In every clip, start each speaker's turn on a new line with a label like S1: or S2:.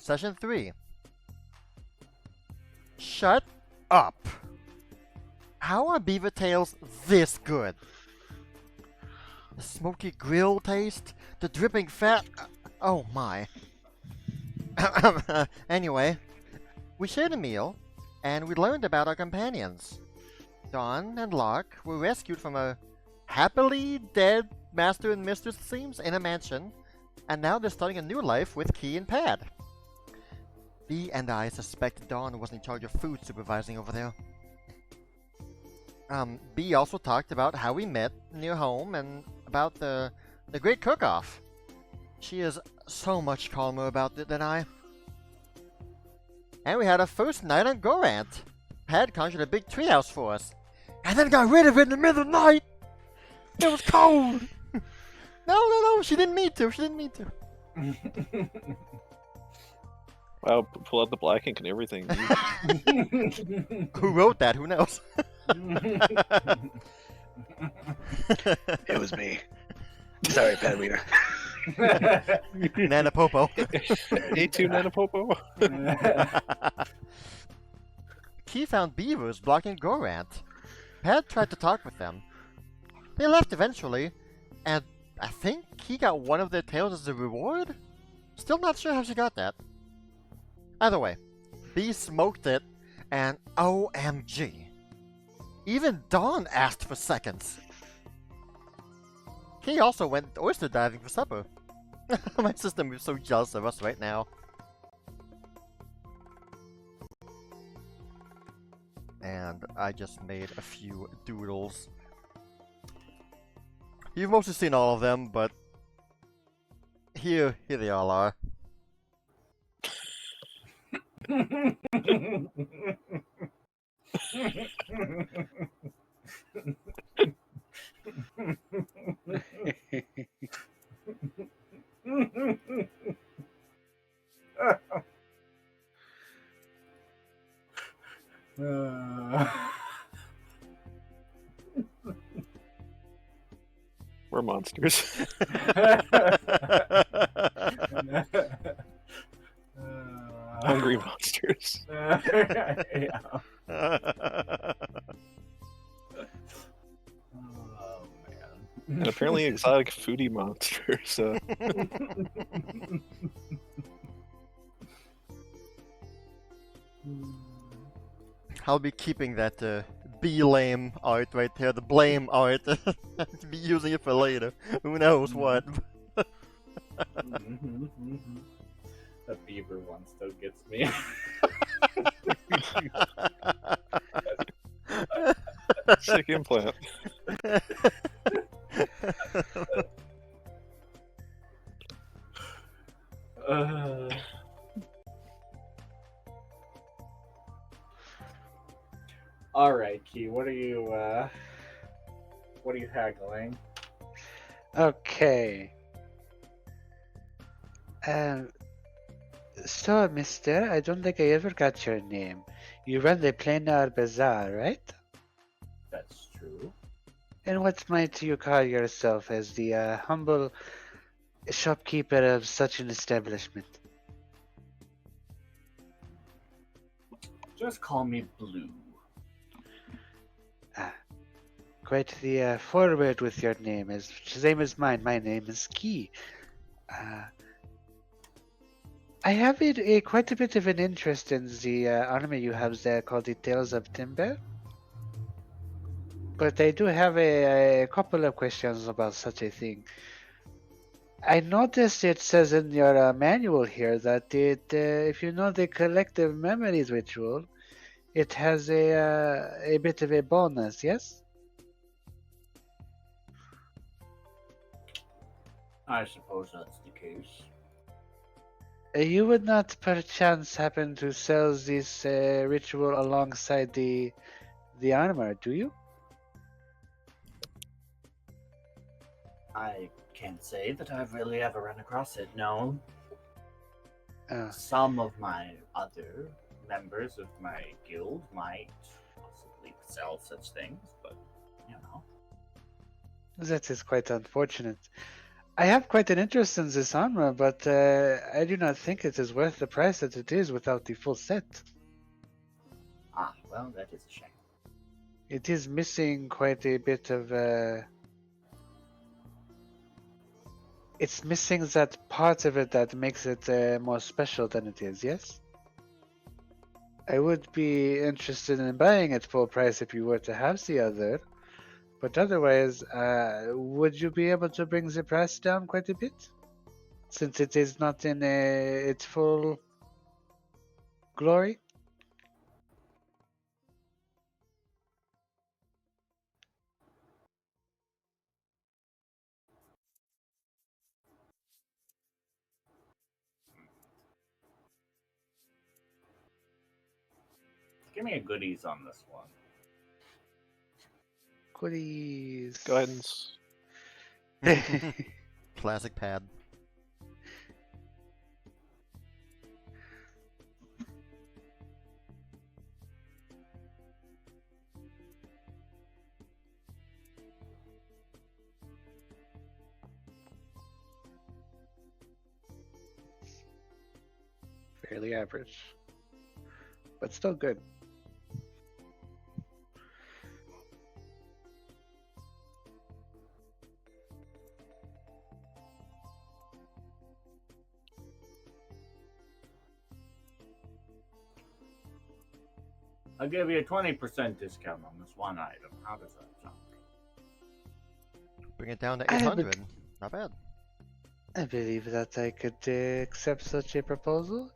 S1: Session 3. Shut up! How are beaver tails this good? The smoky grill taste, the dripping fat. Oh my. Anyway, we shared a meal, and we learned about our companions. Dawn and Lark were rescued from a happily dead master and mistress, it seems, in a mansion, and now they're starting a new life with Key and Pad. Bee and I suspect Dawn was in charge of food supervising over there. Bee also talked about how we met near home and about the great cook-off. She is so much calmer about it than I. And we had our first night on Gorant. Pad conjured a big treehouse for us, and then got rid of it in the middle of the night. It was cold. No, she didn't mean to.
S2: Wow, pull out the black ink and everything.
S1: Who wrote that? Who knows?
S3: It was me. Sorry, Pad Wiener.
S1: Nanapopo.
S2: A2 Nanapopo.
S1: Key found beavers blocking Gorant. Pad tried to talk with them. They left eventually, and I think he got one of their tails as a reward? Still not sure how she got that. Either way, Bee smoked it, and OMG. Even Dawn asked for seconds. Key also went oyster diving for supper. My system is so jealous of us right now. And I just made a few doodles. You've mostly seen all of them, but here they all are.
S2: We're monsters. Hungry monsters.
S4: Yeah. Oh man.
S2: And apparently exotic foodie monsters.
S1: I'll be keeping that be lame art right there, the blame art. Be using it for later. Who knows what.
S4: The beaver one still gets me.
S2: Sick implant.
S4: All right, Key. What are you haggling?
S3: Okay. So, mister, I don't think I ever got your name. You run the Plenar Bazaar, right?
S4: That's true.
S3: And what might you call yourself as the humble shopkeeper of such an establishment?
S4: Just call me Blue.
S3: Quite the forward with your name, as same as mine. My name is Key. I have quite a bit of an interest in the anime you have there called the Tales of Timber. But I do have a couple of questions about such a thing. I noticed it says in your manual here that if you know the collective memories ritual, it has a bit of a bonus, yes?
S4: I suppose that's the case.
S3: You would not perchance happen to sell this ritual alongside the armor, do you?
S4: I can't say that I've really ever run across it, no.
S3: Oh.
S4: Some of my other members of my guild might possibly sell such things, but, you know.
S3: That is quite unfortunate. I have quite an interest in this armor, but I do not think it is worth the price that it is without the full set.
S4: Ah, well, that is a shame.
S3: It is missing quite a bit of. It's missing that part of it that makes it more special than it is, yes? I would be interested in buying it full price if you were to have the other. But otherwise, would you be able to bring the price down quite a bit? Since it is not in its full glory?
S4: Give me a goodies on this one.
S3: Goodies.
S2: Guidance.
S1: Classic pad.
S3: Fairly average. But still good.
S4: I'll give you a 20% discount on this one item. How does that sound?
S1: Bring it down to
S3: I have a-
S1: 800. Not bad.
S3: I believe that I could accept such a proposal.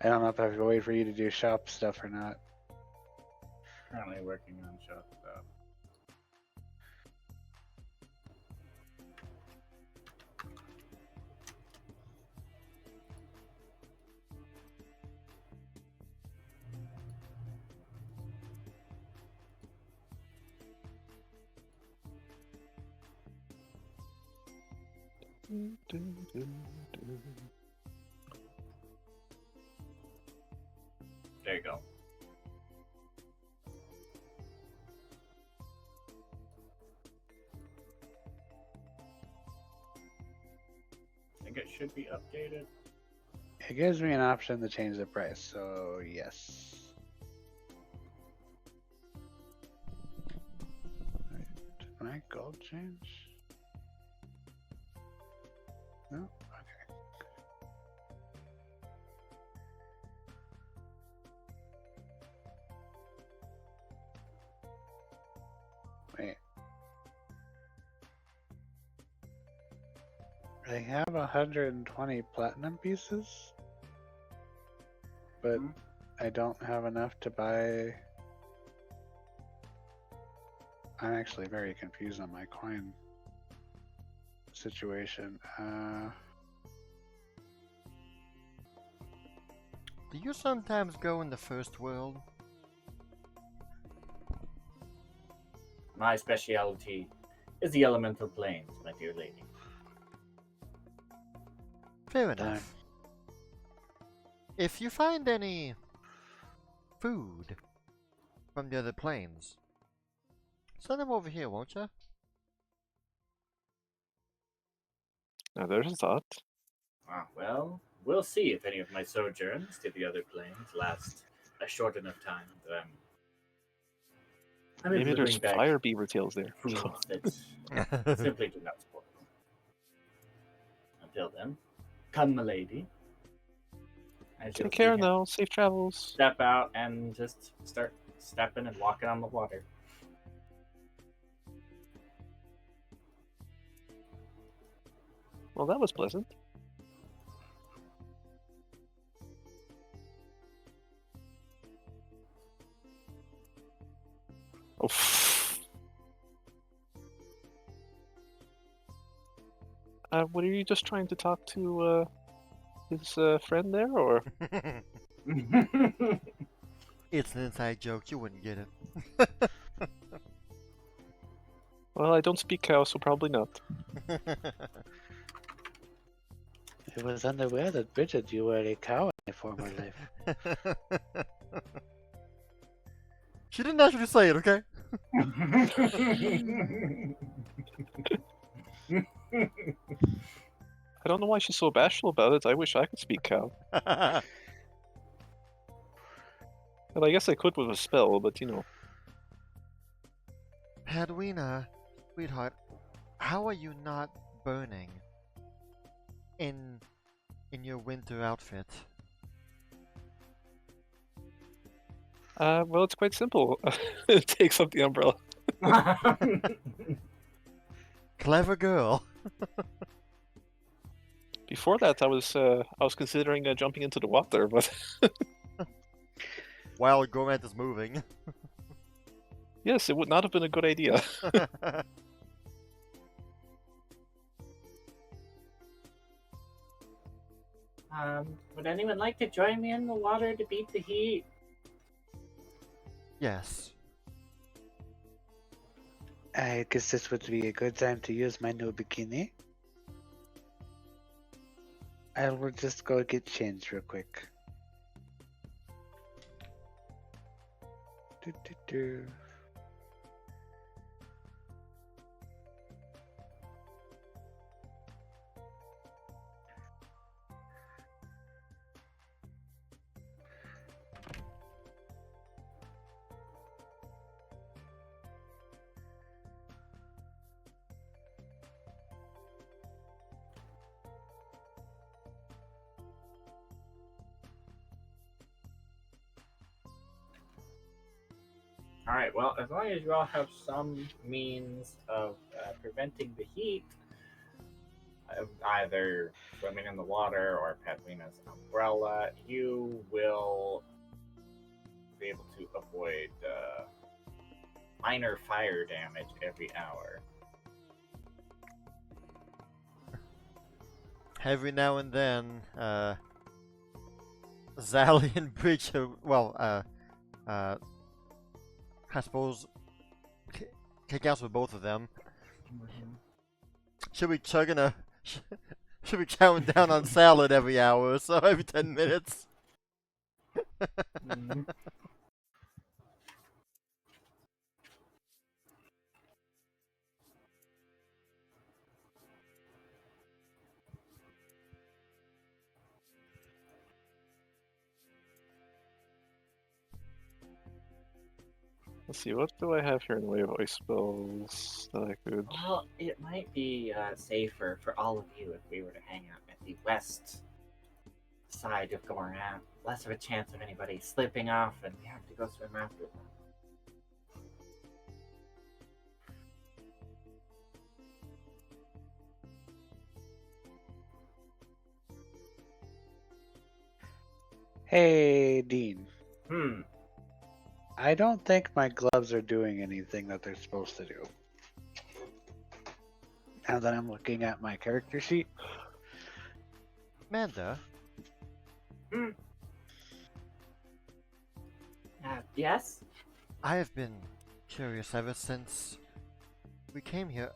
S3: I don't know if I have to wait for you to do shop stuff or not.
S4: Currently working on shop stuff. There you go. I think it should be updated.
S3: It gives me an option to change the price, so yes. Alright, did my gold change? No? Okay. Wait. I have 120 platinum pieces, but
S4: Mhm.
S3: I don't have enough to buy. I'm actually very confused on my coin situation.
S1: Do you sometimes go in the first world?
S4: My specialty is the elemental planes, my dear lady.
S1: Fair
S3: Darn.
S1: enough. If you find any food from the other planes, send them over here, won't you?
S2: Now there's that.
S4: Ah, well, we'll see if any of my sojourns to the other planes last a short enough time that I'm able
S2: Maybe
S4: to
S2: there's
S4: bring back
S2: fire beaver tails there.
S4: foods that simply do not spoil. Until then, come, milady. I shall
S2: Take care
S4: see him
S2: now. Safe travels.
S4: Step out and just start stepping and walking on the water.
S2: Well, that was pleasant. Oh. What are you just trying to talk to his friend there, or?
S1: It's an inside joke, you wouldn't get it.
S2: Well, I don't speak cow, so probably not.
S3: It was unaware that Bridget, you were a cow in a former life.
S1: She didn't actually say it, okay?
S2: I don't know why she's so bashful about it. I wish I could speak cow. Well, I guess I could with a spell, but you know.
S1: Padwina, sweetheart, how are you not burning in your winter outfit?
S2: Well, it's quite simple. It takes up the umbrella.
S1: Clever girl.
S2: Before that, I was considering jumping into the water, but
S1: While Gorant is moving.
S2: yes, it would not have been a good idea.
S4: Would anyone like to join me in the water to beat the heat?
S1: Yes.
S3: I guess this would be a good time to use my new bikini. I will just go get changed real quick. Do.
S4: Alright, well, as long as you all have some means of preventing the heat, of either swimming in the water or Padwina's umbrella, you will be able to avoid minor fire damage every hour.
S1: Every now and then, Zally and Bridge, I suppose, kick ass with both of them. Should be chugging a, should be counting down on salad every hour, so every 10 minutes.
S4: Mhm.
S2: Let's see, what do I have here in the way of ice spells that I could...
S4: Well, it might be safer for all of you if we were to hang out at the west side of Gorant. Less of a chance of anybody slipping off and we have to go swim after them.
S3: Hey, Dean.
S4: Hmm.
S3: I don't think my gloves are doing anything that they're supposed to do. Now that I'm looking at my character sheet.
S1: Amanda,
S4: Yes?
S1: I have been curious ever since we came here.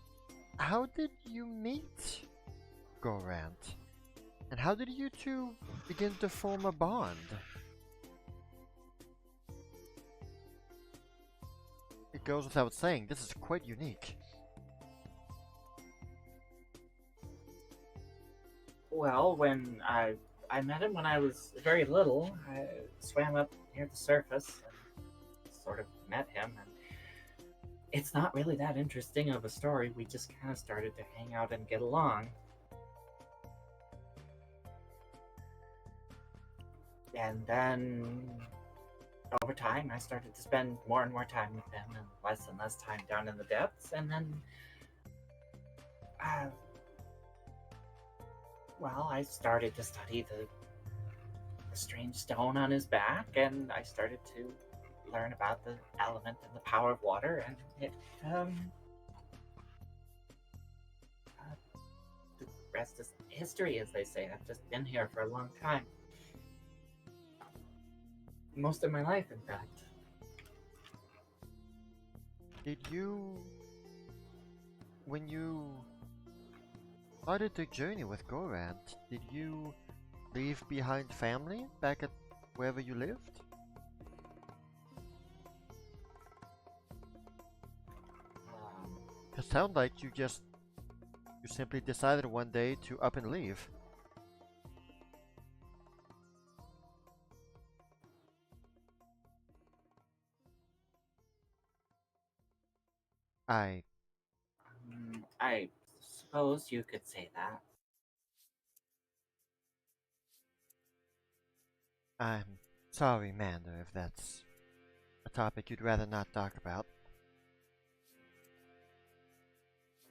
S1: How did you meet Gorant? And how did you two begin to form a bond? It goes without saying, this is quite unique.
S4: Well, when I met him when I was very little, I swam up near the surface and sort of met him, and it's not really that interesting of a story. We just kind of started to hang out and get along. And then over time, I started to spend more and more time with him and less time down in the depths. And then, I started to study the strange stone on his back, and I started to learn about the element and the power of water, and it, the rest is history, as they say. I've just been here for a long time. Most of my life, in fact.
S1: Did you when you started the journey with Gorant, did you leave behind family back at wherever you lived? It sounded like you simply decided one day to up and leave. I
S4: I suppose you could say that.
S1: I'm sorry, Manda, if that's a topic you'd rather not talk about.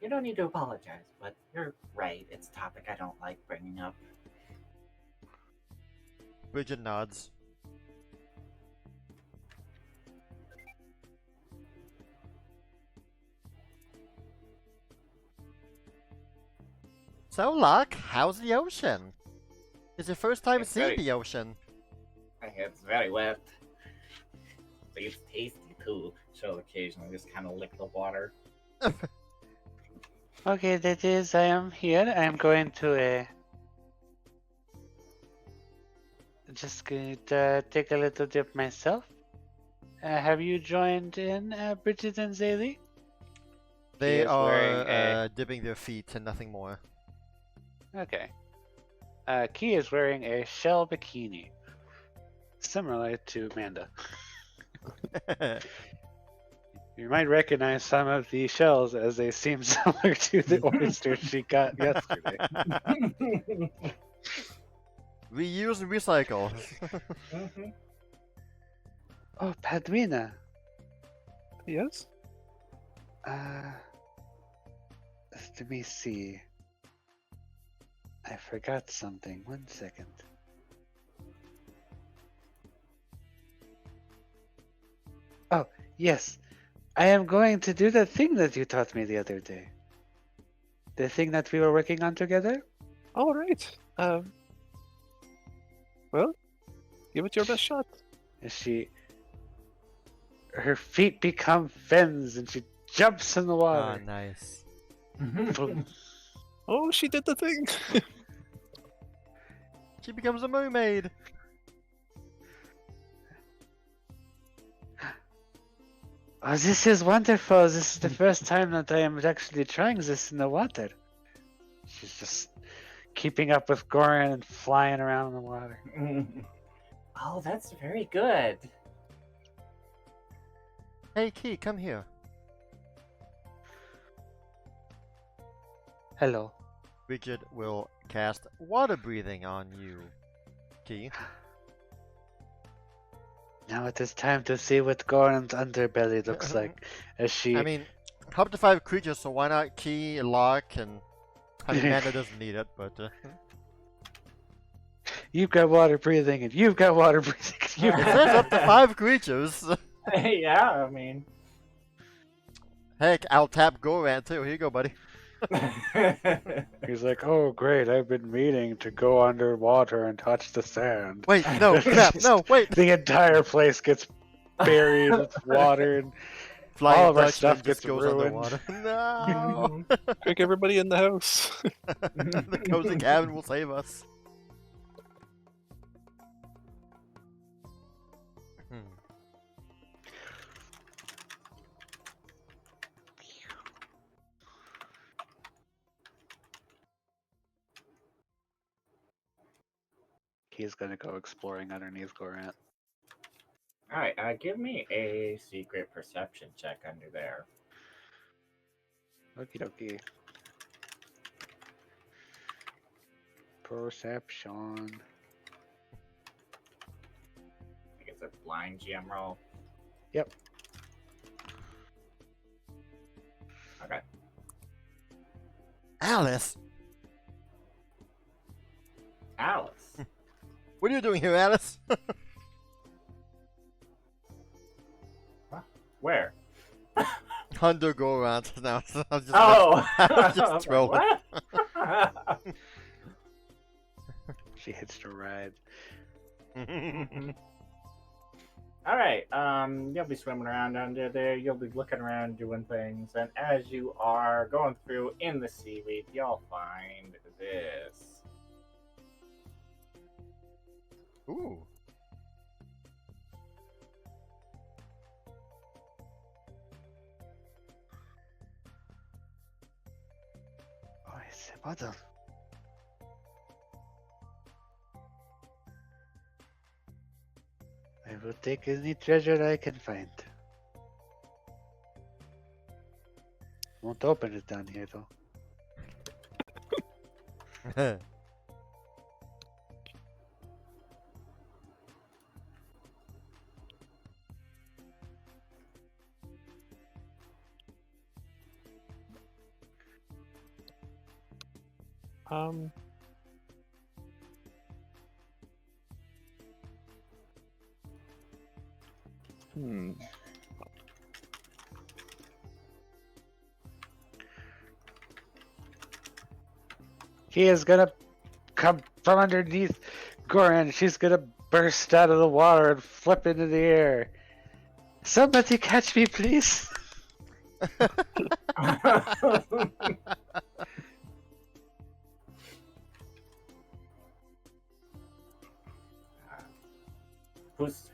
S4: You don't need to apologize, but you're right. It's a topic I don't like bringing up.
S1: Bridget nods. So, Locke, how's the ocean? It's your first time
S4: It's
S1: seeing
S4: very-
S1: the ocean.
S4: It's very wet. It's tasty too. She'll occasionally just kind of lick the water.
S3: Okay, that is, I am here. I'm going to just going to take a little dip myself. Have you joined in, Bridget and Zaylee?
S1: They
S3: is wearing
S1: are dipping their feet and nothing more.
S3: Okay. Key is wearing a shell bikini, similar to Amanda. You might recognize some of the shells as they seem similar to the oysters she got yesterday.
S1: Reuse and recycle.
S3: Oh, Padrina.
S2: Yes?
S3: Let me see. I forgot something. 1 second. Oh, yes. I am going to do the thing that you taught me the other day. The thing that we were working on together?
S2: All right. Well, give it your best shot.
S3: And her feet become fins and she jumps in the
S1: Ah,
S3: water.
S1: nice.
S2: Oh, she did the thing.
S1: She becomes a mermaid.
S3: Oh, this is wonderful. This is the first time that I am actually trying this in the water. She's just keeping up with Gorant and flying around in the water.
S4: Oh, that's very good.
S1: Hey, Key, come here.
S3: Hello.
S1: Bridget will cast water breathing on you, Key.
S3: Now it is time to see what Gorant's underbelly looks like as she.
S1: I mean, up to 5 creatures, so why not Key, Lock, and... I mean, Manda doesn't need it, but...
S3: You've got water breathing, and you've got water breathing. And
S1: It says up to 5 creatures.
S4: Yeah, I mean.
S1: Heck, I'll tap Gorant too. Here you go, buddy.
S3: He's like, oh great, I've been meaning to go underwater and touch the sand.
S1: Wait, no, crap, no, wait.
S3: The entire place gets buried with water, and
S1: Flying
S3: all of our
S1: Dutchman
S3: stuff
S1: just
S3: gets
S1: goes
S3: ruined.
S1: underwater. No!
S2: Quick, everybody in the house.
S1: The cozy cabin will save us.
S3: he's gonna go exploring underneath Gorant.
S4: Alright, give me a secret perception check under there.
S3: Okie dokie. Perception.
S4: I think it's a blind GM roll.
S3: Yep.
S4: Okay.
S1: Alice!
S4: Alice.
S1: What are you doing here, Alice?
S4: Where?
S1: Under Gorant. No, I was just,
S4: Oh!
S1: I was just trolling.
S4: What?
S3: She hitched a ride.
S4: All right. You'll be swimming around under there. You'll be looking around, doing things, and as you are going through in the seaweed, you'll find this.
S1: Ooh.
S3: Oh, it's a bottle. I will take any treasure I can find. Won't open it down here though.
S2: Um. Hmm.
S3: He is gonna come from underneath Gorant. She's gonna burst out of the water and flip into the air. Somebody catch me, please.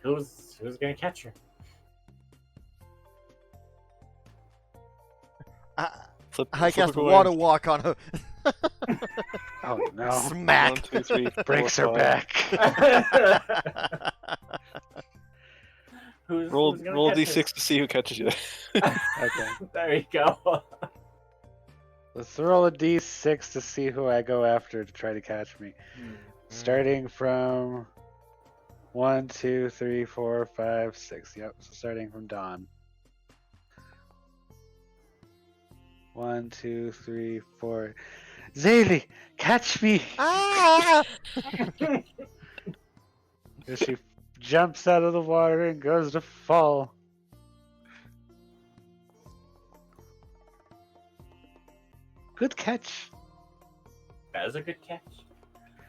S4: Who's gonna catch her?
S1: I
S2: Flip
S1: cast
S2: a
S1: water
S2: coin.
S1: walk on her.
S3: Oh no.
S1: Smack.
S2: 1, 2, 3, 4,
S3: Breaks her
S2: 5.
S3: back.
S2: Roll
S4: who's gonna
S2: roll
S4: catch
S2: d6 to see who catches you.
S3: Okay.
S4: There you go.
S3: Let's roll a d6 to see who I go after to try to catch me. Starting from 1, 2, 3, 4, 5, 6. Yep, so starting from Dawn. 1, 2, 3, 4. Zaylee, catch me!
S1: Ah!
S3: As she jumps out of the water and goes to fall. Good catch.
S4: That was a good catch.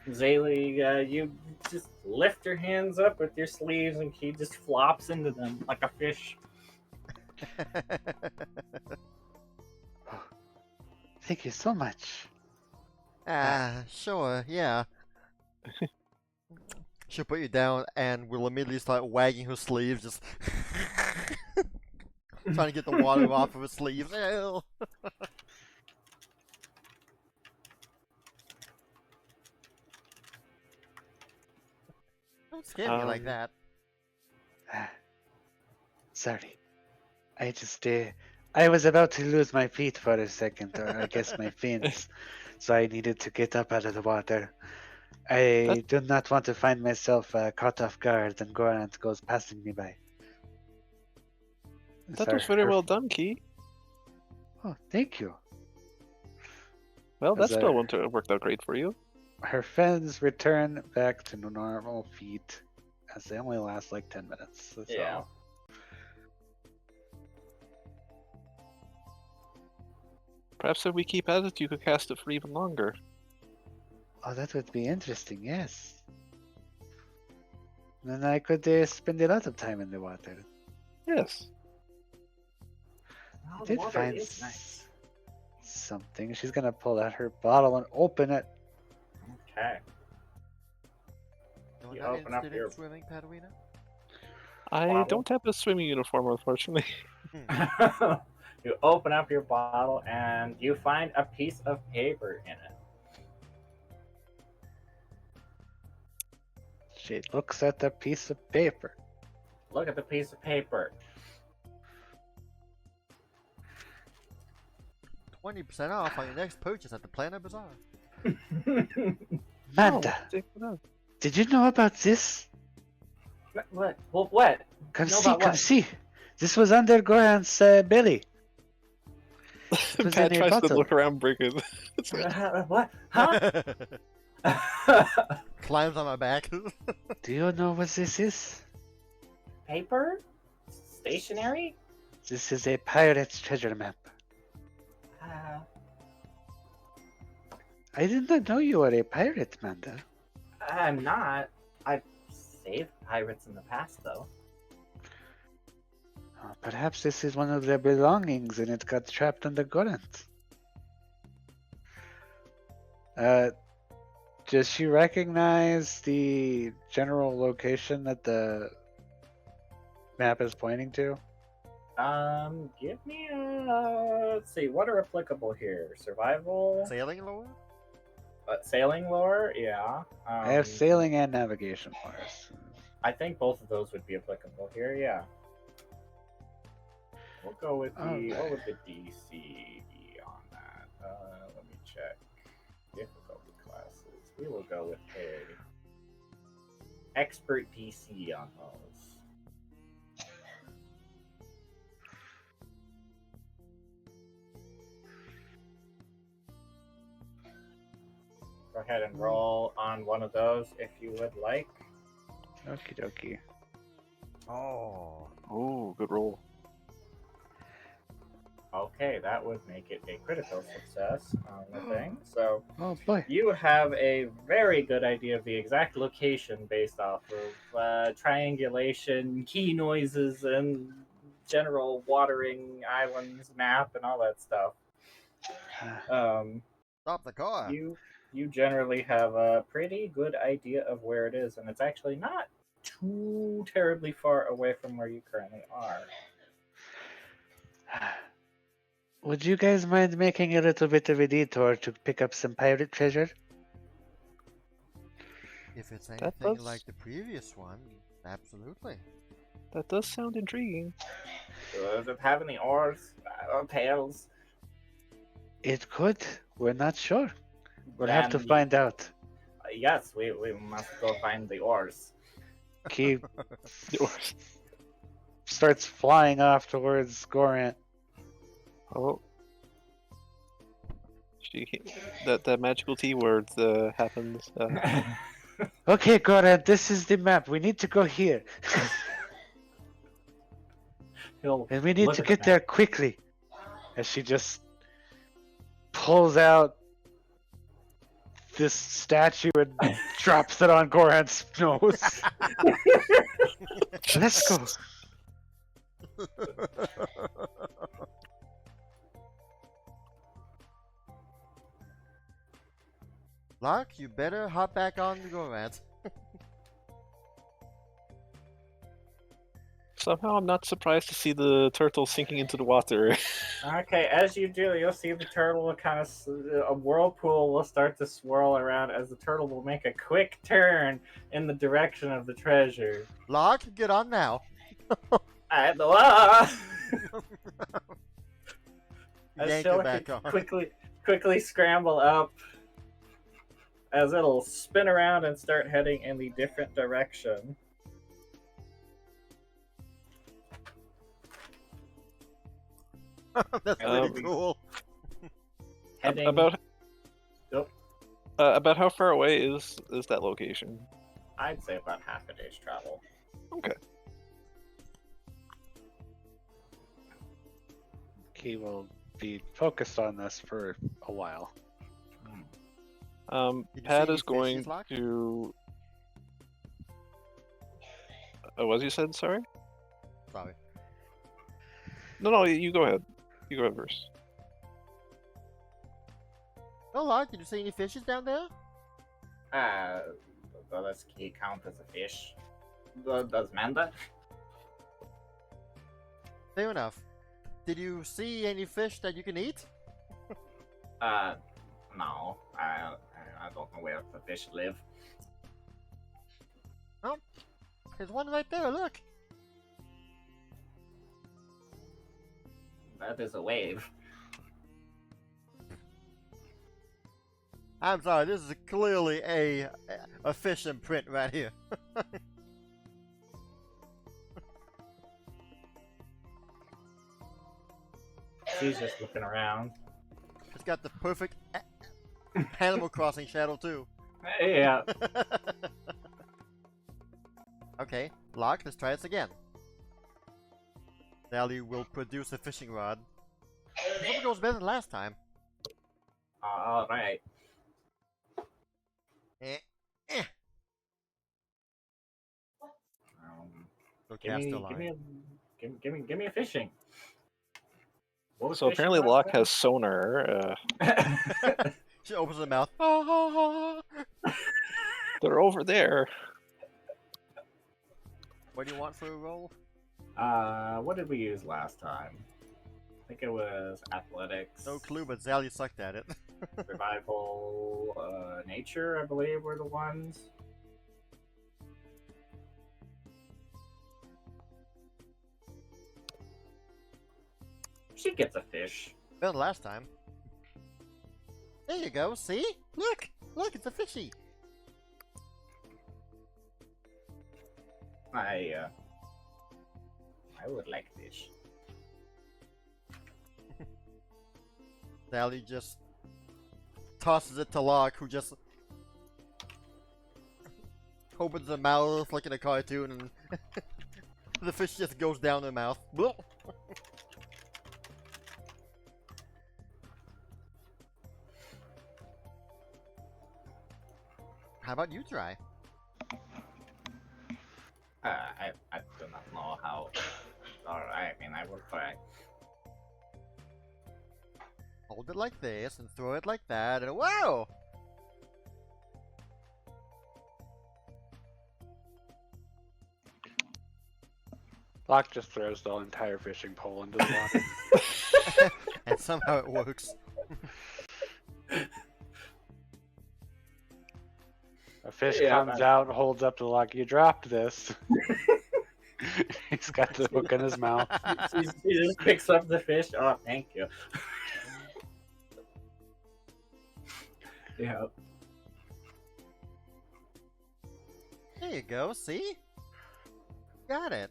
S4: Zaylee, you just lift your hands up with your sleeves and he just flops into them like a fish.
S3: Thank you so much.
S1: Sure, yeah. She'll put you down and will immediately start wagging her sleeves, just trying to get the water off of her sleeves. Ew. Don't scare me like that.
S3: Sorry. I just, I was about to lose my feet for a second, or I guess my fins. So I needed to get up out of the water. I do not want to find myself caught off guard and Gorant goes passing me by.
S2: That was very well done, Key.
S3: Oh, thank you.
S2: Well, that
S3: As
S2: spell worked out great for you.
S3: Her fins return back to normal feet, as they only last like 10 minutes. So.
S4: Yeah.
S2: Perhaps if we keep at it, you could cast it for even longer.
S3: Oh, that would be interesting, yes. Then I could spend a lot of time in the water.
S2: Yes.
S4: Well,
S3: I
S4: the
S3: did
S4: water
S3: find
S4: is nice.
S3: something. She's gonna pull out her bottle and open it.
S4: Okay.
S1: You're
S4: You
S1: not
S4: open up
S1: interested
S4: your-
S1: in swimming, Padawina?
S2: I
S4: Bottle.
S2: don't have a swimming uniform, unfortunately.
S4: You open up your bottle and you find a piece of paper in it.
S3: She looks at the piece of paper.
S4: Look at the piece of paper.
S1: 20% off on your next purchase at the Planet Bazaar.
S3: Manda,
S2: Oh, take it out.
S3: did you know about this?
S4: What? Well, what?
S3: Come
S4: Know
S3: see,
S4: about
S3: come
S4: what?
S3: see. This was under Gorant's belly. It was
S2: Pat
S3: in a
S2: tries to
S3: bottle.
S2: look around, break it.
S4: What? Huh?
S1: Climbs on my back.
S3: Do you know what this is?
S4: Paper? Stationery?
S3: This is a pirate's treasure map. I did not know you were a pirate, Manda.
S4: I'm not. I've saved pirates in the past, though.
S3: Perhaps this is one of their belongings and it got trapped on the Gorant. Does she recognize the general location that the map is pointing to?
S4: Give me a. Let's see, what are applicable here? Survival,
S1: Sailing lore?
S4: sailing lore, yeah.
S3: I have sailing and navigation bars.
S4: I think both of those would be applicable here. Yeah. We'll go with the
S3: Okay.
S4: what would the DC be on that? Let me check. Difficulty classes. We will go with a expert DC on those. Go ahead and roll on one of those if you would like.
S3: Okie dokie.
S1: Oh.
S2: Oh, good roll.
S4: Okay, that would make it a critical success on the thing. So
S3: Oh boy.
S4: you have a very good idea of the exact location based off of triangulation, key noises, and general watering islands map and all that stuff.
S1: Stop the car.
S4: You generally have a pretty good idea of where it is, and it's actually not too terribly far away from where you currently are.
S3: Would you guys mind making a little bit of a detour to pick up some pirate treasure?
S1: If it's
S2: That
S1: anything
S2: does-
S1: like the previous one, absolutely.
S2: That does sound intriguing.
S4: Does it have any oars or pails?
S3: It could. We're not sure. We'll have to
S4: Then,
S3: find out.
S4: Yes, we must go find the oars.
S3: Key starts flying off towards Gorant.
S2: Oh. That magical T word happens.
S3: Okay, Gorant, this is the map. We need to go here.
S4: He'll
S3: And we need
S4: look
S3: to
S4: at
S3: get
S4: the
S3: there
S4: map.
S3: quickly. As she just pulls out this statue and drops it on Gorant's nose. Let's go.
S1: Lark, you better hop back on the Gorant.
S2: Somehow I'm not surprised to see the turtle sinking into the water.
S4: Okay, as you do, you'll see the turtle will kind of a whirlpool will start to swirl around as the turtle will make a quick turn in the direction of the treasure.
S1: Lark, get on now.
S4: And as
S1: Yank
S4: she'll
S1: it back on.
S4: quickly scramble up as it'll spin around and start heading in the different direction.
S1: That's
S2: Um,
S1: pretty cool.
S4: Heading
S2: About
S4: Yep.
S2: About how far away is that location?
S4: I'd say about half a day's travel.
S2: Okay.
S3: He will be focused on this for a while.
S1: Did you
S2: Pat
S1: see
S2: is
S1: any
S2: going
S1: fishes, Locke?
S2: to. What you said? Sorry.
S1: Sorry.
S2: No, you go ahead. You go ahead first.
S1: Oh, Lark, did you see any fishes down there?
S4: Does he count as a fish? Does Manda?
S1: Fair enough. Did you see any fish that you can eat?
S4: No. I don't know where the fish live.
S1: There's one right there, look.
S4: That is a wave.
S1: I'm sorry, this is clearly a fish imprint right here.
S4: She's just looking around.
S1: It's got the perfect Animal Crossing shadow too.
S4: Yeah.
S1: Okay, Lark, let's try this again. Sally will produce a fishing rod. This one goes better than last time.
S4: All right.
S1: Eh.
S4: Um,
S1: So
S4: give
S1: cast
S4: me,
S1: a
S4: give
S1: line.
S4: me give me a fishing. What was
S2: So
S4: fishing
S2: apparently
S4: last
S2: Locke has sonar.
S4: time?
S1: She opens her mouth.
S2: They're over there.
S1: What do you want for a roll?
S4: What did we use last time? I think it was athletics.
S1: No clue, but Zally sucked at it.
S4: Survival, nature, I believe, were the ones. She gets a fish.
S1: Better than last time. There you go, see? Look! Look, it's a fishy!
S4: I would like fish.
S1: Sally just tosses it to Locke, who just opens her mouth like in a cartoon, and the fish just goes down her mouth. Bloop. How about you try?
S4: I do not know how. Alright, I mean, I will try.
S1: Hold it like this, and throw it like that, and whoa!
S3: Locke just throws the entire fishing pole into the water.
S1: And somehow it works.
S3: A fish
S4: Yeah,
S3: comes
S4: man.
S3: out, holds up to Locke. You dropped this. He's got the hook in his mouth.
S4: She just picks up the fish. Oh, thank you. Yeah.
S1: There you go, see? Got it.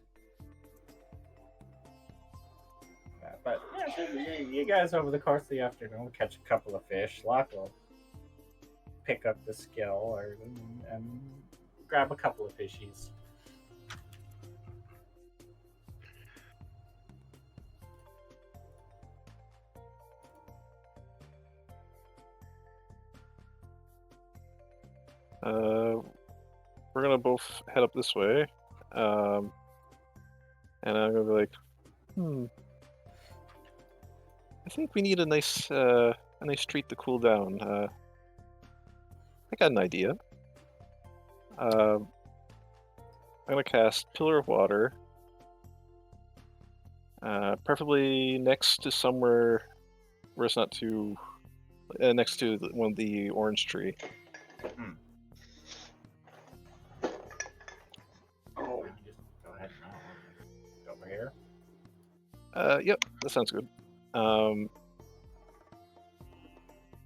S4: Yeah, but yeah, so you guys over the course of the afternoon will catch a couple of fish. Locke will pick up the skill and grab a couple of fishies.
S2: We're gonna both head up this way, and I'm gonna be like, I think we need a nice treat to cool down. I got an idea. I'm gonna cast Pillar of Water, preferably next to somewhere where it's not too next to one of the orange tree.
S4: Oh, just go ahead and over here.
S2: Yep, that sounds good.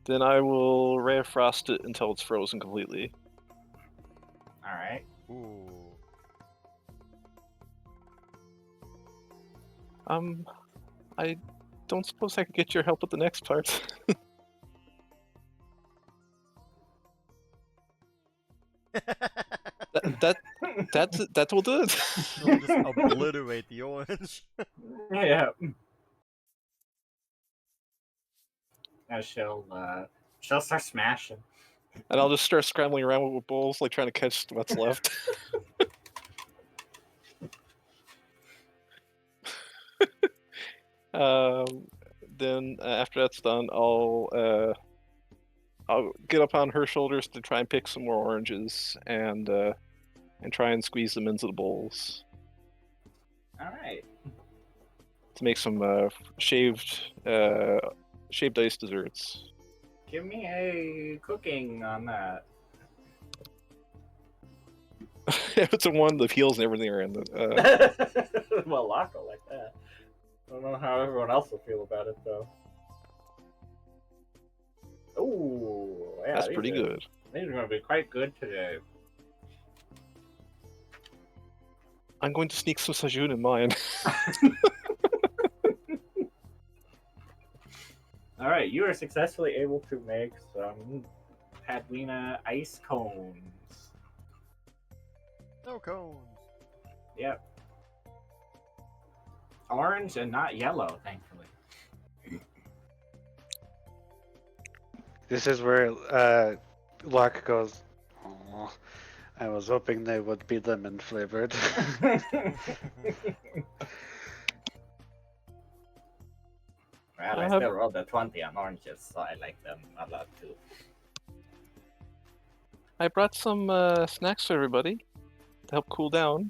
S2: Then I will Ray of Frost it until it's frozen completely.
S4: All right.
S1: Ooh.
S2: I don't suppose I could get your help with the next part. that will do it.
S1: We'll just obliterate the orange.
S4: Yeah. And she'll start smashing.
S2: And I'll just start scrambling around with bowls, like trying to catch what's left. Then after that's done, I'll get up on her shoulders to try and pick some more oranges and try and squeeze them into the bowls
S4: All right.
S2: to make some shaved ice desserts.
S4: Give me a cooking on that.
S2: If it's a one, the peels and everything are in the.
S4: Well, Locke will like that. I don't know how everyone else will feel about it, though. Ooh, yeah,
S2: That's
S4: these
S2: pretty
S4: are-
S2: good.
S4: These are going to be quite good today.
S2: I'm going to sneak some Sajun in mine.
S4: All right, you are successfully able to make some Padwina ice cones.
S1: No cones.
S4: Yep. Orange and not yellow, thankfully.
S3: This is where Locke goes, "Aw, I was hoping they would be lemon flavored."
S4: Well, I still rolled a 20 on oranges, so I like them a lot too.
S2: I brought some snacks for everybody to help cool down.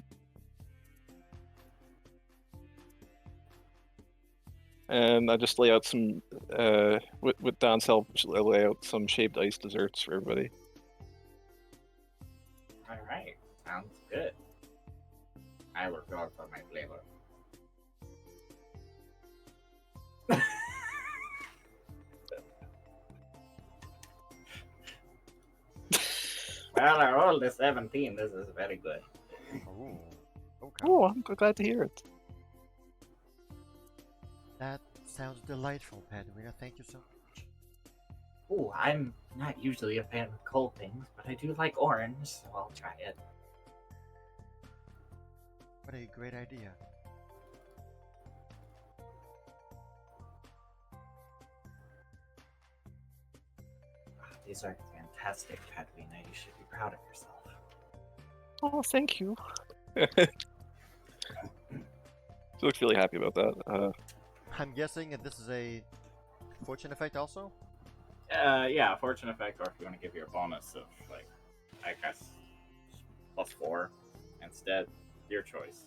S2: And I just lay out some, with Don's help, I lay out some shaved ice desserts for everybody.
S4: Alright, sounds good. I will go for my flavor. Well, I rolled a 17. This is very good.
S1: Oh, okay.
S2: Oh, I'm glad to hear it.
S1: That sounds delightful, Padwina. Thank you so much.
S4: Ooh, I'm not usually a fan of cold things, but I do like orange, so I'll try it.
S1: What a great idea.
S4: These are fantastic, Padwina. You should be proud of yourself.
S2: Oh, thank you. She looks really happy about that.
S1: I'm guessing that this is a fortune effect also?
S4: Yeah, fortune effect, or if you want to give your bonus of, like, I guess, +4 instead, your choice.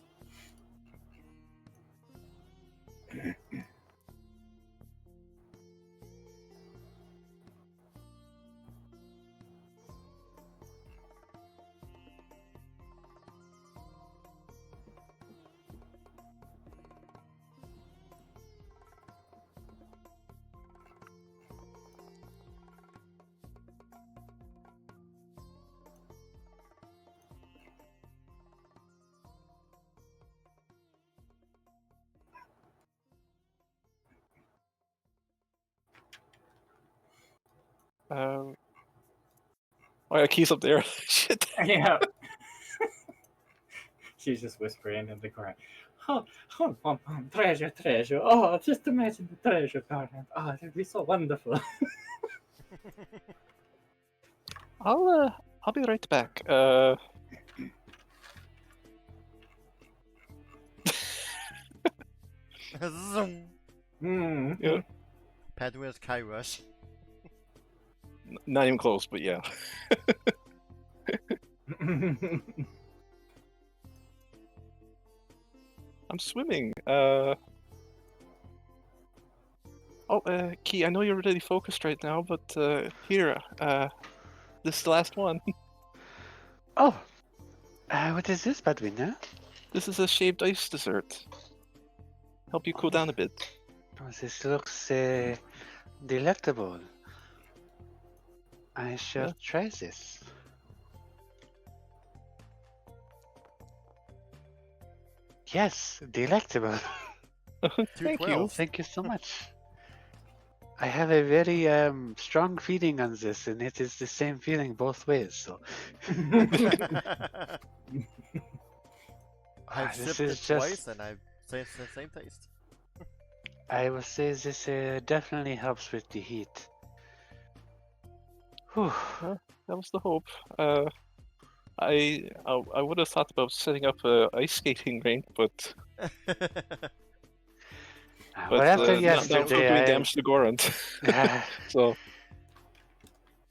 S2: Oh yeah, Key's up there. Shit.
S4: Yeah. She's just whispering in the corner. Oh, treasure, treasure. Oh, just imagine the treasure, Gorant. Oh, it'd be so wonderful.
S2: I'll be right back.
S1: Zoom.
S4: Hmm.
S2: Yeah,
S1: Padwina's Kai Rush.
S2: not even close, but yeah. I'm swimming. Key, I know you're really focused right now, but here, this is the last one.
S3: Oh, what is this, Padwina?
S2: This is a shaved ice dessert. Help you cool down a bit.
S3: Oh, this looks delectable. I should
S2: Yeah.
S3: try this. Yes, delectable.
S2: Thank you.
S3: Thank you so much. I have a very strong feeling on this, and it is the same feeling both ways. So
S1: I've
S3: this
S1: sipped it
S3: is
S1: twice
S3: just.
S1: and I've same same taste.
S3: I would say this definitely helps with the heat. Whew.
S2: That was the hope. I would have thought about setting up a ice skating rink, but
S3: Well, after
S2: not from doing
S3: yesterday,
S2: damage to Gorant. So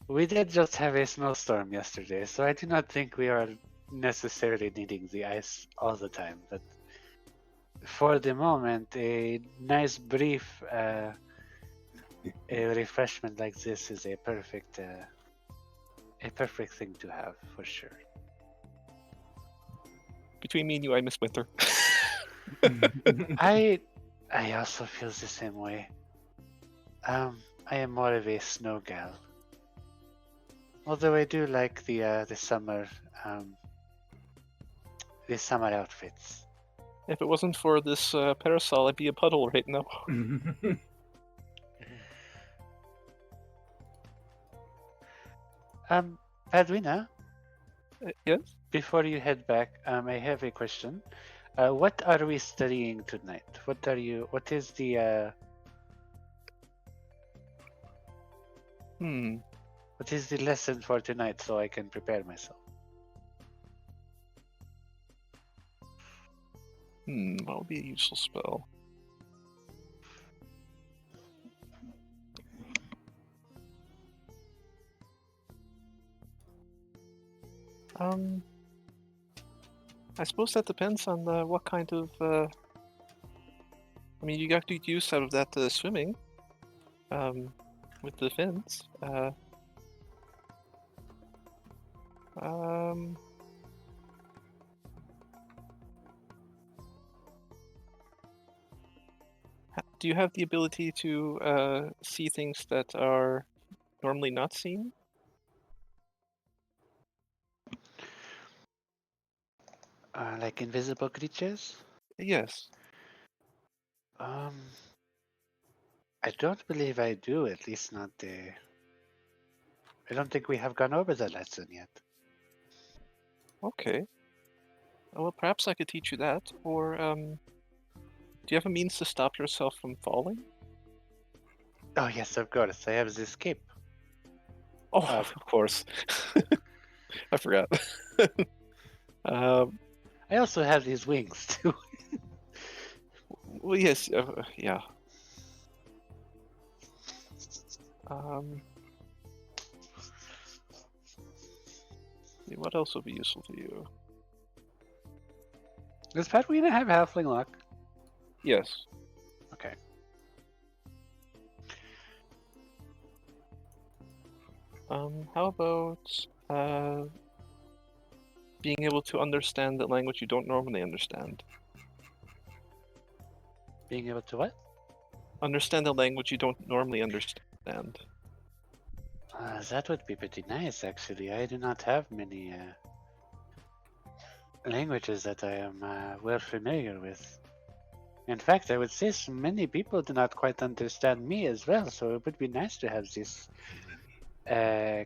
S3: we did just have a snowstorm yesterday, so I do not think we are necessarily needing the ice all the time. But for the moment, a nice brief a refreshment like this is a perfect thing to have for sure.
S2: between me and you, I miss winter.
S3: I also feel the same way. I am more of a snow gal. Although I do like the summer outfits.
S2: If it wasn't for this parasol, I'd be a puddle right now.
S3: Padwina,
S2: Yes?
S3: before you head back, I have a question. What are we studying tonight? What is the what is the lesson for tonight so I can prepare myself?
S2: What would be a useful spell? I suppose that depends on what kind of. I mean, you got good use out of that swimming. With the fins. Do you have the ability to see things that are normally not seen?
S3: Like invisible creatures?
S2: Yes.
S3: I don't believe I do, at least not the... I don't think we have gone over the lesson yet.
S2: Okay. Well, perhaps I could teach you that, or do you have a means to stop yourself from falling?
S3: Oh yes, of course, I have this cape.
S2: Oh, of course. I forgot.
S3: I also have these wings too.
S2: Well, yes, yeah. What else would be useful to you?
S3: Does Patwina have halfling luck?
S2: Yes.
S3: Okay.
S2: How about being able to understand the language you don't normally understand?
S3: Being able to what?
S2: Understand the language you don't normally understand.
S3: That would be pretty nice, actually. I do not have many languages that I am well familiar with. In fact, I would say so many people do not quite understand me as well, so it would be nice to have this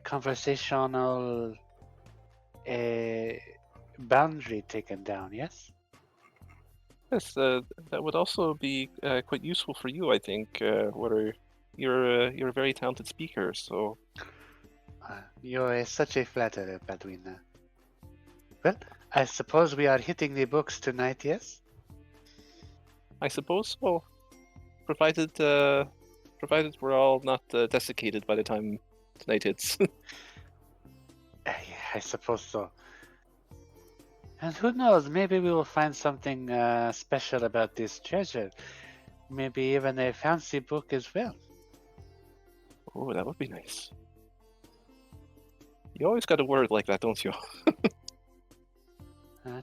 S3: conversational boundary taken down, yes?
S2: Yes, that would also be quite useful for you, I think. You're a very talented speaker, so
S3: You're such a flatterer, Padwina. Well, I suppose we are hitting the books tonight, yes?
S2: I suppose so. Provided we're all not desiccated by the time tonight hits.
S3: I suppose so. And who knows, maybe we will find something special about this treasure. Maybe even a fancy book as well.
S2: Oh, that would be nice. You always got a word like that, don't you?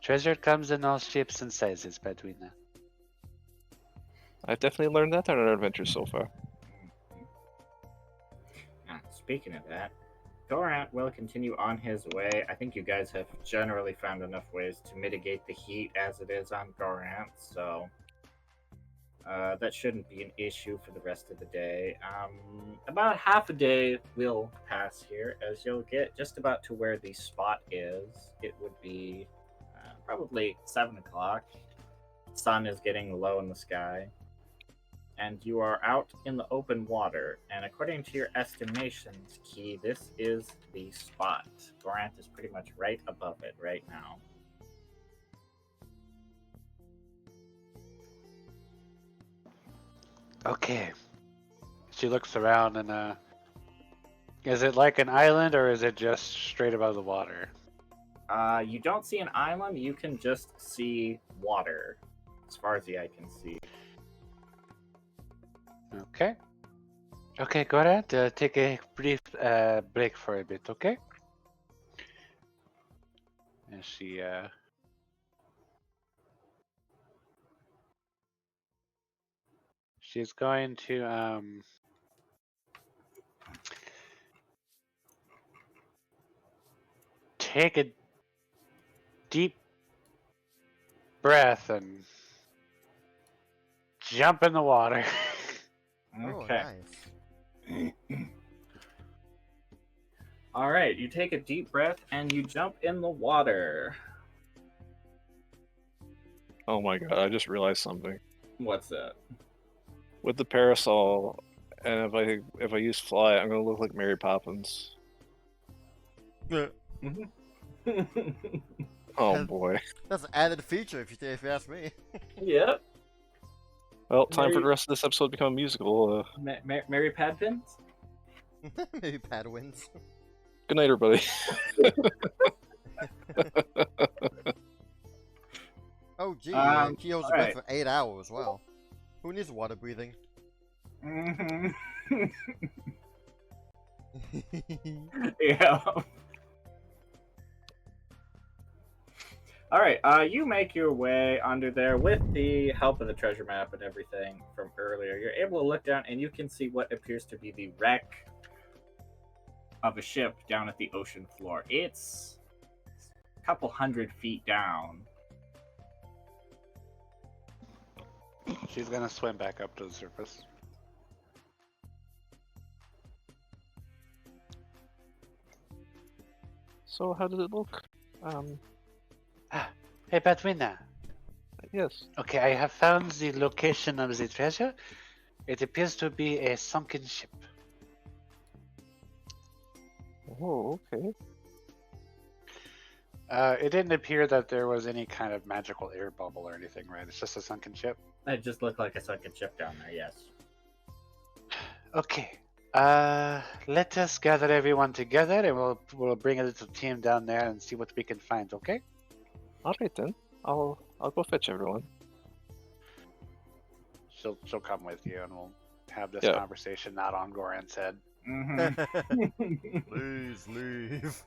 S3: Treasure comes in all shapes and sizes, Padwina.
S2: I've definitely learned that on our adventures so far.
S4: Speaking of that, Gorant will continue on his way. I think you guys have generally found enough ways to mitigate the heat as it is on Gorant, so that shouldn't be an issue for the rest of the day. About half a day will pass here as you'll get just about to where the spot is. It would be probably 7 o'clock. Sun is getting low in the sky. And you are out in the open water. And according to your estimations, Key, this is the spot. Gorant is pretty much right above it right now.
S3: Okay. She looks around and is it like an island or is it just straight above the water?
S4: You don't see an island, you can just see water, as far as the eye can see.
S3: Okay. Okay, Gorant, take a brief break for a bit, okay? And she's going to take a deep breath and jump in the water.
S1: Oh,
S4: Okay.
S1: nice.
S4: All right, you take a deep breath and you jump in the water.
S2: Oh my god, I just realized something.
S4: What's that?
S2: With the parasol, and if I use fly, I'm gonna look like Mary Poppins. Oh
S1: Has-
S2: boy.
S1: That's an added feature if you ask me.
S4: Yep.
S2: Well, time for
S4: Mary-
S2: the rest of this episode to become a musical.
S4: Mary Padpins?
S1: Maybe Pad wins.
S2: Good night, everybody.
S1: Oh, gee, he holds a breath
S4: alright.
S1: for 8 hours. Wow. Who needs water breathing?
S4: Mm-hmm. Yeah. Alright, you make your way under there with the help of the treasure map and everything from earlier. You're able to look down and you can see what appears to be the wreck of a ship down at the ocean floor. It's a couple 100 feet down.
S3: She's gonna swim back up to the surface.
S2: So how does it look?
S3: Hey, Batwina.
S2: Yes.
S3: Okay, I have found the location of the treasure. It appears to be a sunken ship.
S2: Oh, okay.
S3: It didn't appear that there was any kind of magical air bubble or anything, right? It's just a sunken ship.
S4: It just looked like a sunken ship down there, yes.
S3: Okay. Let us gather everyone together and we'll bring a little team down there and see what we can find, okay?
S2: Alright then. I'll go fetch everyone.
S3: She'll come with you and we'll have this
S2: Yeah.
S3: conversation not on Gorant's head.
S4: Mm-hmm.
S1: Please leave.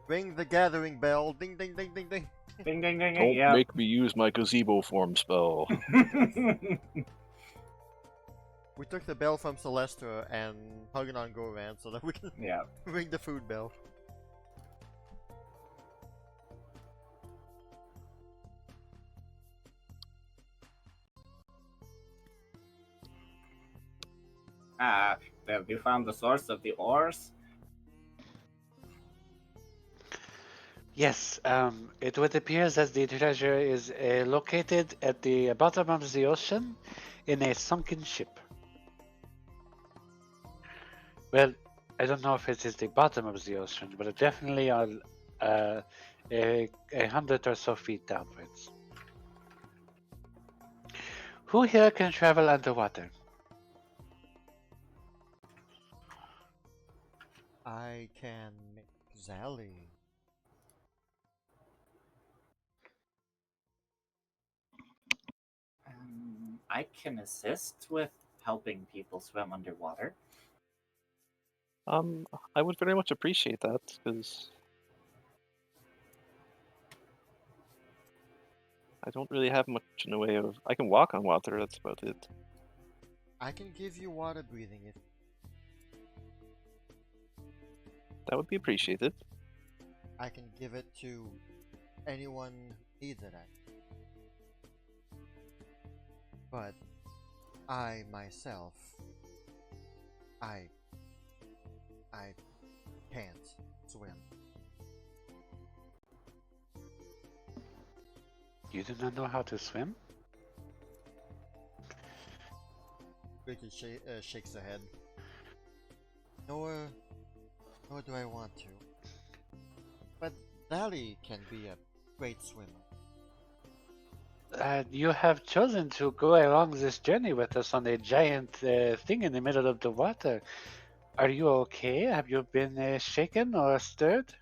S1: Ring the gathering bell. Ding, ding, ding, ding, ding.
S4: Ding, ding, ding,
S2: Don't
S4: ding. Yeah.
S2: make me use my gazebo form spell.
S1: We took the bell from Celestra and hung it on Gorant so that we can
S4: Yeah.
S1: ring the food bell.
S4: Have you found the source of the ores?
S3: Yes, it would appear that the treasure is located at the bottom of the ocean in a sunken ship. Well, I don't know if it is the bottom of the ocean, but it definitely on a 100 or so feet downwards. Who here can travel underwater?
S1: I can make Zally.
S4: I can assist with helping people swim underwater.
S2: I would very much appreciate that, because I don't really have much in the way of... I can walk on water, that's about it.
S1: I can give you water breathing if
S2: That would be appreciated.
S1: I can give it to anyone who needs it. But I myself, I can't swim.
S3: You do not know how to swim?
S1: Ricky shakes her head. Nor do I want to. But Dali can be a great swimmer.
S3: You have chosen to go along this journey with us on a giant thing in the middle of the water. Are you okay? Have you been shaken or stirred?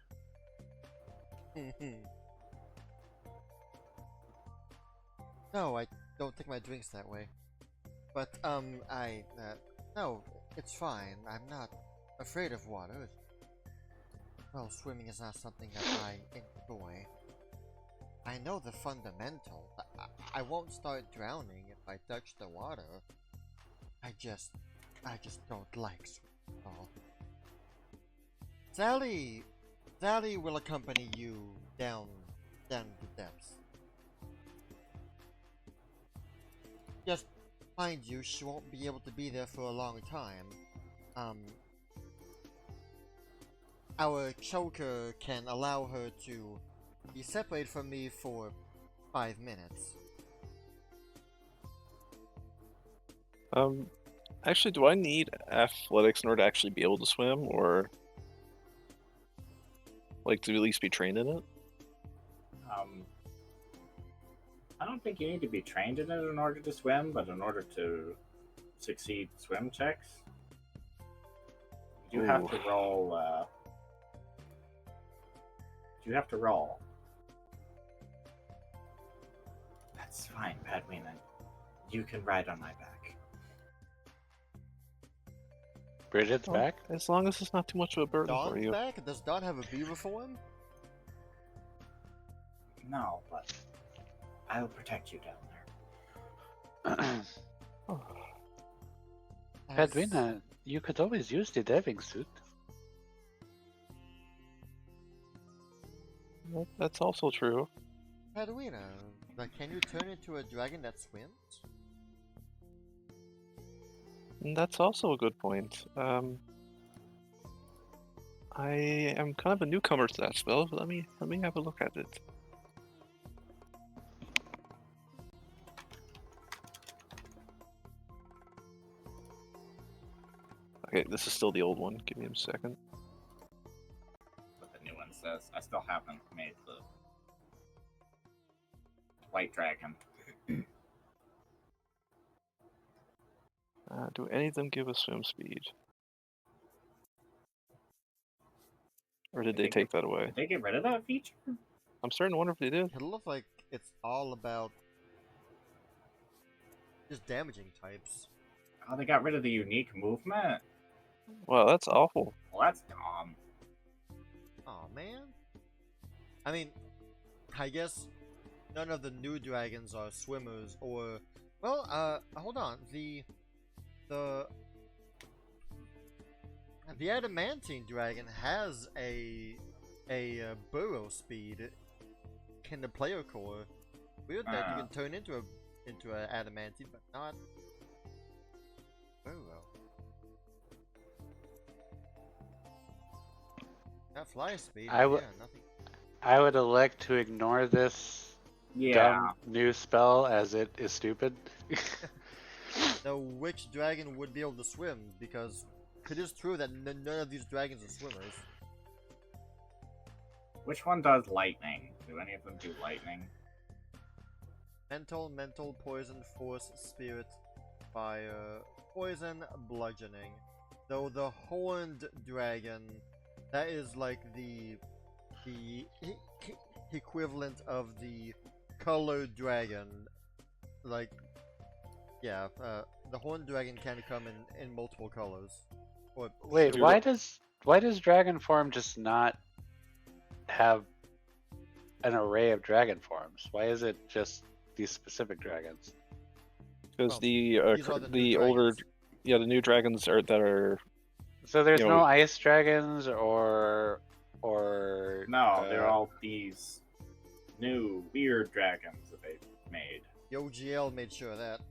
S1: No, I don't take my drinks that way. But, no, it's fine. I'm not afraid of water. Well, swimming is not something that I enjoy. I know the fundamental. I won't start drowning if I touch the water. I just don't like swimming at all. Sally will accompany you down the depths. Just mind you, she won't be able to be there for a long time. Our choker can allow her to be separated from me for 5 minutes.
S2: Actually, do I need athletics in order to actually be able to swim, or like to at least be trained in it?
S4: I don't think you need to be trained in it in order to swim, but in order to
S5: succeed swim checks. You have to roll. You have to roll. That's fine, Padwina. You can ride on my back.
S3: Bridget's
S2: Well,
S3: back.
S2: as long as it's not too much of a burden for
S1: Don's
S2: you.
S1: back? Does Don have a beaver form?
S5: No, but I will protect you down there.
S2: Oh,
S3: Edwina, you could always use the diving suit.
S2: that's also true.
S1: Padwina, like, can you turn into a dragon that swims?
S2: And that's also a good point. I am kind of a newcomer to that spell. But let me have a look at it. Okay, this is still the old one. Give me a second.
S5: What the new one says. I still haven't made the white dragon.
S2: Do any of them give a swim speed? Or did they take that away?
S5: Did they get rid of that feature?
S2: I'm starting to wonder if they did.
S1: It looks like it's all about just damaging types.
S5: Oh, they got rid of the unique movement?
S2: Wow, that's awful.
S5: Well, that's dumb.
S1: Oh man. I mean, I guess none of the new dragons are swimmers or, well, hold on. The adamantine dragon has a burrow speed in the player core. Weird that you can turn into an adamantine, but not burrow. That fly speed.
S3: I
S1: yeah, nothing.
S3: I would elect to ignore this dumb new spell as it is stupid.
S1: Now, which dragon would be able to swim? Because it is true that none of these dragons are swimmers.
S5: Which one does lightning? Do any of them do lightning?
S1: Mental, poison, force, spirit, fire, poison, bludgeoning. Though the horned dragon, that is like the equivalent of the colored dragon. Like, yeah, the horned dragon can come in multiple colors. Or
S3: Wait, why does dragon form just not have an array of dragon forms? Why is it just these specific dragons?
S2: Because
S1: Well,
S2: the
S1: these are the new
S2: older,
S1: dragons.
S2: yeah, the new dragons are that are.
S3: So there's
S2: You
S3: no
S2: know-
S3: ice dragons or
S5: No, they're all these new weird dragons that they've made.
S1: the OGL made sure of that.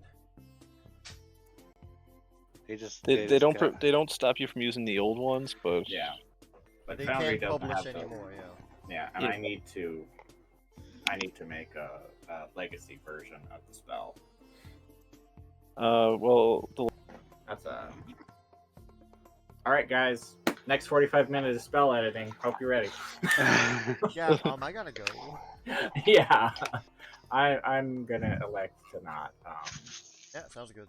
S3: they just
S2: They
S3: just
S2: don't
S3: got-
S2: they don't stop you from using the old ones, but
S5: Yeah. But
S1: They
S5: Foundry
S1: can't
S5: doesn't
S1: publish
S5: have those.
S1: anymore, yeah.
S5: Yeah, and
S2: Yeah.
S5: I need to make a legacy version of the spell.
S2: well,
S5: That's a. All right, guys. Next 45 minutes of spell editing. Hope you're ready.
S1: Yeah, I gotta go.
S5: Yeah, I'm gonna elect to not.
S1: Yeah, sounds good.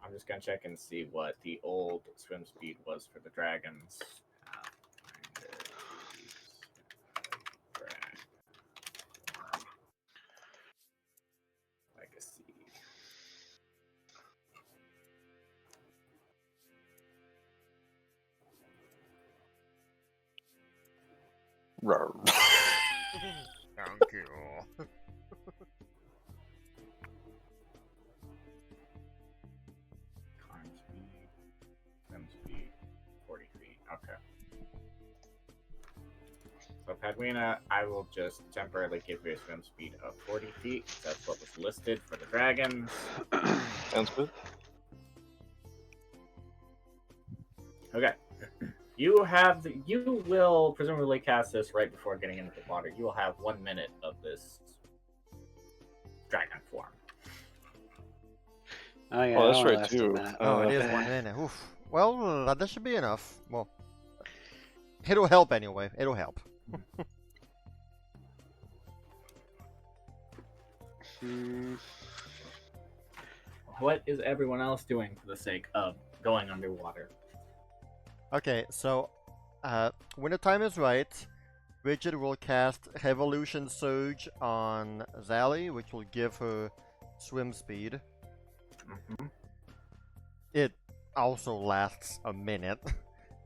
S5: I'm just gonna check and see what the old swim speed was for the dragons. Legacy.
S2: rawr.
S1: Thank you.
S5: Climb speed, swim speed, 40 feet. Okay. So Padwina, I will just temporarily give you a swim speed of 40 feet. That's what was listed for the dragons.
S2: Sounds good.
S5: Okay. You will presumably cast this right before getting into the water. You will have 1 minute of this dragon form.
S3: Oh yeah,
S2: Oh, that's
S3: that'll
S2: right,
S3: last a
S2: too.
S3: minute.
S1: Oh, it is 1 minute. Oof. Well, that should be enough. Well, it'll help anyway. It'll help.
S5: what is everyone else doing for the sake of going underwater?
S1: Okay, so when the time is right, Bridget will cast Evolution Surge on Zally, which will give her swim speed.
S5: Mm-hmm.
S1: It also lasts a minute,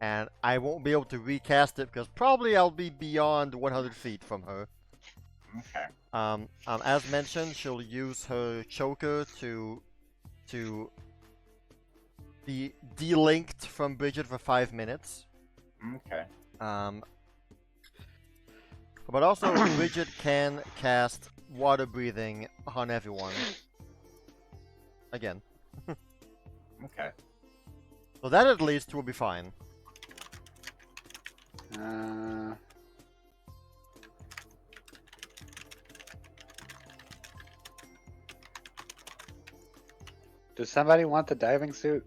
S1: and I won't be able to recast it because probably I'll be beyond 100 feet from her.
S5: Okay.
S1: As mentioned, she'll use her choker to be delinked from Bridget for 5 minutes.
S5: Okay.
S1: But also, Bridget can cast water breathing on everyone. Again.
S5: Okay.
S1: So that at least will be fine.
S3: Does somebody want the diving suit?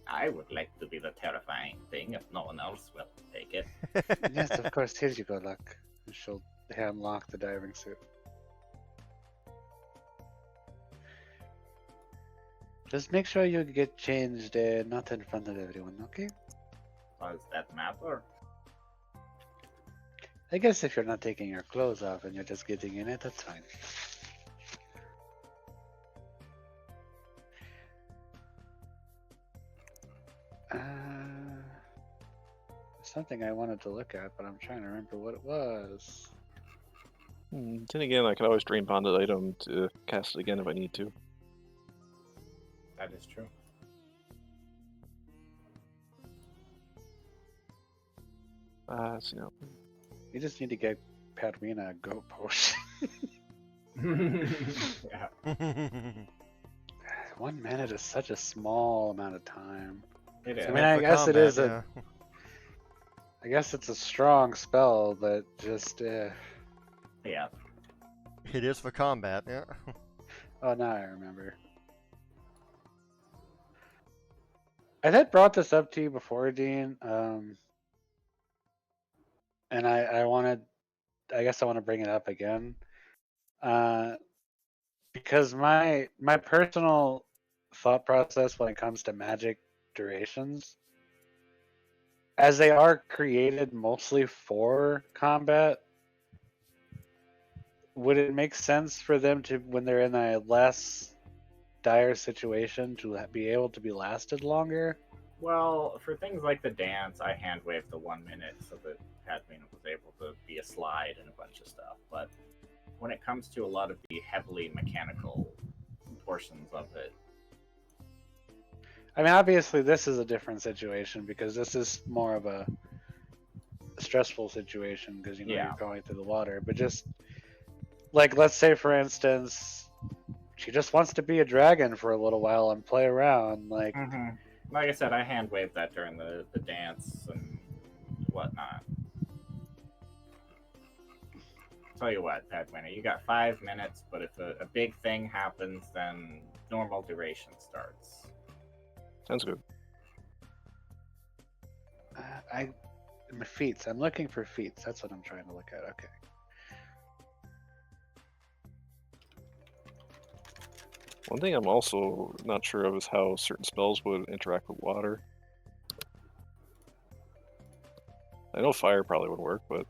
S5: I would like to be the terrifying thing if no one else will take it.
S3: Yes, of course. Here you go, Luck. She'll hand lock the diving suit. Just make sure you get changed, not in front of everyone, okay?
S5: Does that matter?
S3: I guess if you're not taking your clothes off and you're just getting in it, that's fine. Something I wanted to look at, but I'm trying to remember what it was.
S2: Then again, I can always drain bonded item to cast it again if I need to.
S5: That is true.
S2: Let's see now.
S3: You just need to get Padrina a goat potion.
S5: Yeah,
S3: 1 minute is such a small amount of time.
S5: it is.
S3: I mean, I
S1: For
S3: guess it
S1: combat,
S3: is a. I guess it's a strong spell, but just.
S5: Yeah.
S1: It is for combat, yeah.
S3: Oh, now I remember. I had brought this up to you before, Dean. And I wanted. I guess I want to bring it up again. Because my personal thought process when it comes to magic durations, as they are created mostly for combat, would it make sense for them to, when they're in a less dire situation, to be able to be lasted longer?
S5: Well, for things like the dance, I hand waved the 1 minute so that Padmina was able to be a slide and a bunch of stuff. But when it comes to a lot of the heavily mechanical portions of it,
S3: I mean, obviously, this is a different situation because this is more of a stressful situation because
S5: Yeah.
S3: you're going through the water. But just like, let's say, for instance, she just wants to be a dragon for a little while and play around. Like,
S5: like I said, I hand waved that during the dance and whatnot. Tell you what, Padmina, you got 5 minutes, but if a big thing happens, then normal duration starts.
S2: Sounds good.
S3: my feats. I'm looking for feats. That's what I'm trying to look at. Okay.
S2: One thing I'm also not sure of is how certain spells would interact with water. I know fire probably would work, but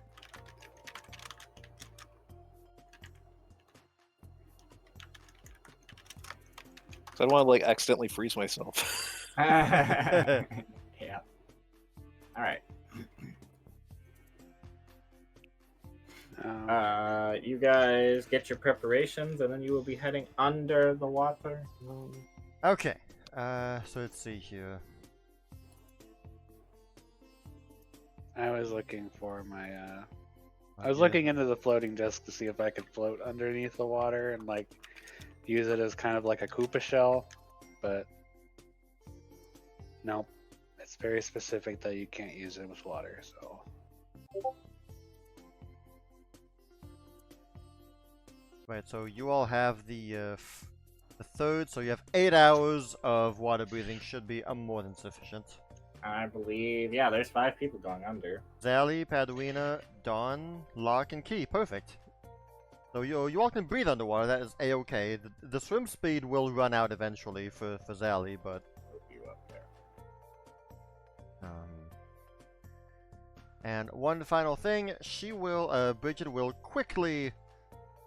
S2: I don't want to like accidentally freeze myself.
S5: Yeah. All right. You guys get your preparations, and then you will be heading under the water.
S1: Okay. So let's see here.
S3: I was looking for my. I was looking into the floating disc to see if I could float underneath the water and like use it as kind of like a Koopa shell, but nope. It's very specific that you can't use it with water. So.
S1: Right, so you all have the third, so you have 8 hours of water breathing. Should be more than sufficient.
S5: I believe, yeah, there's 5 people going under.
S1: Zally, Paduina, Dawn, Locke, and Key. Perfect. So you all can breathe underwater. That is a-okay. The swim speed will run out eventually for Zally, but
S5: Put you up there.
S1: And one final thing, Bridget will quickly,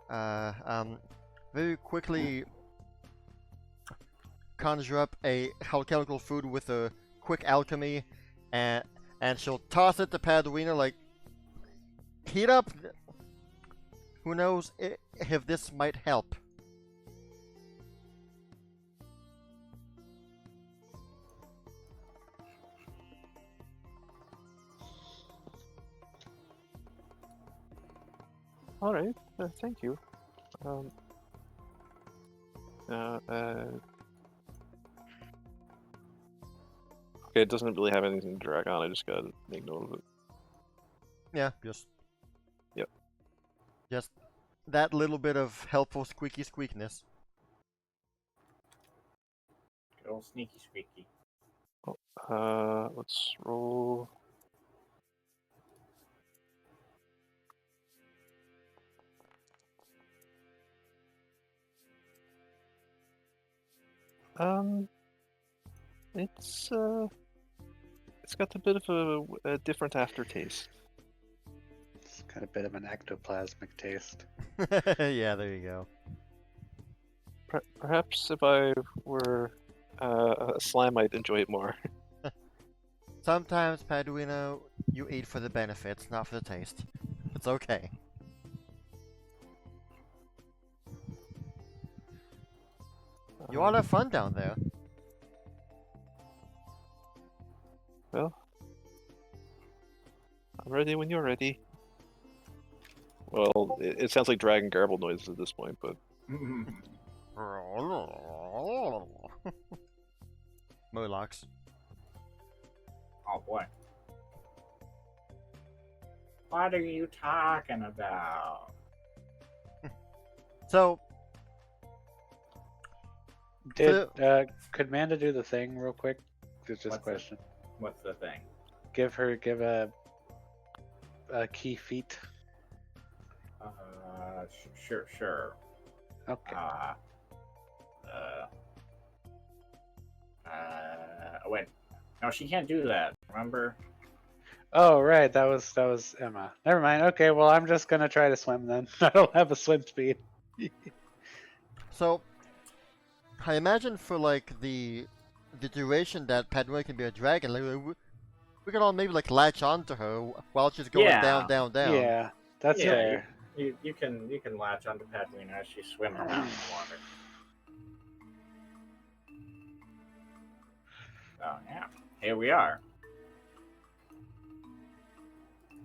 S1: very quickly conjure up a alchemical food with a quick alchemy, and she'll toss it to Padwina like, heat up. Who knows if this might help?
S2: All right, thank you. Okay, it doesn't really have anything to drag on. I just gotta make note of it.
S1: Yeah, just.
S2: Yep.
S1: Just that little bit of helpful squeaky squeakness.
S5: Good old sneaky squeaky.
S2: Let's roll. It's got a bit of a different aftertaste.
S3: It's got a bit of an ectoplasmic taste.
S1: Yeah, there you go.
S2: Perhaps if I were a slime, I'd enjoy it more.
S1: Sometimes, Paduino, you eat for the benefits, not for the taste. It's okay. You all have fun down there.
S2: Well, I'm ready when you're ready. Well, it sounds like dragon garble noises at this point, but
S1: Molochs.
S5: Oh boy. What are you talking about?
S1: So,
S3: Could Manda do the thing real quick? It's just a
S5: What's the-
S3: question.
S5: What's the thing?
S3: Give a key feat.
S5: Sure.
S3: Okay.
S5: Wait. No, she can't do that. Remember?
S3: Oh right, that was Emma. Never mind. Okay, well I'm just gonna try to swim then. I don't have a swim speed.
S1: So, I imagine for like the duration that Padua can be a dragon, like, we can all maybe like latch onto her while she's going
S5: Yeah.
S1: down.
S3: Yeah, that's
S5: Yeah,
S3: fair.
S5: You can latch onto Padwina as she's swimming around in the water. Oh yeah. Here we are.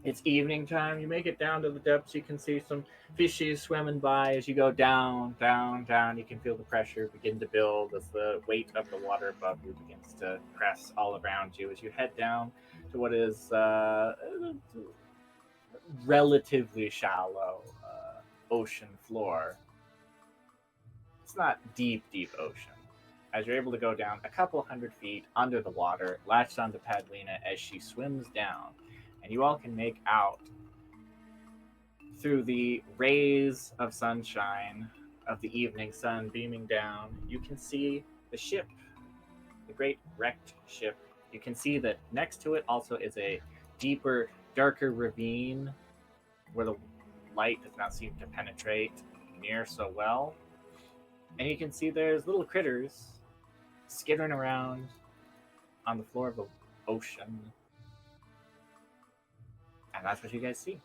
S5: It's evening time. You make it down to the depths. You can see some fishies swimming by as you go down. You can feel the pressure begin to build as the weight of the water above you begins to press all around you as you head down to what is relatively shallow ocean floor. It's not deep ocean. As you're able to go down a couple hundred feet under the water, latched onto Padlina as she swims down, and you all can make out through the rays of sunshine of the evening sun beaming down, you can see the ship, the great wrecked ship. You can see that next to it also is a deeper, darker ravine where the light does not seem to penetrate near so well. And you can see there's little critters skittering around on the floor of the ocean. And that's what you guys see.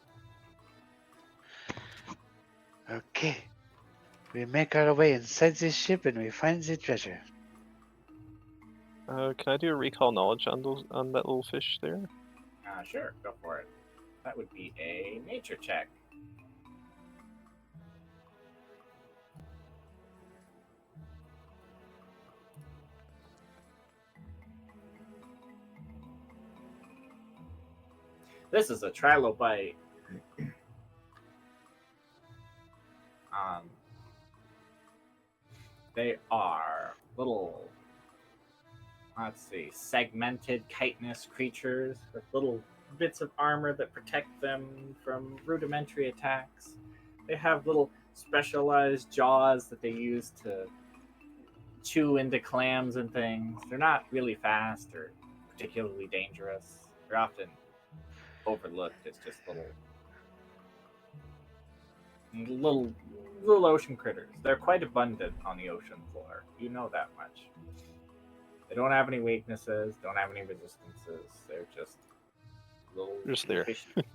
S3: Okay. We make our way inside this ship and we find the treasure.
S2: can I do a recall knowledge on that little fish there?
S5: Sure, go for it. That would be a nature check. This is a trilobite. They are little, let's see, segmented chitinous creatures with little bits of armor that protect them from rudimentary attacks. They have little specialized jaws that they use to chew into clams and things. They're not really fast or particularly dangerous. They're often overlooked as just little ocean critters. They're quite abundant on the ocean floor. You know that much. They don't have any weaknesses, don't have any resistances. They're just
S2: Just there.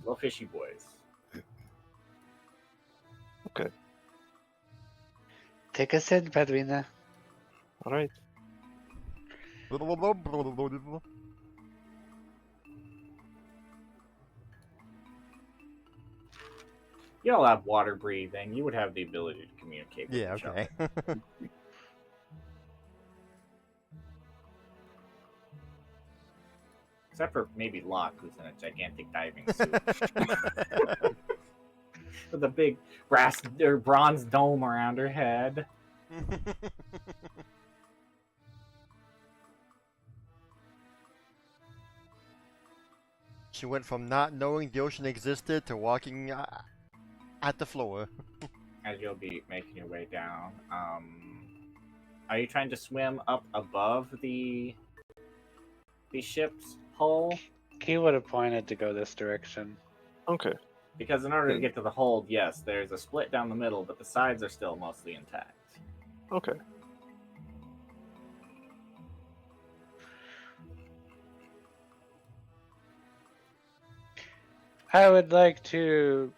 S5: little fishy boys.
S2: Okay.
S3: Take us in, Padrina.
S2: All right.
S5: You all have water breathing. You would have the ability to communicate with
S1: Yeah,
S5: each
S1: okay.
S5: other. Except for maybe Locke, who's in a gigantic diving suit. With a big bronze dome around her head.
S1: She went from not knowing the ocean existed to walking at the floor.
S5: As you'll be making your way down. Are you trying to swim up above the ship's hull?
S3: He would have pointed to go this direction.
S2: Okay.
S5: Because in order to get to the hold, yes, there's a split down the middle, but the sides are still mostly intact.
S2: Okay.
S3: I would like to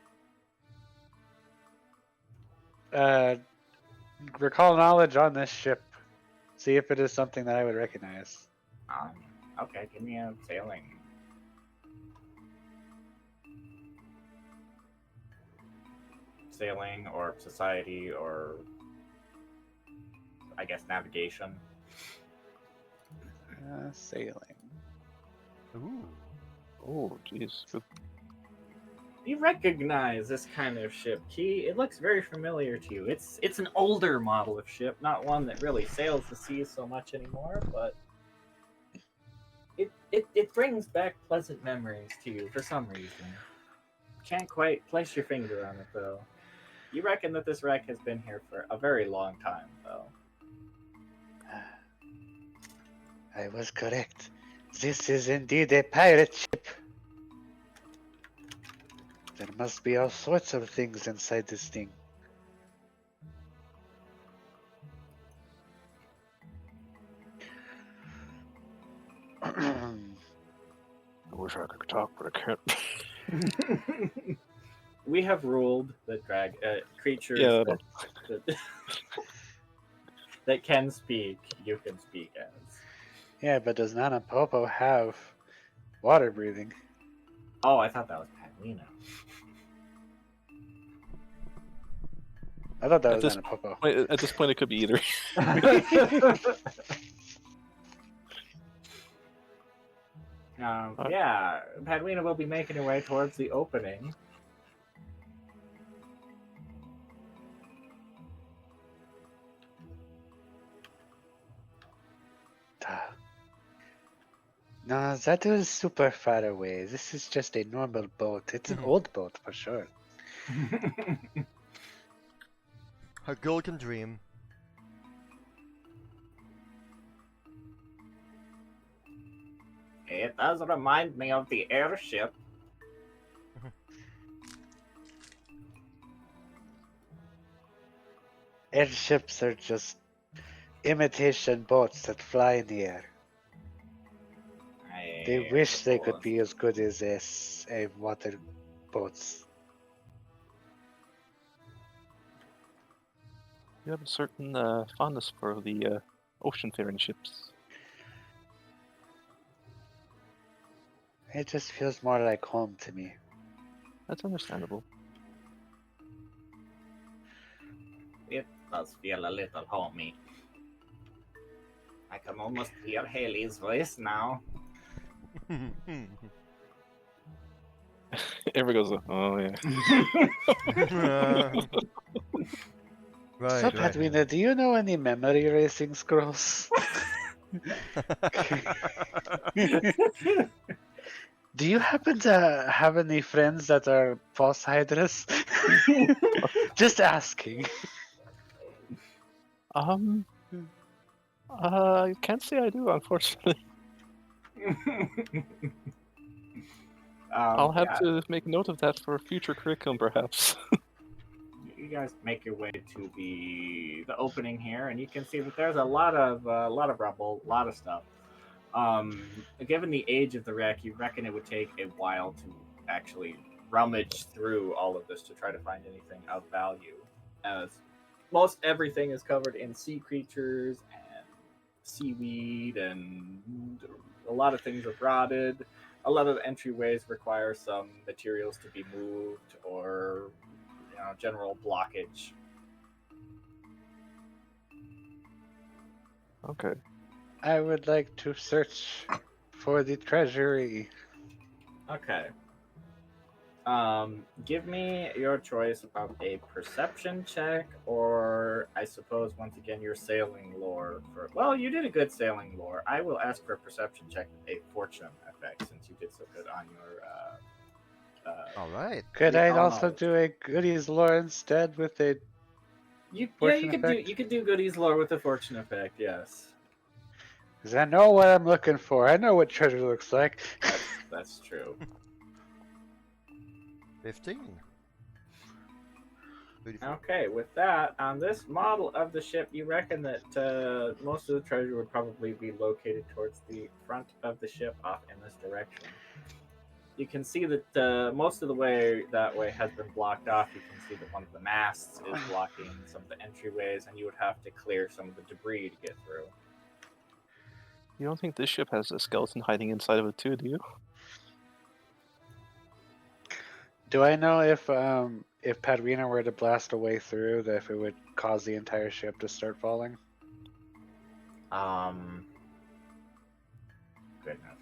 S3: recall knowledge on this ship. See if it is something that I would recognize.
S5: Okay, give me a sailing. Sailing or society or I guess navigation.
S3: Sailing.
S1: Ooh.
S2: Oh, jeez. Good.
S5: You recognize this kind of ship, Key. It looks very familiar to you. It's an older model of ship, not one that really sails the seas so much anymore, but it brings back pleasant memories to you for some reason. Can't quite place your finger on it though. You reckon that this wreck has been here for a very long time, though.
S3: I was correct. This is indeed a pirate ship. There must be all sorts of things inside this thing.
S2: I wish I could talk, but I can't.
S5: We have ruled that creatures
S2: Yeah,
S5: that can speak, you can speak as.
S3: Yeah, but does Nana Popo have water breathing?
S5: Oh, I thought that was Padlina.
S3: I thought that
S2: At
S3: was
S2: this
S3: Nana Popo.
S2: Wait, at this point, it could be either.
S5: Yeah, Padlina will be making her way towards the opening.
S3: No, that was super far away. This is just a normal boat. It's an old boat for sure.
S1: A girl can dream.
S5: It does remind me of the airship.
S3: Airships are just imitation boats that fly in the air. They wish they could be as good as a water boats.
S2: You have a certain fondness for the ocean-faring ships.
S3: It just feels more like home to me.
S2: That's understandable.
S5: It does feel a little homey. I can almost hear Haley's voice now.
S2: Everyone goes, oh yeah.
S1: Right,
S3: So,
S1: right.
S3: Padwina, do you know any memory erasing scrolls? Do you happen to have any friends that are false hydras? Just asking.
S2: I can't say I do, unfortunately. I'll have
S5: Yeah,
S2: to make note of that for future curriculum, perhaps.
S5: you guys make your way to the opening here, and you can see that there's a lot of rubble, a lot of stuff. Given the age of the wreck, you reckon it would take a while to actually rummage through all of this to try to find anything of value, as most everything is covered in sea creatures and seaweed, and a lot of things are rotted. A lot of entryways require some materials to be moved or general blockage.
S2: Okay.
S3: I would like to search for the treasury.
S5: Okay. Give me your choice about a perception check, or I suppose once again your sailing lore. Well, you did a good sailing lore. I will ask for a perception check with a fortune effect since you did so good on your.
S1: All right.
S3: Could
S5: Yeah,
S3: I
S5: oh,
S3: also
S5: knowledge.
S3: do a goodies lore instead with a
S5: You
S3: fortune
S5: could
S3: effect?
S5: do goodies lore with a fortune effect. Yes,
S3: Because I know what I'm looking for. I know what treasure looks like.
S5: that's true.
S1: 15. Beautiful.
S5: Okay, with that, on this model of the ship, you reckon that most of the treasure would probably be located towards the front of the ship off in this direction. You can see that most of the way that way has been blocked off. You can see that one of the masts is blocking some of the entryways, and you would have to clear some of the debris to get through.
S2: You don't think this ship has a skeleton hiding inside of it too, do you?
S3: Do I know if Padrina were to blast a way through, that if it would cause the entire ship to start falling?
S5: Goodness.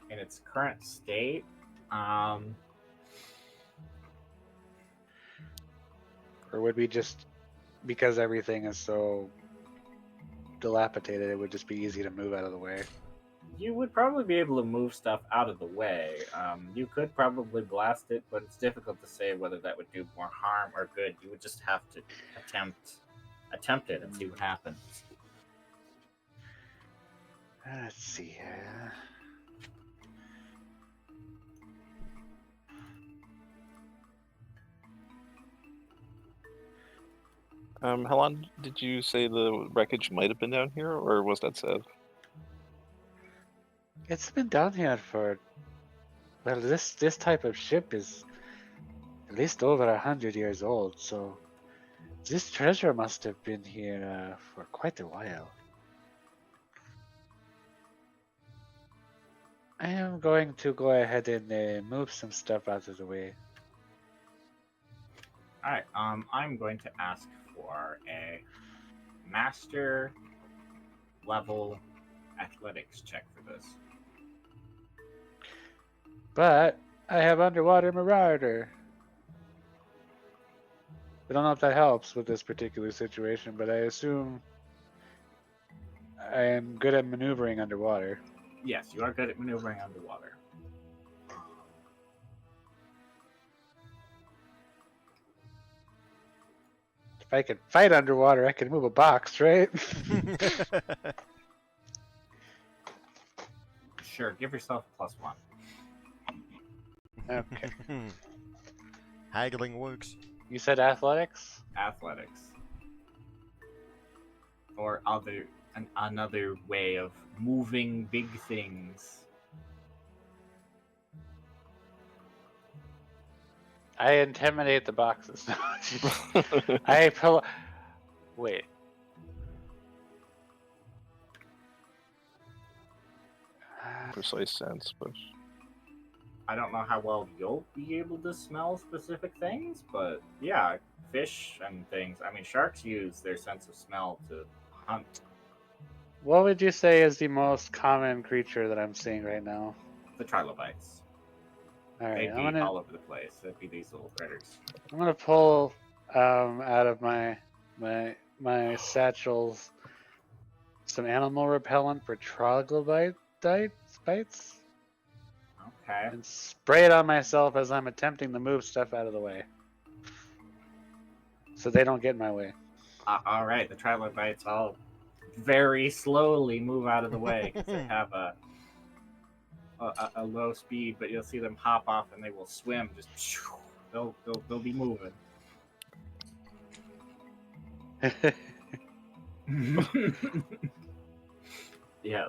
S5: In its current state,
S3: Or would we just, because everything is so dilapidated, it would just be easy to move out of the way?
S5: you would probably be able to move stuff out of the way. You could probably blast it, but it's difficult to say whether that would do more harm or good. You would just have to attempt it and see what happens.
S3: Let's see here.
S2: How long did you say the wreckage might have been down here, or was that said?
S3: It's been down here for, well, this type of ship is at least over 100 years old, so this treasure must have been here for quite a while. I am going to go ahead and move some stuff out of the way.
S5: All right. I'm going to ask for a master level athletics check for this.
S3: But I have underwater marauder. I don't know if that helps with this particular situation, but I assume I am good at maneuvering underwater.
S5: Yes, you are good at maneuvering underwater.
S3: If I can fight underwater, I can move a box, right?
S5: Sure, give yourself a +1.
S3: Okay.
S1: Haggling works.
S3: You said athletics?
S5: Athletics. Or another way of moving big things.
S3: I intimidate the boxes. Wait.
S2: Precise sense, but
S5: I don't know how well you'll be able to smell specific things, but yeah, fish and things. I mean, sharks use their sense of smell to hunt.
S3: What would you say is the most common creature that I'm seeing right now?
S5: The trilobites.
S3: Alright,
S5: They'd be all over the place. They'd be these little critters.
S3: I'm gonna pull out of my satchels some animal repellent for troglodytes. bites
S5: Okay.
S3: and spray it on myself as I'm attempting to move stuff out of the way, so they don't get in my way.
S5: All right. The trilobites all very slowly move out of the way because they have a low speed, but you'll see them hop off and they will swim. Just they'll be moving. Yeah.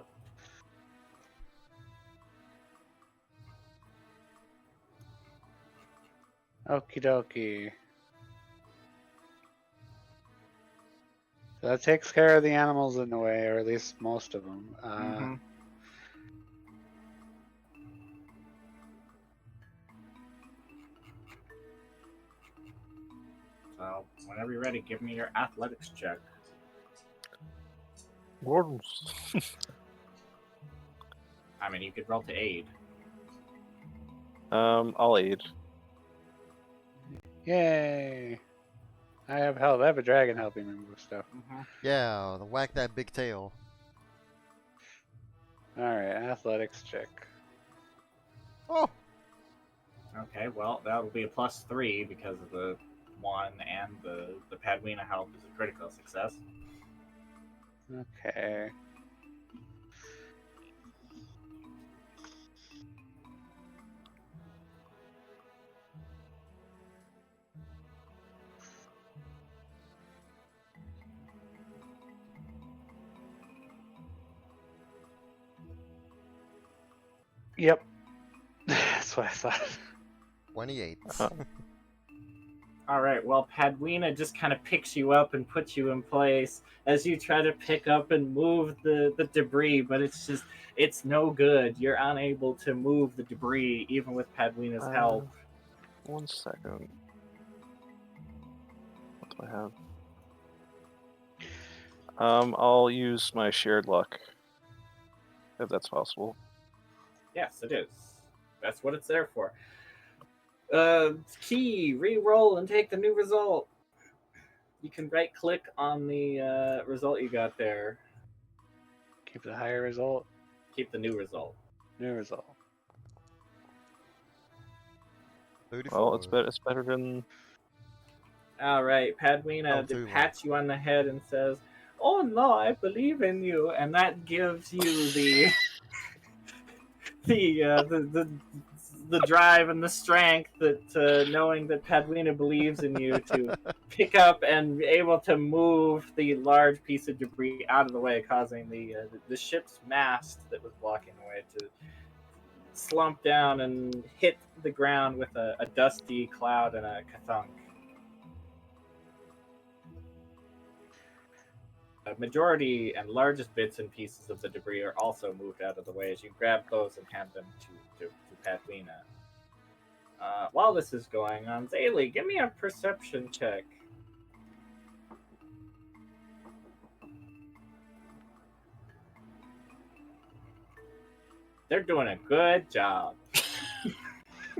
S3: Okie dokie. So that takes care of the animals in a way, or at least most of them.
S5: Mhm. So whenever you're ready, give me your athletics check.
S2: Gordons.
S5: I mean, you could roll to aid.
S2: I'll aid.
S3: Yay! I have help. I have a dragon helping me move stuff.
S1: Yeah, whack that big tail.
S3: Alright, athletics check.
S1: Oh!
S5: Okay, well, that'll be a +3 because of the 1 and the Padwina help is a critical success.
S3: Okay. Yep. That's what I thought.
S1: 28.
S5: All right, well, Padwina just kind of picks you up and puts you in place as you try to pick up and move the debris, but it's no good. You're unable to move the debris even with Padwina's help.
S2: 1 second. What do I have? I'll use my shared luck, if that's possible.
S5: Yes, it is. That's what it's there for. Key, re-roll and take the new result. You can right-click on the result you got there.
S3: Keep the higher result.
S5: Keep the new result.
S3: New result.
S1: 34.
S2: Well, it's better than.
S5: All right, Padwina
S1: too
S5: pats you on the head and says, "Oh no, I believe in you," and that gives you the drive and the strength that knowing that Padwina believes in you to pick up and be able to move the large piece of debris out of the way, causing the ship's mast that was blocking the way to slump down and hit the ground with a dusty cloud and a kathunk. A majority and largest bits and pieces of the debris are also moved out of the way as you grab those and hand them to Padwina. While this is going on, Zaylee, give me a perception check. They're doing a good job.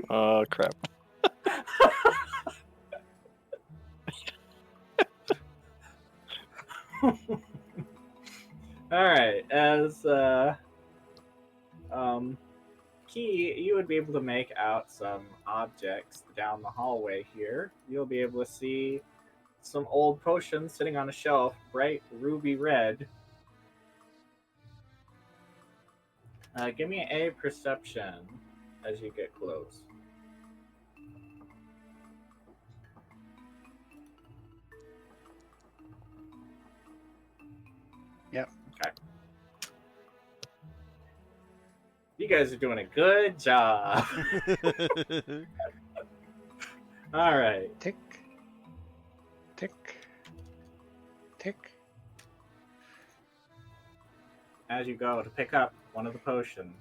S2: Crap.
S5: All right, as Key, you would be able to make out some objects down the hallway here. You'll be able to see some old potions sitting on a shelf, bright ruby red. Give me a perception as you get close.
S3: Yep.
S5: Okay. You guys are doing a good job. All right.
S3: Tick. Tick. Tick.
S5: As you go to pick up one of the potions,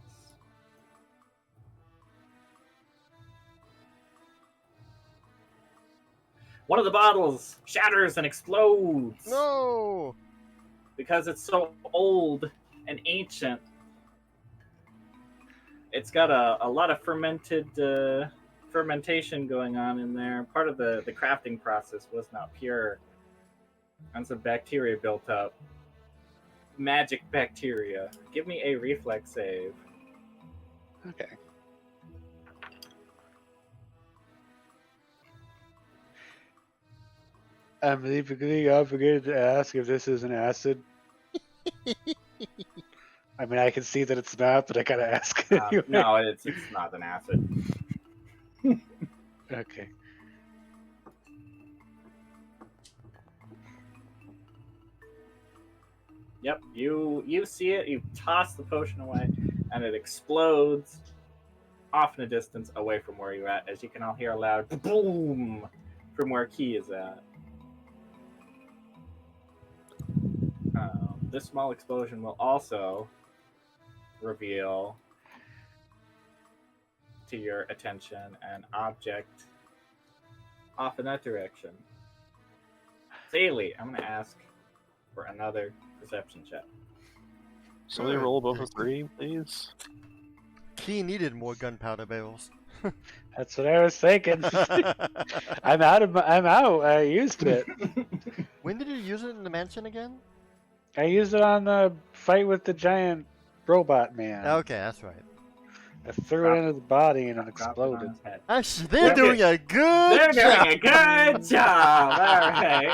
S5: one of the bottles shatters and explodes.
S1: No!
S5: Because it's so old and ancient. It's got a lot of fermentation going on in there. Part of the crafting process was not pure, and some bacteria built up. magic bacteria. Give me a reflex save.
S3: Okay. I'm leaving obligated to ask if this is an acid. I mean, I can see that it's not, but I gotta ask anyway.
S5: No, it's not an acid.
S3: Okay.
S5: Yep, you see it, you toss the potion away, and it explodes off in a distance away from where you're at, as you can all hear a loud boom from where Key is at. This small explosion will also reveal to your attention an object off in that direction. Saley, I'm going to ask for another perception check.
S2: Somebody roll above a 3, please.
S1: He needed more gunpowder barrels.
S3: That's what I was thinking. I'm out. I used it.
S1: When did you use it in the mansion again?
S3: I used it on the fight with the giant robot man.
S1: Okay, that's right.
S3: I threw it into the body and it
S5: Drop it on
S3: exploded.
S5: his head.
S1: Actually, they're
S5: Okay.
S1: doing a good
S5: They're
S1: job.
S5: doing a good job. All right.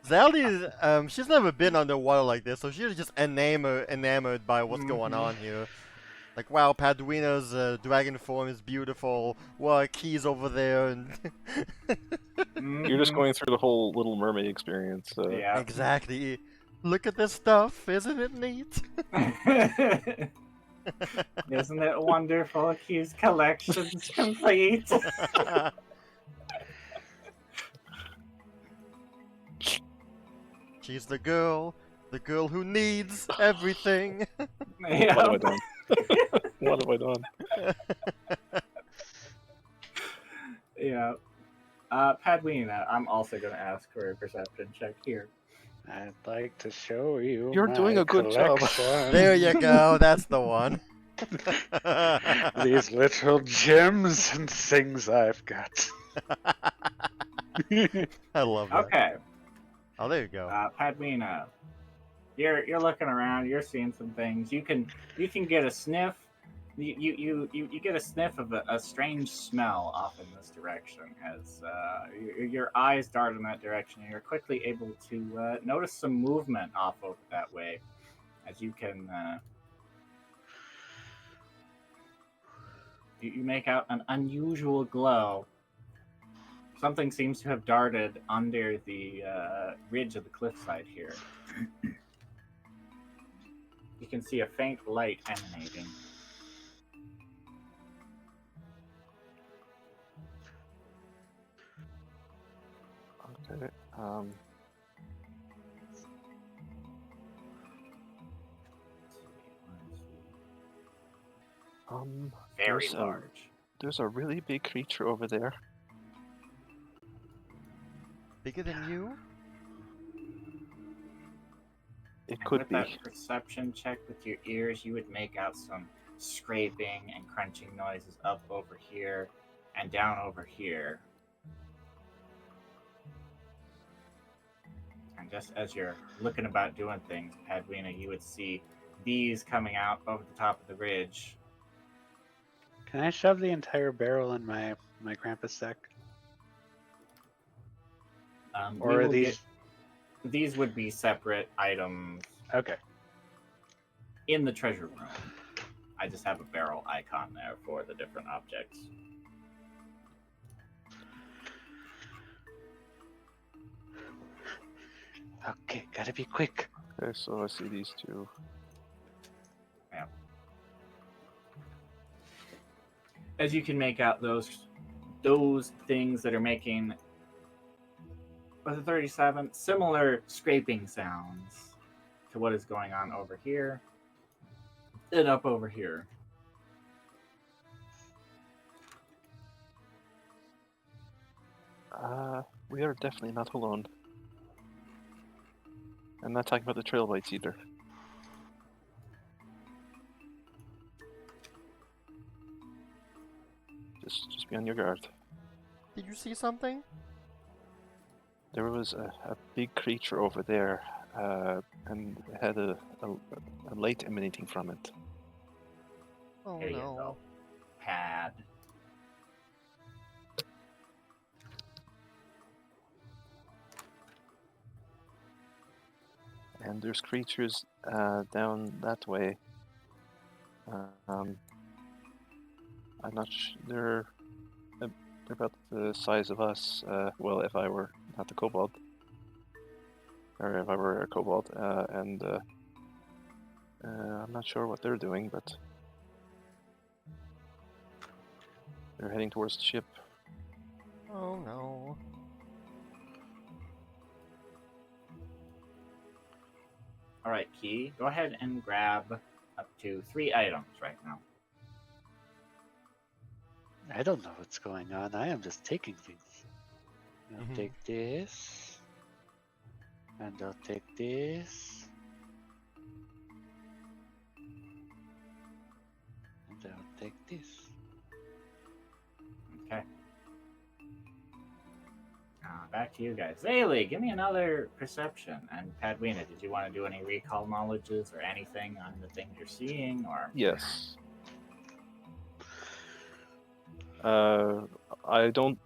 S1: Zeldy, she's never been underwater like this, so she's just enamored by what's going on here. Like, wow, Paduina's dragon form is beautiful. Wow, Key's over there, and
S2: You're just going through the whole Little Mermaid experience.
S5: Yeah.
S1: exactly. Look at this stuff, isn't it neat?
S5: Isn't it wonderful? Key's collection's complete.
S1: She's the girl who needs everything.
S5: Yeah.
S2: What have I done? What have I done?
S5: Yeah. Padwina, I'm also going to ask for a perception check here.
S3: I'd like to show you.
S2: You're doing
S3: my
S2: a good job.
S3: collection.
S1: There you go, that's the one.
S3: These little gems and things I've got.
S1: I love that.
S5: Okay.
S1: Oh, there you go.
S5: Padwina, you're looking around. You're seeing some things. You can get a sniff. You get a sniff of a strange smell off in this direction as your eyes dart in that direction, and you're quickly able to notice some movement off over that way, as you can you make out an unusual glow. Something seems to have darted under the ridge of the cliffside here. You can see a faint light emanating.
S2: Okay.
S5: Very
S2: there's
S5: large.
S2: there's a really big creature over there.
S1: Bigger than you?
S2: It
S5: And
S2: could
S5: with
S2: be.
S5: that perception check with your ears, you would make out some scraping and crunching noises up over here and down over here. And just as you're looking about doing things, Padwina, you would see these coming out over the top of the ridge.
S3: Can I shove the entire barrel in my Krampus sack?
S5: We
S3: Or are
S5: will
S3: these?
S5: get- These would be separate items
S3: Okay.
S5: in the treasure room. I just have a barrel icon there for the different objects.
S3: Okay, gotta be quick.
S2: Okay, so I see these two.
S5: As you can make out those things that are making, with a 37, similar scraping sounds to what is going on over here and up over here.
S2: We are definitely not alone. I'm not talking about the trail bites either. Just be on your guard.
S1: Did you see something?
S2: There was a big creature over there. and had a light emanating from it.
S1: Oh
S5: Here you
S1: no.
S5: go. Pad.
S2: And there's creatures down that way. I'm not they're about the size of us. Well, if I were not the kobold, or if I were a kobold, and I'm not sure what they're doing, but they're heading towards the ship.
S1: Oh no.
S5: All right, Key. Go ahead and grab up to 3 items right now.
S3: I don't know what's going on. I am just taking things. I'll
S1: Mhm.
S3: take this. And I'll take this. And I'll take this.
S5: Okay. Back to you guys. Zaylee, give me another perception. And Padwina, did you want to do any recall knowledges or anything on the things you're seeing, or?
S2: Yes. I don't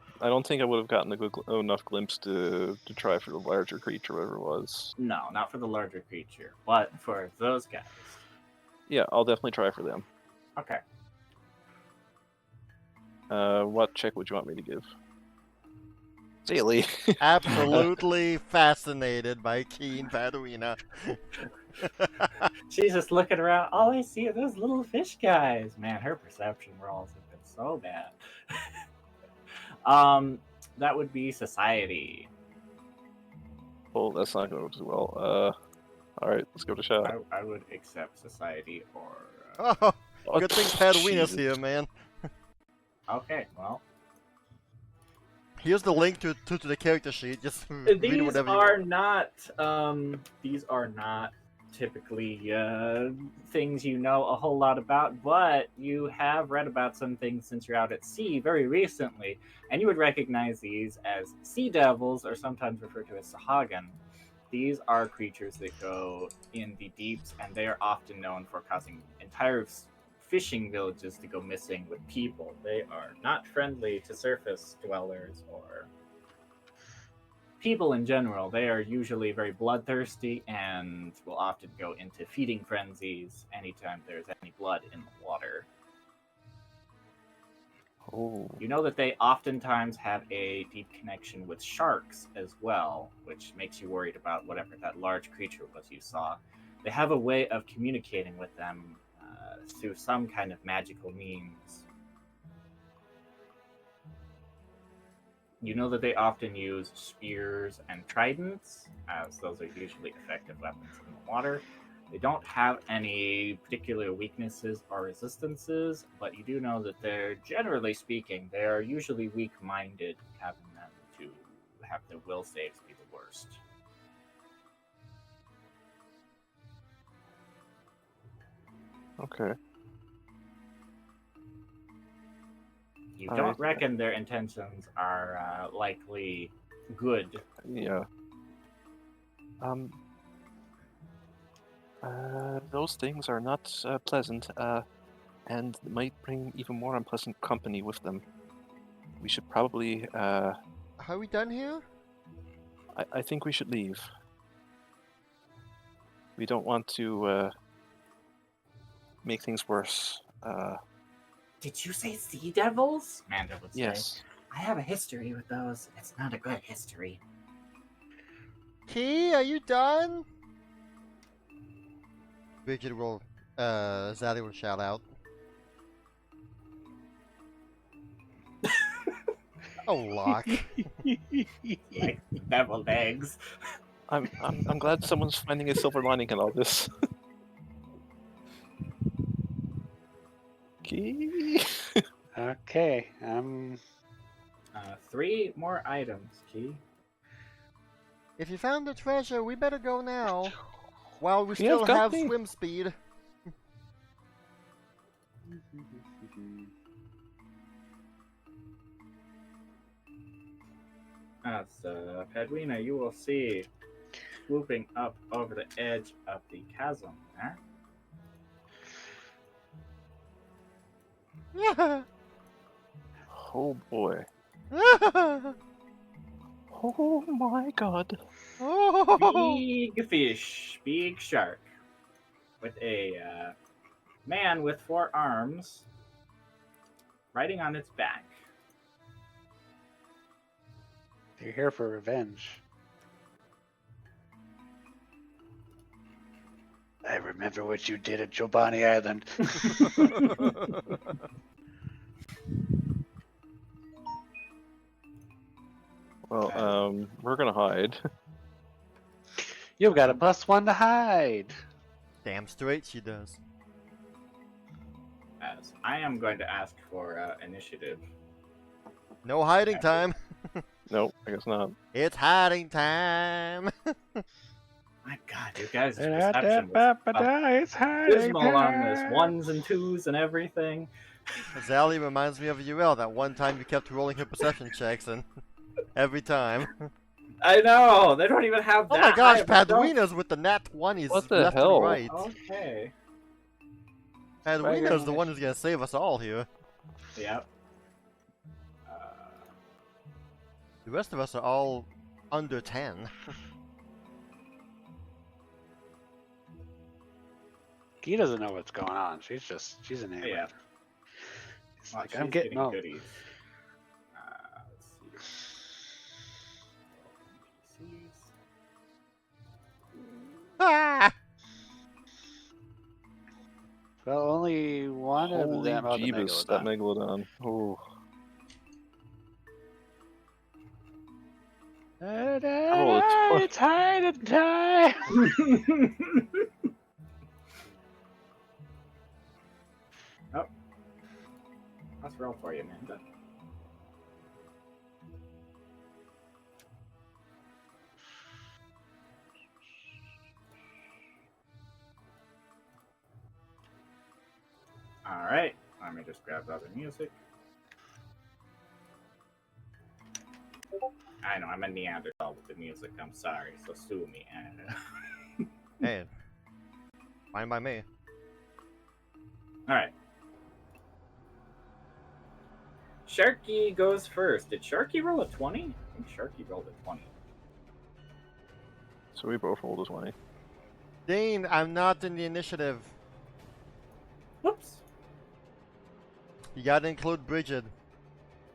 S2: think I would have gotten a good enough glimpse to try for the larger creature, whatever it was.
S5: No, not for the larger creature, but for those guys.
S2: Yeah, I'll definitely try for them.
S5: Okay.
S2: What check would you want me to give? Daily.
S1: Absolutely fascinated by Keen Padwina.
S5: She's just looking around. All I see are those little fish guys. Man, her perception rolls have been so bad. That would be society.
S2: Oh, that's not going to do well. All right, let's go to shot.
S5: I would accept society or.
S1: Oh,
S2: Oh,
S1: good thing Padwina's
S2: Jesus.
S1: here, man.
S5: Okay, well.
S1: Here's the link to the character sheet. Just read
S5: These
S1: whatever you
S5: are
S1: want.
S5: not. These are not typically things you know a whole lot about, but you have read about some things since you're out at sea very recently, and you would recognize these as sea devils, or sometimes referred to as Sahagin. These are creatures that go in the deeps, and they are often known for causing entire fishing villages to go missing with people. They are not friendly to surface dwellers or people in general. They are usually very bloodthirsty and will often go into feeding frenzies anytime there's any blood in the water.
S2: Oh,
S5: You know that they oftentimes have a deep connection with sharks as well, which makes you worried about whatever that large creature was you saw. They have a way of communicating with them through some kind of magical means. You know that they often use spears and tridents, as those are usually effective weapons in the water. They don't have any particular weaknesses or resistances, but you do know that they're, generally speaking, they are usually weak-minded, having them to have their will saves be the worst.
S2: okay.
S5: You
S2: All
S5: don't
S2: right.
S5: reckon their intentions are likely good.
S2: Yeah. Those things are not pleasant, and might bring even more unpleasant company with them. We should probably,
S1: Are we done here?
S2: I think we should leave. We don't want to make things worse.
S5: Did you say sea devils? Manda would say.
S2: Yes.
S5: I have a history with those. It's not a good history.
S1: Key, are you done? Bridget will, Zaddy will shout out. Oh, Locke.
S5: Like deviled eggs.
S2: I'm glad someone's finding a silver lining in all this. Key.
S3: Okay,
S5: 3 more items, Key.
S1: If you found the treasure, we better go now. While we
S2: Yeah,
S1: still
S2: got
S1: have
S2: me.
S1: swim speed.
S5: As Padwina, you will see swooping up over the edge of the chasm there.
S2: Oh boy. Oh my god.
S5: Big fish, big shark, with a man with 4 arms riding on its back.
S3: They're here for revenge. I remember what you did at Jobani Island.
S2: Well, we're gonna hide.
S3: You've got a +1 to hide.
S1: Damn straight she does.
S5: As I am going to ask for initiative.
S1: No hiding time.
S2: Nope, I guess not.
S1: It's hiding time.
S5: My God, you guys' perception was
S3: It's hiding
S5: abysmal on this
S3: time.
S5: 1s and 2s and everything.
S1: Zally reminds me of UL. That one time you kept rolling her perception checks, and every time.
S5: I know they don't even have
S1: Oh
S5: that.
S1: my gosh,
S5: high of a
S1: Padwina's with the nat 20s
S2: What the
S1: left
S2: hell?
S1: and right.
S5: Okay.
S1: Padwina's the one who's gonna save us all here.
S5: Yep.
S1: The rest of us are all under 10.
S3: He doesn't know what's going on. She's an alien.
S5: Yeah.
S3: It's
S5: Well,
S3: like, I'm
S5: she's
S3: getting old.
S5: goodies. Let's see.
S1: Ah!
S3: Well, only one of
S2: Holy
S3: them are the
S2: Jeebus, that
S3: Megalodon.
S2: Megalodon. Oh.
S3: It's hiding time.
S5: Oh. Let's roll for you, Amanda. Alright, let me just grab other music. I know, I'm a Neanderthal with the music, I'm sorry, so sue me.
S1: Hey, fine by me.
S5: Alright. Sharky goes first. Did Sharky roll a 20? I think Sharky rolled a 20.
S2: So we both rolled a 20.
S1: Dean, I'm not in the initiative.
S5: Whoops.
S1: You gotta include Bridget.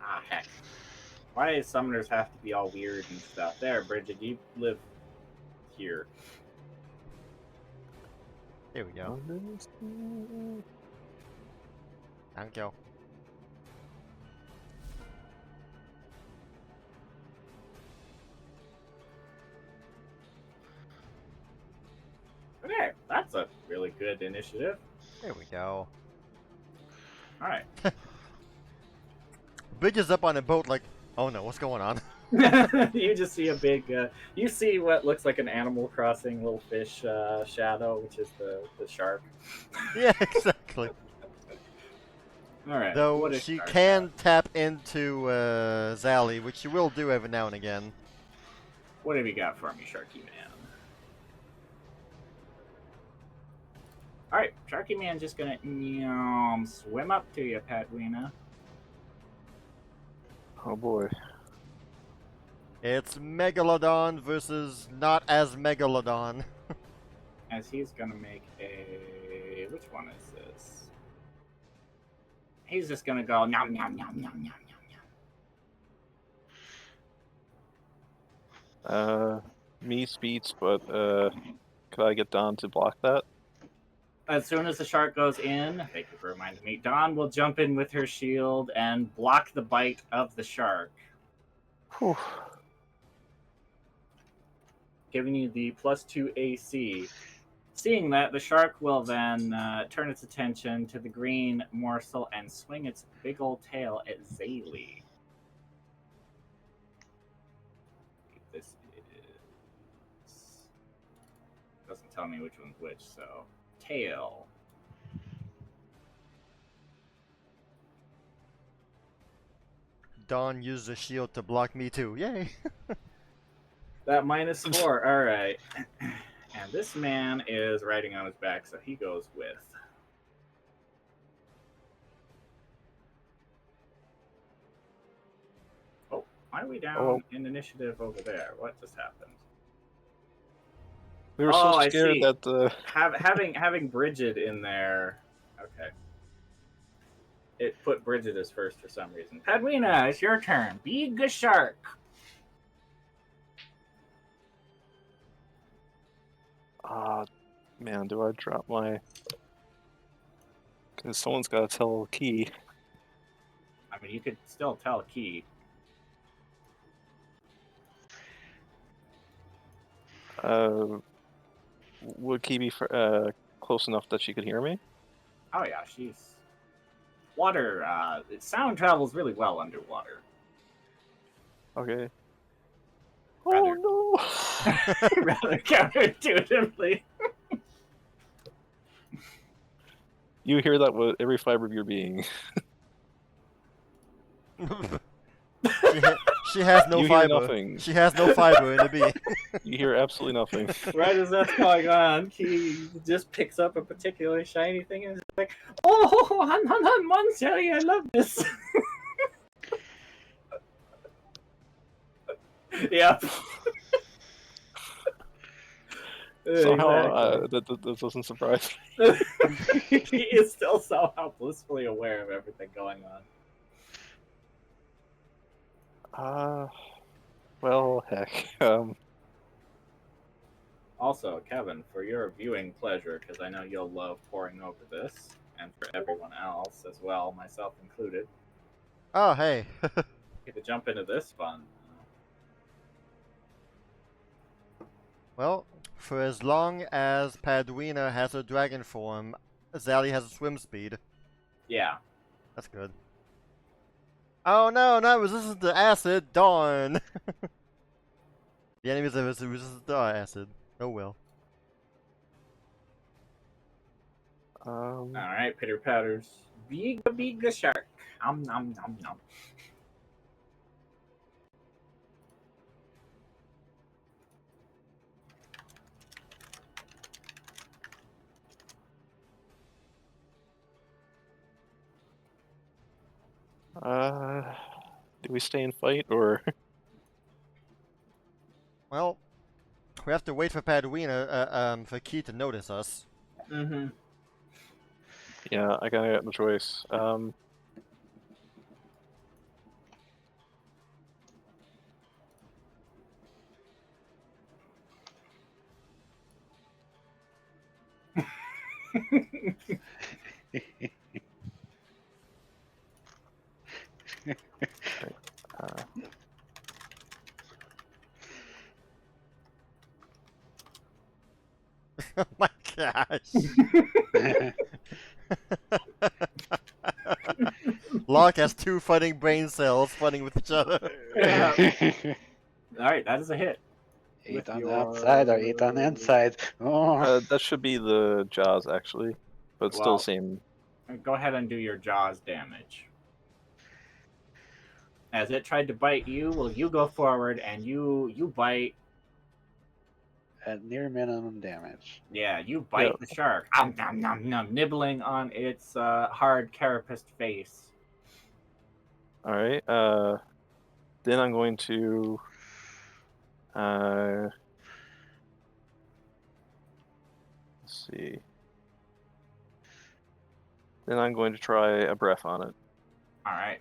S5: Ah, heck. Why do summoners have to be all weird and stuff? There, Bridget, you live here.
S1: Here we go. Thank you.
S5: Okay, that's a really good initiative.
S1: There we go.
S5: Alright.
S1: Bridget's up on a boat like, oh no, what's going on?
S5: You just see a big, you see what looks like an Animal Crossing little fish shadow, which is the shark.
S1: Yeah, exactly.
S5: Alright.
S1: Though
S5: what is
S1: she
S5: shark
S1: can tap into Zally, which she will do every now and again.
S5: What have you got for me, Sharky Man? Alright, Sharky Man just gonna swim up to you, Padwina.
S2: Oh boy.
S1: It's Megalodon versus not as Megalodon.
S5: As he's gonna make a... Which one is this? He's just gonna go nom nom nom nom nom nom.
S2: Me speeds, but could I get Don to block that?
S5: As soon as the shark goes in, thank you for reminding me, Dawn will jump in with her shield and block the bite of the shark,
S2: Whew.
S5: giving you the +2 AC. Seeing that, the shark will then turn its attention to the green morsel and swing its big old tail at Zaylee. This is... Doesn't tell me which one's which, so... Tail.
S1: Dawn used the shield to block me too. Yay!
S5: That -4. All right. And this man is riding on his back, so he goes with. Oh, why are we down in initiative over there? What just happened?
S2: We were
S5: Oh,
S2: so
S5: I
S2: scared
S5: see.
S2: that
S5: Having Bridget in there. Okay. It put Bridget as first for some reason. Padwina, it's your turn. Be a shark.
S2: man, do I drop my? Because someone's got to tell Key.
S5: I mean, you could still tell Key.
S2: Would Key be close enough that she could hear me?
S5: Oh yeah, she's water. Sound travels really well underwater.
S2: Okay.
S5: Rather-
S2: Oh no!
S5: Rather counterintuitively.
S2: You hear that with every fiber of your being.
S1: She has no
S2: You hear
S1: fiber.
S2: nothing.
S1: She has no fiber in the bee.
S2: You hear absolutely nothing.
S5: Right as that's going on, Key just picks up a particularly shiny thing and is like, "Oh, hun, Monselli, I love this." Yep.
S2: Somehow, that doesn't surprise me.
S5: He is still somehow blissfully aware of everything going on.
S2: Well, heck.
S5: Also, Kevin, for your viewing pleasure, because I know you'll love poring over this, and for everyone else as well, myself included,
S1: Oh, hey.
S5: get to jump into this fun.
S1: Well, for as long as Padwina has her dragon form, Zally has a swim speed.
S5: Yeah.
S1: That's good. Oh no, not resistant to acid. Darn. The enemies are resistant to acid. Oh well.
S5: Alright, pitter patters. Big shark. Nom nom nom nom.
S2: Do we stay and fight, or?
S1: Well, we have to wait for Padwina, for Key to notice us.
S5: Mm-hmm.
S2: Yeah, I gotta get the choice.
S1: Oh my gosh. Locke has two fighting brain cells fighting with each other.
S5: Alright, that is a hit.
S3: Eat
S5: With
S3: on the
S5: your-
S3: outside or eat on the inside. Oh.
S2: That should be the Jaws, actually. But it's still
S5: Well-
S2: the same.
S5: Go ahead and do your jaws damage. As it tried to bite you, well, you go forward and you bite.
S3: At near minimum damage.
S5: Yeah, you bite the shark. Nom, nom, nom, nibbling on its hard carapaced face.
S2: Alright, then I'm going to... let's see. Then I'm going to try a breath on it.
S5: Alright.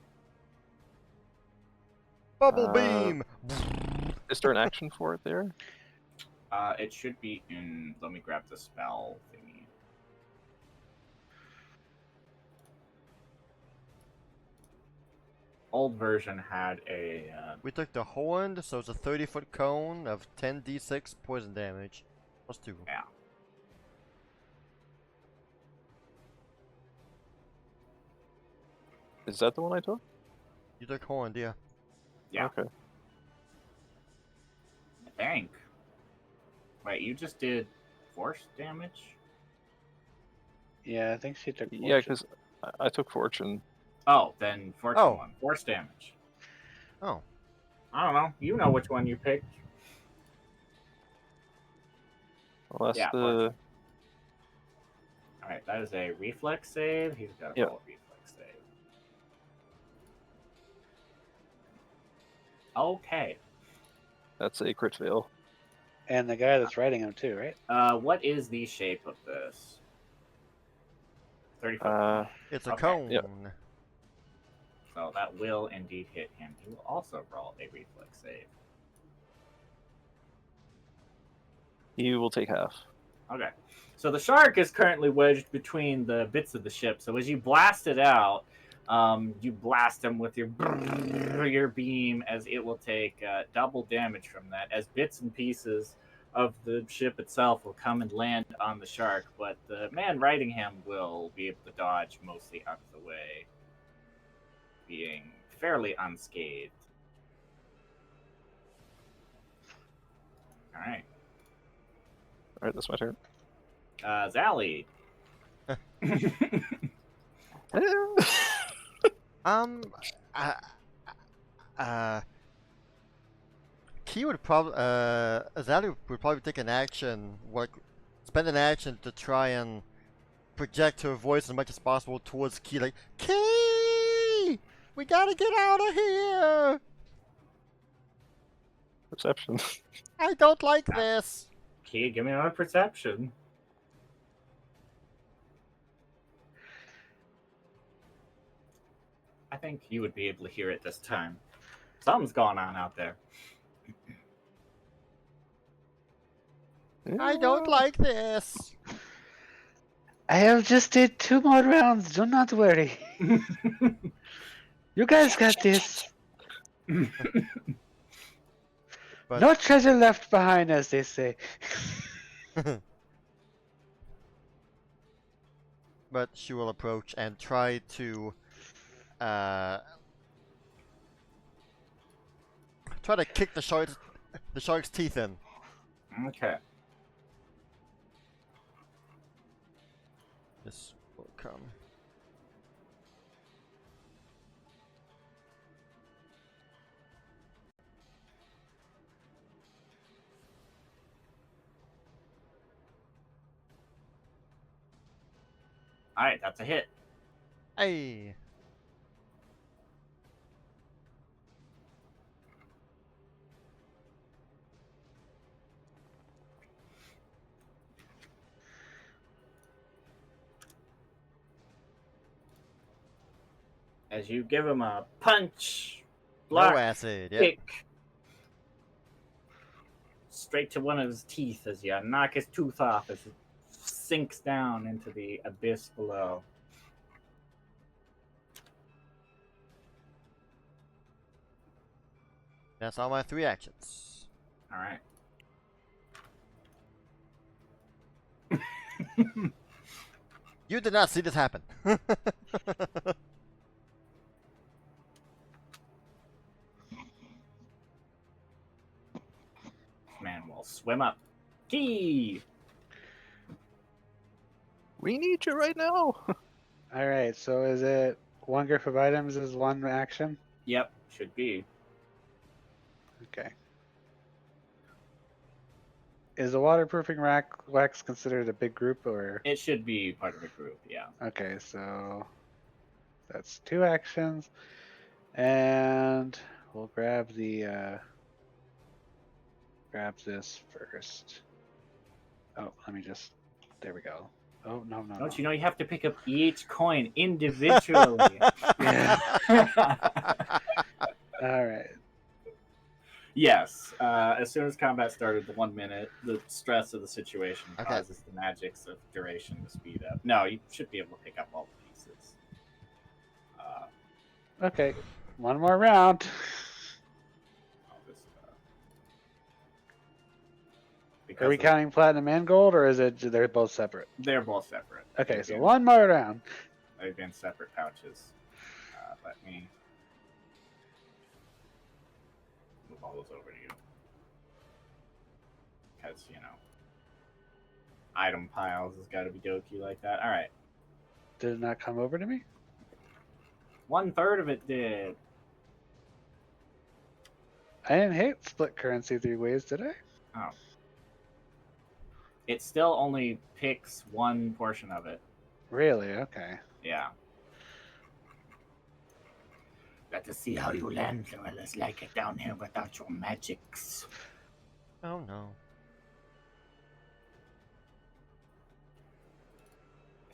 S1: Bubble beam!
S2: Is there an action for it there?
S5: It should be in. Let me grab the spell thingy. Old version had a.
S1: We took the horn, so it's a 30-foot cone of 10d6 poison damage. Plus 2.
S5: Yeah.
S2: Is that the one I took?
S1: You took horn, yeah.
S5: Yeah.
S2: Okay.
S5: I think. Wait, you just did force damage?
S3: Yeah, I think she took.
S2: Yeah,
S3: fortune.
S2: because I took Fortune.
S5: Oh, then fortune
S1: Oh.
S5: one. Force damage.
S1: Oh.
S5: I don't know. You know which one you picked.
S2: Well, that's
S5: Yeah,
S2: the.
S5: All right, that is a reflex save. He's got to
S2: Yep.
S5: roll a reflex save. Okay.
S2: That's a crit fail.
S3: And the guy that's riding him too, right?
S5: What is the shape of this? 30 foot.
S1: It's a
S5: Okay.
S1: cone.
S2: Yep.
S5: So that will indeed hit him. He will also roll a reflex save.
S2: He will take half.
S5: Okay. So the shark is currently wedged between the bits of the ship. So as you blast it out, you blast him with your beam, as it will take double damage from that, as bits and pieces of the ship itself will come and land on the shark, but the man riding him will be able to dodge mostly out of the way, being fairly unscathed. All right.
S2: All right, that's my turn.
S5: Zally.
S1: Key would probably Azali would probably take an action, spend an action to try and project her voice as much as possible towards Key, like, Key, we gotta get out of here.
S2: Perception.
S1: I don't like this.
S5: Key, give me another perception. I think you would be able to hear it this time. Something's going on out there.
S1: I don't like this.
S3: I have just did 2 more rounds. Do not worry. You guys got this.
S1: But
S3: No treasure left behind, as they say.
S1: but she will approach and try to kick the shark's teeth in.
S5: Okay.
S1: This will come.
S5: Alright, that's a hit.
S1: Hey.
S5: As you give him a punch,
S1: No
S5: block,
S1: acid. Yep.
S5: kick, straight to one of his teeth as you knock his tooth off as it sinks down into the abyss below.
S1: That's all my 3 actions.
S5: Alright.
S1: You did not see this happen.
S5: Man will swim up. Key!
S2: We need you right now.
S3: Alright, so is it 1 group of items is 1 action?
S5: Yep, should be.
S3: Okay. Is the waterproofing wax considered a big group, or?
S5: It should be part of a group, yeah.
S3: Okay, so that's 2 actions. And we'll grab the grab this first. Oh, let me just, there we go. Oh, no.
S5: Don't you know you have to pick up each coin individually?
S3: Yeah. Alright.
S5: Yes. As soon as combat started, the 1 minute, the stress of the situation
S1: Okay.
S5: causes the magics of duration to speed up. No, you should be able to pick up all the pieces.
S3: Okay, 1 more round.
S5: I'll just,
S3: Are we counting platinum and gold, or is it they're both separate?
S5: They're both separate.
S3: Okay,
S5: They've
S3: so
S5: been-
S3: 1 more round.
S5: They've been separate pouches. Let me move all those over to you. Because, item piles has got to be dokey like that. All right.
S3: Did it not come over to me?
S5: 1/3 of it did.
S3: I didn't hit split currency 3 ways, did I?
S5: Oh. it still only picks one portion of it.
S3: Really? Okay.
S5: Yeah.
S4: Let us see how you land. Well, it's like it down here without your magics.
S1: Oh no.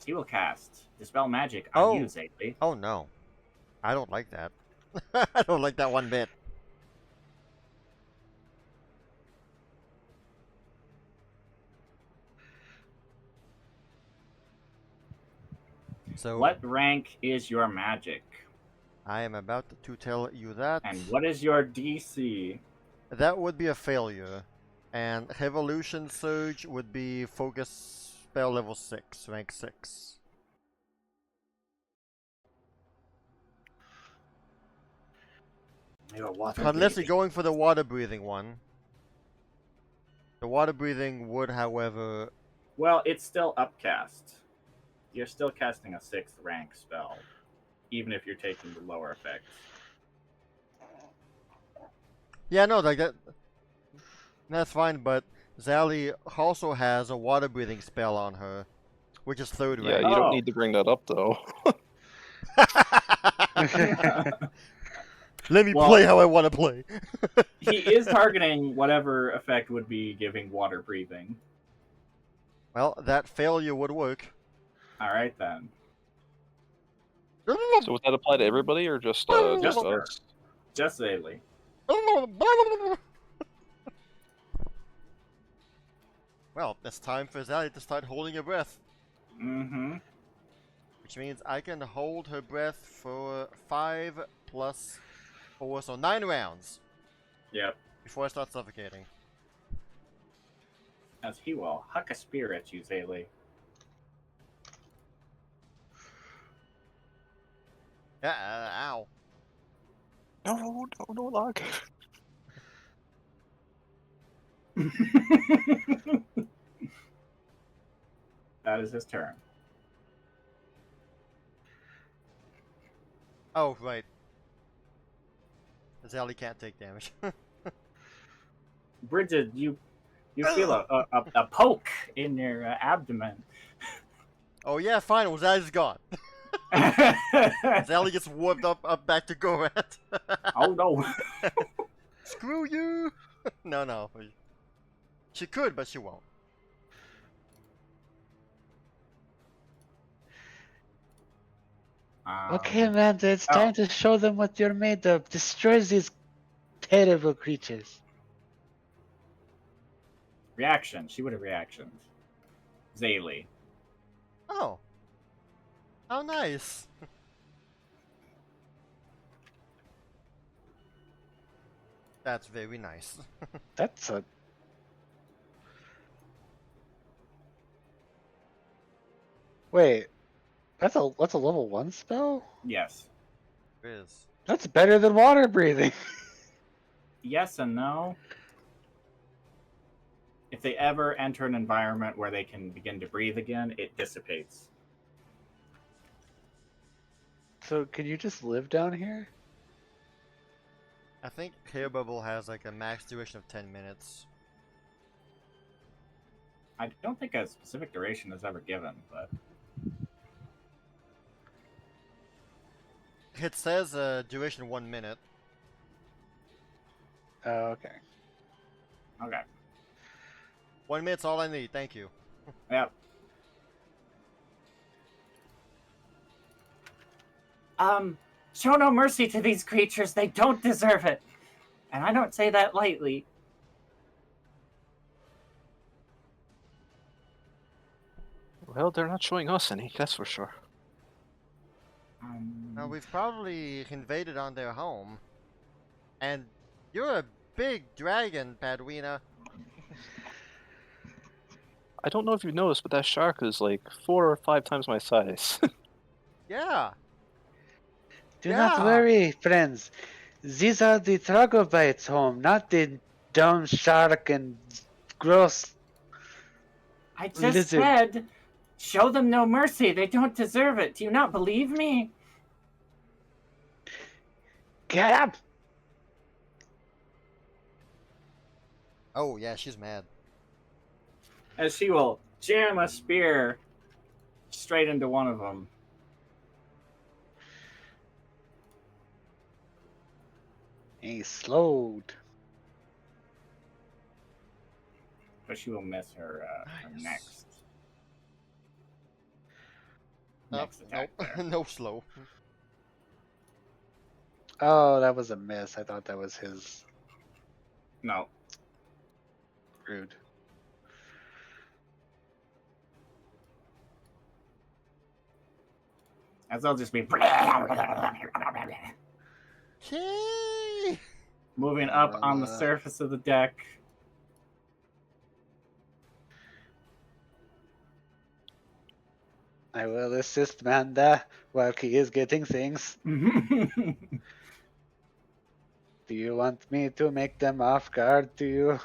S5: He will cast Dispel Magic on
S1: Oh.
S5: you, Zaylee.
S1: Oh no. I don't like that. I don't like that one bit. So
S5: What rank is your magic?
S1: I am about to tell you that.
S5: And what is your DC?
S1: That would be a failure. And Revolution Surge would be focus spell level 6, rank 6.
S4: Your water
S1: Unless you're
S4: breathing.
S1: going for the water breathing one. The water breathing would, however...
S5: Well, it's still upcast. You're still casting a 6th rank spell, even if you're taking the lower effects.
S1: Yeah, no, like that... That's fine, but Zally also has a water breathing spell on her, which is 3rd
S2: Yeah,
S1: rank.
S2: you don't
S5: Oh.
S2: need to bring that up though.
S1: Let me
S5: Well-
S1: play how I want to play.
S5: He is targeting whatever effect would be giving water breathing.
S1: Well, that failure would work.
S5: Alright then.
S2: So would that apply to everybody or just
S5: Just her.
S2: us?
S5: Just Zaylee.
S1: Well, it's time for Zally to start holding her breath.
S5: Mm-hmm.
S1: Which means I can hold her breath for 5 plus 4, so 9 rounds
S5: Yep.
S1: before I start suffocating.
S5: As he will huck a spear at you, Zaylee.
S1: Ow.
S2: No, log.
S5: That is his turn.
S1: Oh, right. Zally can't take damage.
S5: Bridget, you feel a poke in your abdomen.
S1: Oh yeah, fine, well Zally's gone. Zally gets warped up back to Gorant.
S5: Oh no.
S1: Screw you! No. She could, but she won't.
S3: Okay, man, it's time to show them what you're made of. Destroy these terrible creatures.
S5: Reaction. She would have reactioned. Zaylee.
S1: Oh. How nice. That's very nice.
S3: That's a. Wait, that's a level 1 spell?
S5: Yes.
S1: Is.
S3: That's better than water breathing.
S5: Yes and no. If they ever enter an environment where they can begin to breathe again, it dissipates.
S3: So can you just live down here?
S1: I think Hair Bubble has like a max duration of 10 minutes.
S5: I don't think a specific duration is ever given, but
S1: It says duration 1 minute.
S3: Oh, okay.
S5: okay.
S1: 1 minute's all I need, thank you.
S5: Yep.
S4: Show no mercy to these creatures. They don't deserve it. And I don't say that lightly.
S2: Well, they're not showing us any, that's for sure.
S1: Now we've probably invaded on their home. And you're a big dragon, Padwina.
S2: I don't know if you've noticed, but that shark is like 4 or 5 times my size.
S1: Yeah.
S3: Do not
S1: Yeah.
S3: worry, friends. These are the Tragobites' home, not the dumb shark and gross.
S4: I just
S3: Lizard.
S4: said, show them no mercy. They don't deserve it. Do you not believe me?
S3: Get up!
S1: Oh yeah, she's mad.
S5: as she will jam a spear straight into one of them.
S3: He's slowed.
S5: But she will miss her, her
S1: Nice.
S5: next.
S1: Oh,
S5: Next attack
S1: nope.
S5: there.
S1: No slow.
S3: Oh, that was a miss. I thought that was his.
S5: No.
S3: Rude.
S5: As they'll just be
S1: Yay!
S5: moving up on the surface of the deck.
S3: I will assist Manda while he is getting things. Do you want me to make them off guard to you?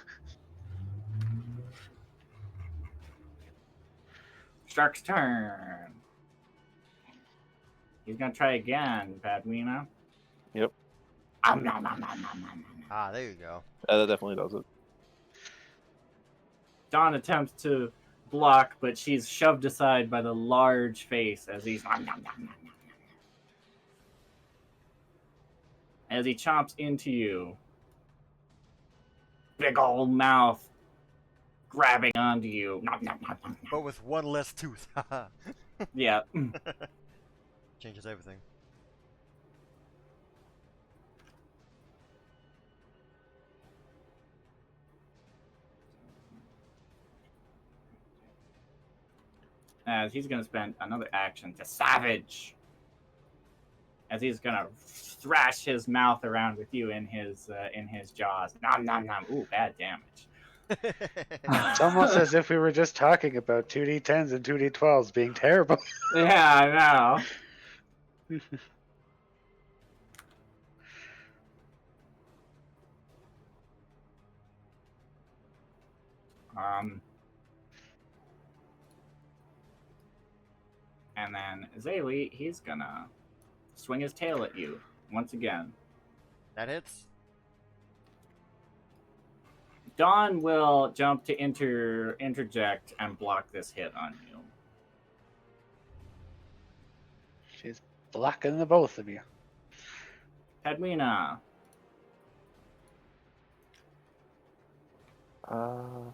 S5: Shark's turn. He's gonna try again, Badwina.
S2: Yep.
S1: Ah, there you go.
S2: That definitely does it.
S5: Dawn attempts to block, but she's shoved aside by the large face as he's as he chomps into you. Big old mouth grabbing onto you.
S1: But with one less tooth.
S5: Yeah.
S1: Changes everything.
S5: As he's gonna spend another action to savage. As he's gonna thrash his mouth around with you in his jaws. Nom nom nom. Ooh, bad damage.
S3: It's almost as if we were just talking about 2d10s and 2d12s being terrible.
S5: Yeah, I know. And then Zaylee, he's gonna swing his tail at you once again.
S1: That hits.
S5: Dawn will jump to interject and block this hit on you.
S3: She's blocking the both of you.
S5: Edwina,
S3: Oh,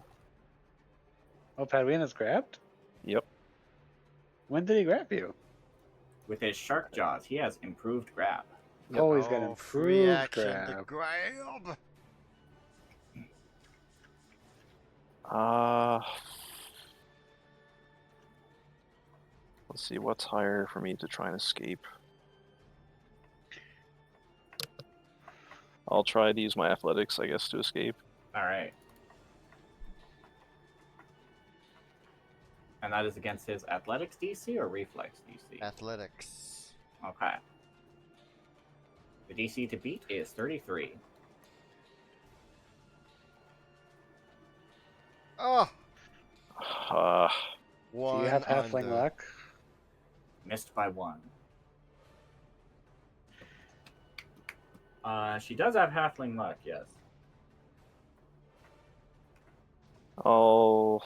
S3: Padwina's grabbed?
S2: Yep.
S3: When did he grab you?
S5: with his shark jaws, he has improved grab.
S2: Yep.
S3: Oh, he's got
S1: Oh, free
S3: improved
S1: action to
S3: grab.
S1: grab.
S2: Let's see what's higher for me to try and escape. I'll try to use my athletics, I guess, to escape.
S5: All right. And that is against his athletics DC or reflex DC?
S1: Athletics.
S5: Okay. The DC to beat is 33.
S1: Oh,
S2: Uh,
S3: Do
S1: one
S3: you have halfling
S1: under.
S3: luck?
S5: Missed by 1. She does have halfling luck, yes.
S2: I'll...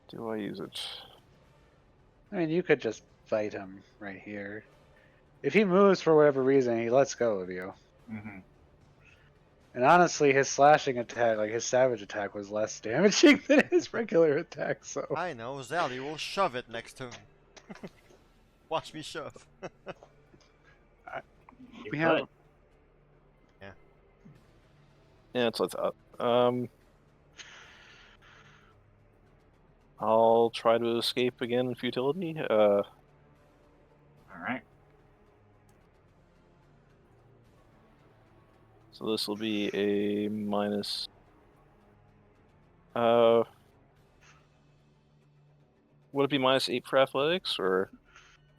S2: Do I use it?
S3: I mean, you could just fight him right here. If he moves for whatever reason, he lets go of you.
S5: Mm-hmm.
S3: And honestly, his slashing attack, like his savage attack, was less damaging than his regular attack, so...
S1: I know, Zally will shove it next to him. Watch me shove.
S3: We have...
S2: Yeah, it's like that. I'll try to escape again in futility.
S5: All right.
S2: So this will be a minus. Would it be -8 for athletics, or?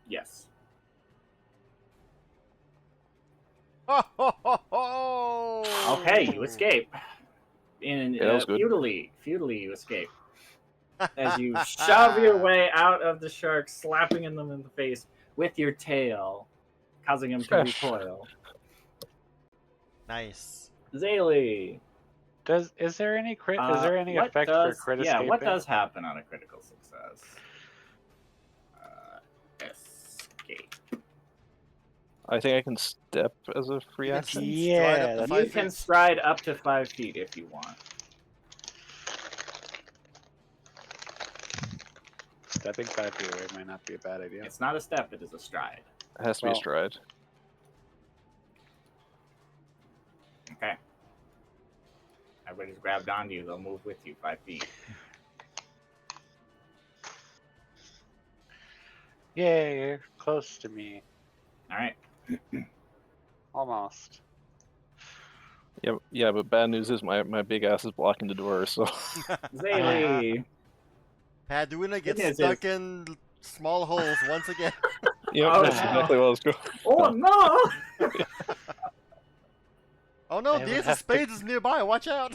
S5: Yes. Okay, you escape. In
S2: Yeah, that was good.
S5: futilely you escape. As you shove your way out of the shark, slapping them in the face with your tail. causing him to
S2: Fresh.
S5: recoil.
S1: Nice.
S5: Zaylee.
S3: Is there any
S5: What
S3: effect
S5: does,
S3: for crit
S5: yeah,
S3: escaping?
S5: what does happen on a critical success? Escape.
S2: I think I can step as a free
S1: You can
S2: action.
S1: stride up
S3: Yeah,
S1: to
S3: that's-
S1: 5
S5: You can
S1: feet.
S5: stride up to 5 feet if you want.
S3: Stepping 5 feet away might not be a bad idea.
S5: It's not a step, it is a stride.
S2: It has to be a
S3: Well-
S2: stride.
S5: Okay. Everybody's grabbed onto you, they'll move with you 5 feet.
S3: Yay, you're close to me.
S5: Alright.
S3: Almost.
S2: Yeah, but bad news is my big ass is blocking the door, so
S5: Zaylee!
S1: Paduna gets
S5: Goodness,
S1: stuck in small holes once again.
S2: yeah,
S5: Oh,
S2: that's
S5: no.
S2: exactly what I was going.
S5: Oh no!
S1: Oh no,
S3: I
S1: the
S3: will
S1: Ace of
S3: have to-
S1: Spades is nearby, watch out!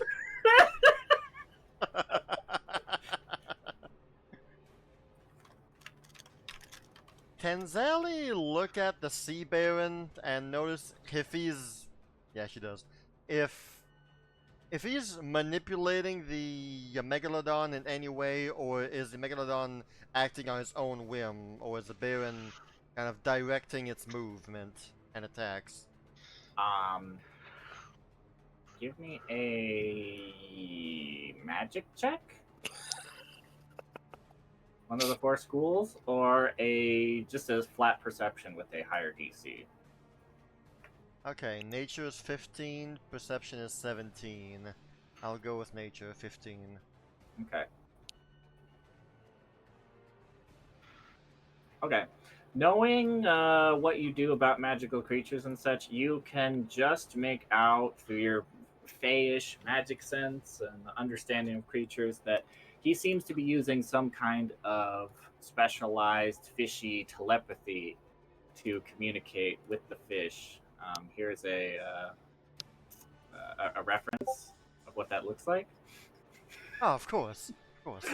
S1: Can Zally look at the Sea Baron and notice if he's... Yeah, she does. If he's manipulating the Megalodon in any way, or is the Megalodon acting on its own whim, or is the Baron kind of directing its movement and attacks?
S5: Give me a magic check. One of the 4 schools, or just a flat perception with a higher DC.
S1: Okay, nature is 15, perception is 17. I'll go with nature, 15.
S5: Okay. Okay. Knowing what you do about magical creatures and such, you can just make out through your fayish magic sense and understanding of creatures that he seems to be using some kind of specialized fishy telepathy to communicate with the fish. Here's a reference of what that looks like.
S1: Oh, of course. Of course.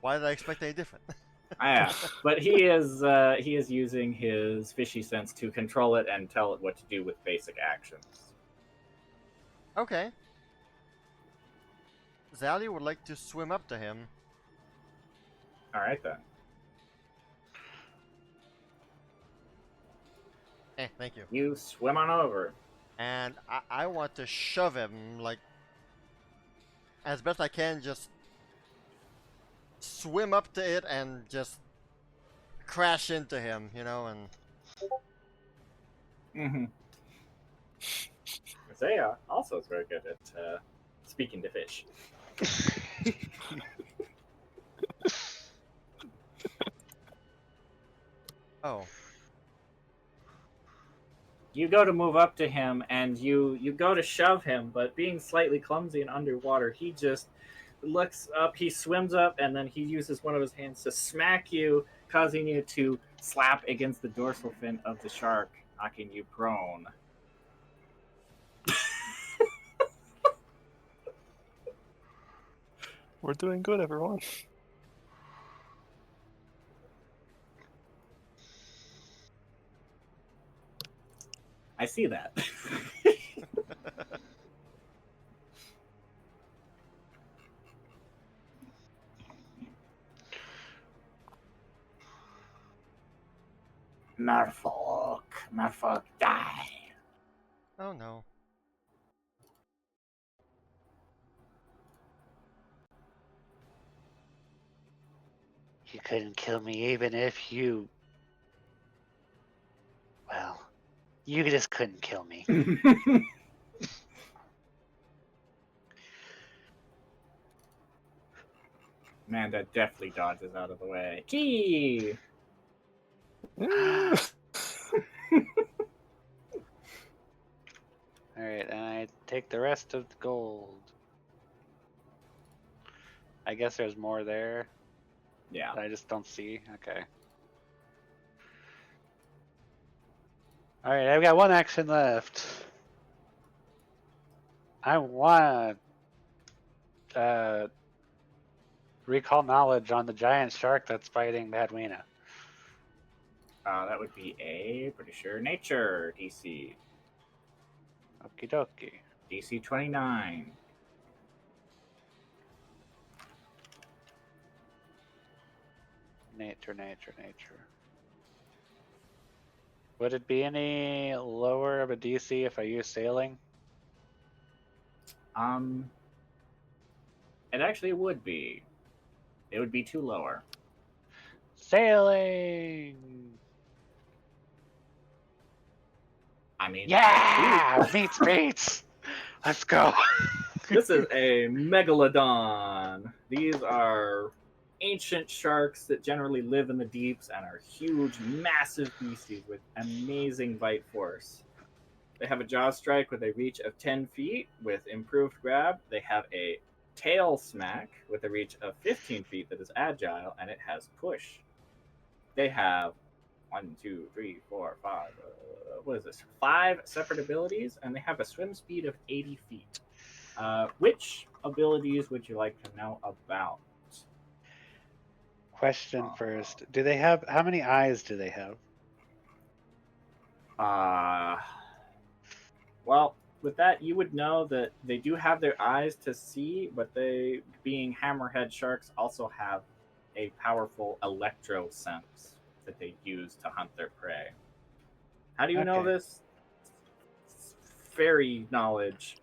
S1: Why did I expect any different?
S5: Yeah, but he is using his fishy sense to control it and tell it what to do with basic actions.
S1: Okay. Zally would like to swim up to him.
S5: All right then.
S1: Thank you.
S5: You swim on over.
S1: And I want to shove him, like, as best I can, just swim up to it and just crash into him, you know, and...
S5: Mm-hmm. Isaiah also is very good at speaking to fish.
S1: Oh.
S5: You go to move up to him, and you go to shove him, but being slightly clumsy and underwater, he just looks up, he swims up, and then he uses one of his hands to smack you, causing you to slap against the dorsal fin of the shark, knocking you prone.
S2: We're doing good, everyone.
S5: I see that. Merfolk, die.
S1: Oh no.
S3: You couldn't kill me even if you... Well, you just couldn't kill me.
S5: Amanda definitely dodges out of the way. Gee!
S3: Alright, and I take the rest of the gold. I guess there's more there
S5: Yeah.
S3: that I just don't see. Okay. Alright, I've got one action left. I want to recall knowledge on the giant shark that's fighting Madwina.
S5: That would be a, pretty sure, nature DC.
S3: Okie dokie.
S5: DC 29.
S3: Nature. Would it be any lower of a DC if I use sailing?
S5: It actually would be. It would be 2 lower.
S3: Sailing!
S5: I mean,
S3: Yeah! Meats! Let's go!
S5: this is a Megalodon. These are ancient sharks that generally live in the deeps and are huge, massive beasties with amazing bite force. They have a jaw strike with a reach of 10 feet with improved grab. They have a tail smack with a reach of 15 feet that is agile, and it has push. They have 5 separate abilities, and they have a swim speed of 80 feet. Which abilities would you like to know about?
S3: Question first. Do they have, how many eyes do they have?
S5: Well, with that, you would know that they do have their eyes to see, but they, being hammerhead sharks, also have a powerful electro sense that they use to hunt their prey. How do you know
S3: Okay.
S5: this? Fairy knowledge.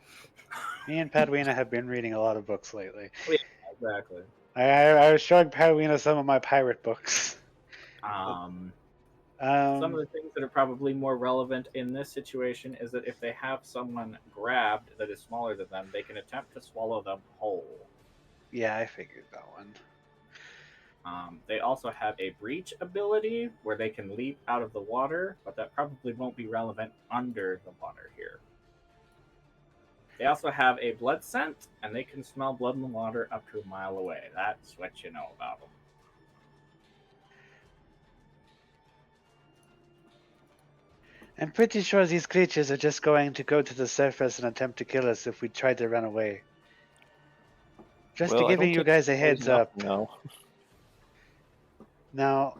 S3: Me and Padwina have been reading a lot of books lately.
S5: Exactly.
S3: I was showing Padwina some of my pirate books.
S5: Some of the things that are probably more relevant in this situation is that if they have someone grabbed that is smaller than them, they can attempt to swallow them whole.
S3: Yeah, I figured that one.
S5: They also have a breach ability where they can leap out of the water, but that probably won't be relevant under the water here. They also have a blood scent, and they can smell blood in the water up to a mile away. That's what you know about them.
S3: I'm pretty sure these creatures are just going to go to the surface and attempt to kill us if we try to run away. Just to giving you guys a heads up.
S2: No.
S3: Now,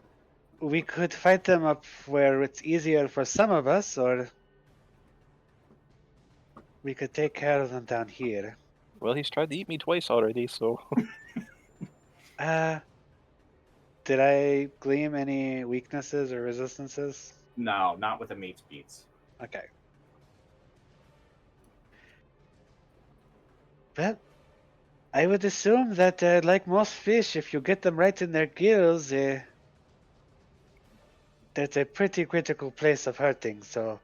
S3: we could fight them up where it's easier for some of us, or we could take care of them down here.
S2: Well, he's tried to eat me twice already, so.
S3: Did I glean any weaknesses or resistances?
S5: No, not with the meat beats.
S3: Okay. Well, I would assume that, like most fish, if you get them right in their gills, that's a pretty critical place of hurting, so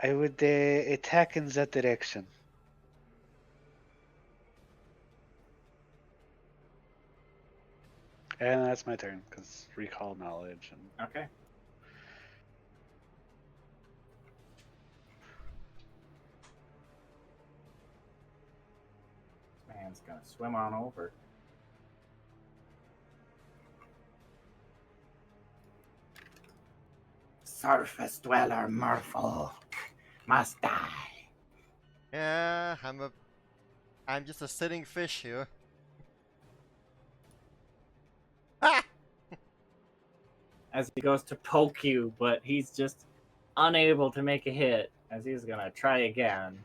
S3: I would attack in that direction. And that's my turn, because recall knowledge. And...
S5: Okay. This man's gonna swim on over. Surface dweller Merfolk must die.
S1: Yeah, I'm just a sitting fish here. Ah!
S5: As he goes to poke you, but he's just unable to make a hit, as he's gonna try again.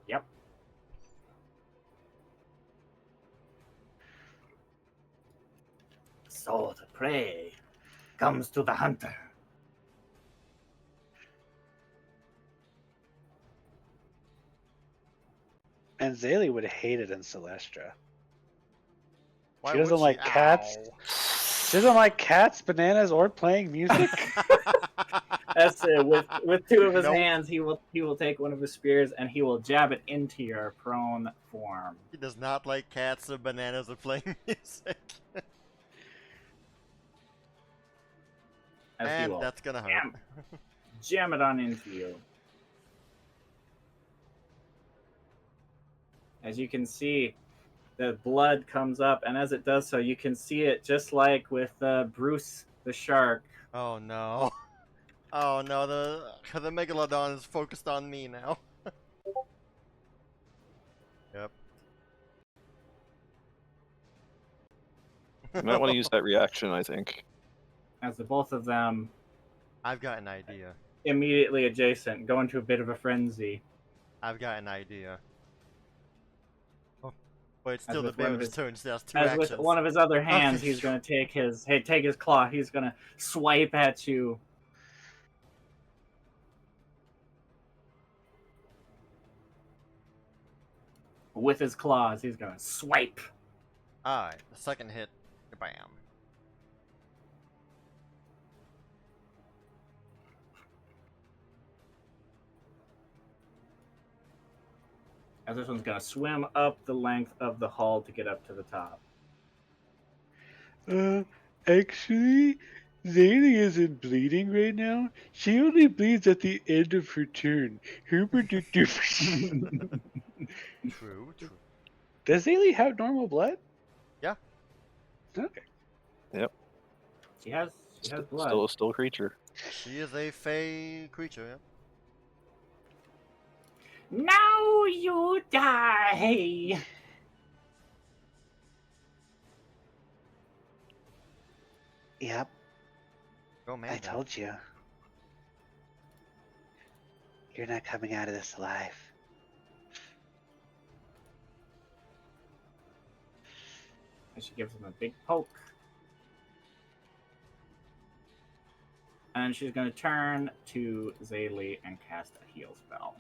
S5: Yep. So the prey comes to the hunter.
S3: And Zaylee would hate it in Celestra.
S1: Why
S3: She doesn't
S1: would
S3: like cats.
S1: Ow.
S3: She doesn't like cats, bananas, or playing music.
S5: That's it. With two of his
S1: Nope.
S5: hands, he will take one of his spears and he will jab it into your prone form.
S1: He does not like cats or bananas or playing music.
S5: As he
S1: And
S5: will
S1: that's gonna hurt.
S5: jam it on into you. As you can see, the blood comes up, and as it does so, you can see it just like with Bruce the shark.
S1: Oh no. Oh no, the Megalodon is focused on me now. Yep.
S2: You might want to use that reaction, I think.
S5: As the both of them
S1: I've got an idea.
S5: immediately adjacent go into a bit of a frenzy.
S1: I've got an idea. Oh, but it's
S5: As
S1: still the
S5: with one of
S1: Baron's
S5: his-
S1: turn, so that's two
S5: As
S1: actions.
S5: with one of his other hands,
S1: Okay.
S5: he's going to take his claw. He's going to swipe at you. With his claws, he's going to swipe.
S1: Alright, the second hit. Bam.
S5: As this one's going to swim up the length of the hull to get up to the top.
S3: Actually, Zaylee isn't bleeding right now. She only bleeds at the end of her turn.
S1: True, true.
S3: Does Zaylee have normal blood?
S1: Yeah.
S3: Okay.
S5: She has blood.
S2: Still a creature.
S1: She is a fey creature, yeah.
S5: Now you die.
S3: Yep,
S1: Go man.
S3: I told you. You're not coming out of this alive.
S5: And she gives him a big poke. And she's going to turn to Zaylee and cast a heal spell.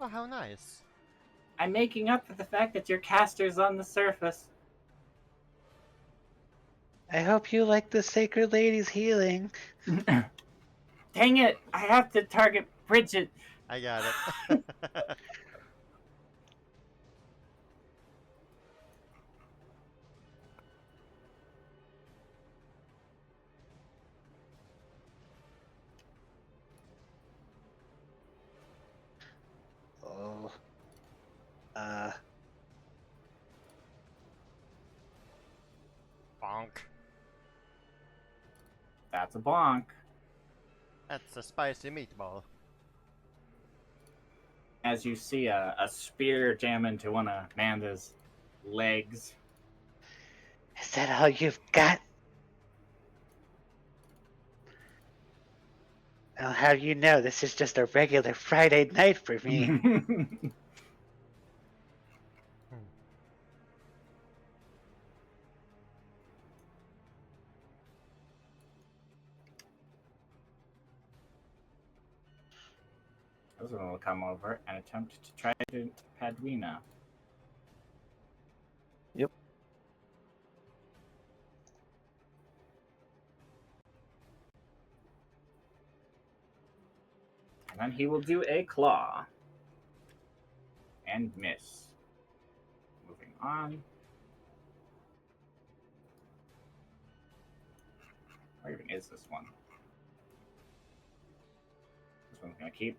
S1: Oh, how nice.
S5: I'm making up for the fact that your caster's on the surface.
S3: I hope you like the Sacred Lady's healing.
S5: Dang it! I have to target Bridget.
S1: I got it.
S3: Oh.
S1: Bonk.
S5: That's a bonk.
S1: That's a spicy meatball.
S5: As you see a spear jam into one of Amanda's legs.
S3: Is that all you've got? I'll have you know this is just a regular Friday night for me.
S5: This one will come over and attempt to try to Padwina.
S2: Yep.
S5: And then he will do a claw. And miss. Moving on. Where even is this one? This one's going to keep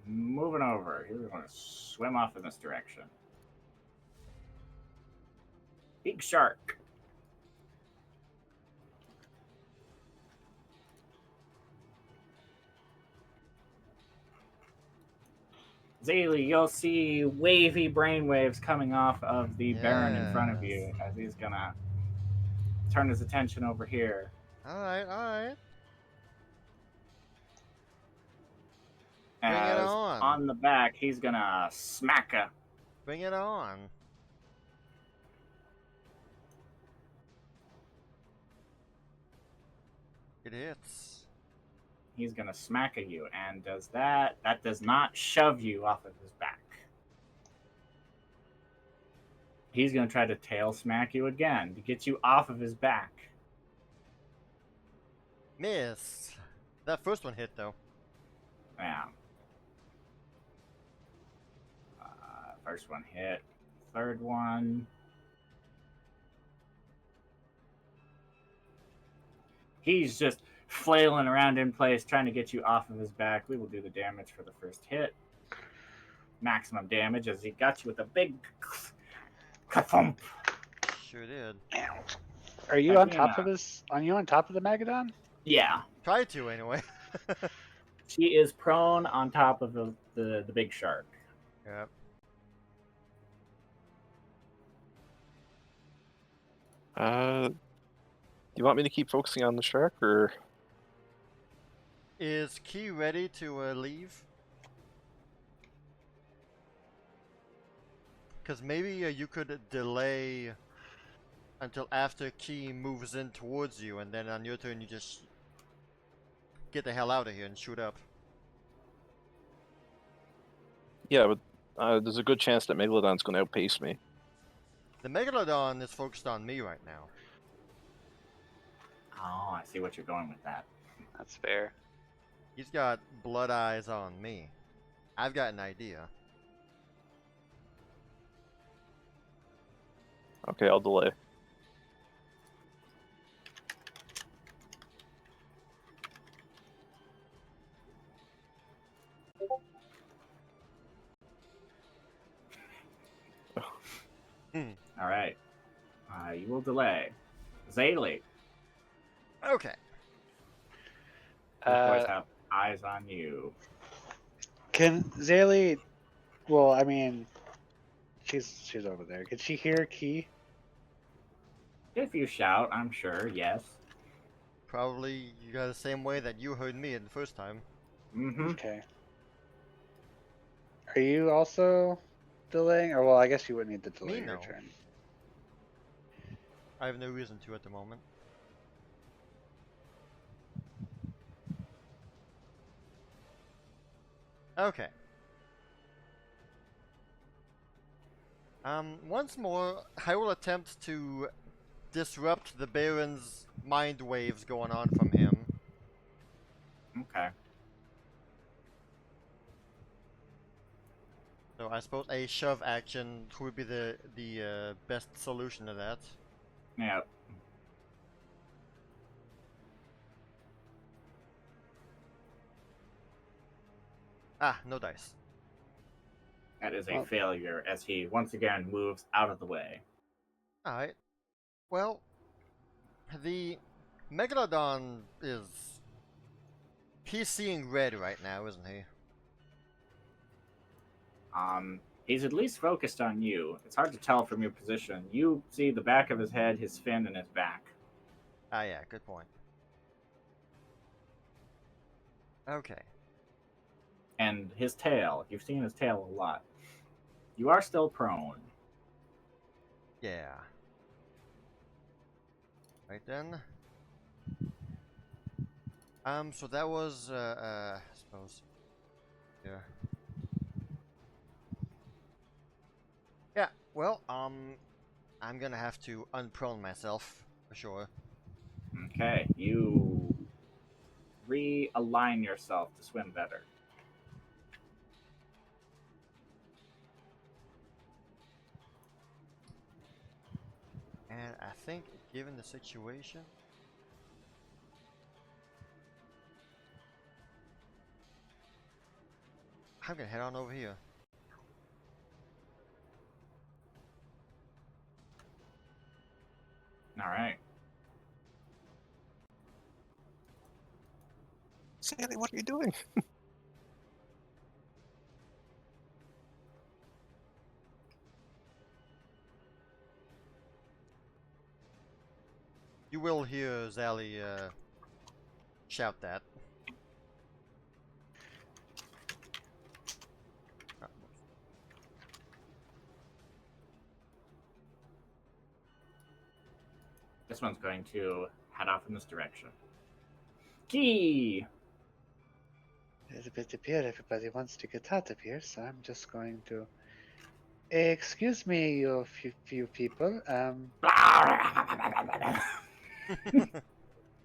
S5: moving over. He's going to swim off in this direction. Big shark. Zaylee, you'll see wavy brainwaves coming off of the Baron in front of you as he's gonna turn his attention over here.
S1: Alright, alright. Bring it
S5: As
S1: on.
S5: the back, he's gonna smack her.
S1: Bring it on. It hits.
S5: He's gonna smack at you, and does that does not shove you off of his back. He's gonna try to tail smack you again to get you off of his back.
S1: Miss. That first one hit though.
S5: Yeah. First one hit. Third one. He's just flailing around in place, trying to get you off of his back. We will do the damage for the first hit. Maximum damage as he got you with a big ka-thump.
S1: Sure did.
S3: Are you on top of this? Are you on top of the Megalodon?
S5: Yeah.
S1: Try to anyway.
S5: She is prone on top of the big shark.
S1: Yep.
S2: You want me to keep focusing on the shark, or
S1: Is Key ready to leave? Because maybe you could delay until after Key moves in towards you, and then on your turn you just get the hell out of here and shoot up.
S2: yeah, but there's a good chance that Megalodon's going to outpace me.
S1: The Megalodon is focused on me right now.
S5: Oh, I see what you're going with that.
S6: That's fair.
S1: He's got blood eyes on me. I've got an idea.
S2: Okay, I'll delay.
S5: All right. You will delay. Zaylee,
S1: Okay.
S5: these boys
S6: Uh,
S5: have eyes on you.
S3: Can Zaylee? Well, I mean, she's over there. Can she hear Key?
S5: If you shout, I'm sure, yes.
S1: Probably you got the same way that you heard me the first time.
S5: Mm-hmm.
S3: Okay. Are you also delaying? Or well, I guess you wouldn't need to delay your
S1: no.
S3: turn.
S1: I have no reason to at the moment. Okay. Once more, I will attempt to disrupt the Baron's mind waves going on from him.
S5: Okay.
S1: So I suppose a shove action would be the best solution to that.
S5: Yeah.
S1: Ah, no dice.
S5: That is a
S3: Well-
S5: failure as he once again moves out of the way.
S1: Alright. Well, the Megalodon is... He's seeing red right now, isn't he?
S5: He's at least focused on you. It's hard to tell from your position. You see the back of his head, his fin, and his back.
S1: Ah, yeah, good point. Okay.
S5: And his tail. You've seen his tail a lot. You are still prone.
S1: Yeah. Right then. So that was, I suppose. Yeah. Yeah, well, I'm gonna have to unprone myself, for sure.
S5: Okay, you realign yourself to swim better.
S1: And I think, given the situation... I'm gonna head on over here.
S5: All right.
S2: Sandy, what are you doing?
S1: You will hear Zally, shout that.
S5: This one's going to head off in this direction. Key!
S3: It would appear everybody wants to get out of here, so I'm just going to. Excuse me, you few people.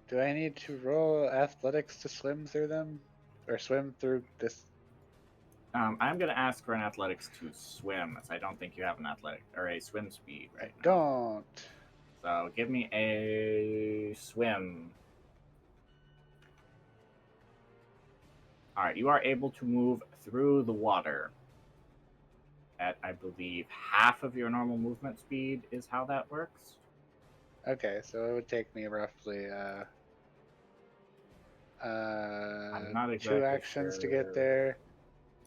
S3: Do I need to roll athletics to swim through them, or swim through this?
S5: I'm going to ask for an athletics to swim, as I don't think you have an athletic or a swim speed right now.
S3: Don't.
S5: So give me a swim. All right, you are able to move through the water at, I believe, half of your normal movement speed is how that works.
S3: Okay, so it would take me roughly
S5: I'm not
S3: Two
S5: exactly
S3: actions to
S5: sure.
S3: get there,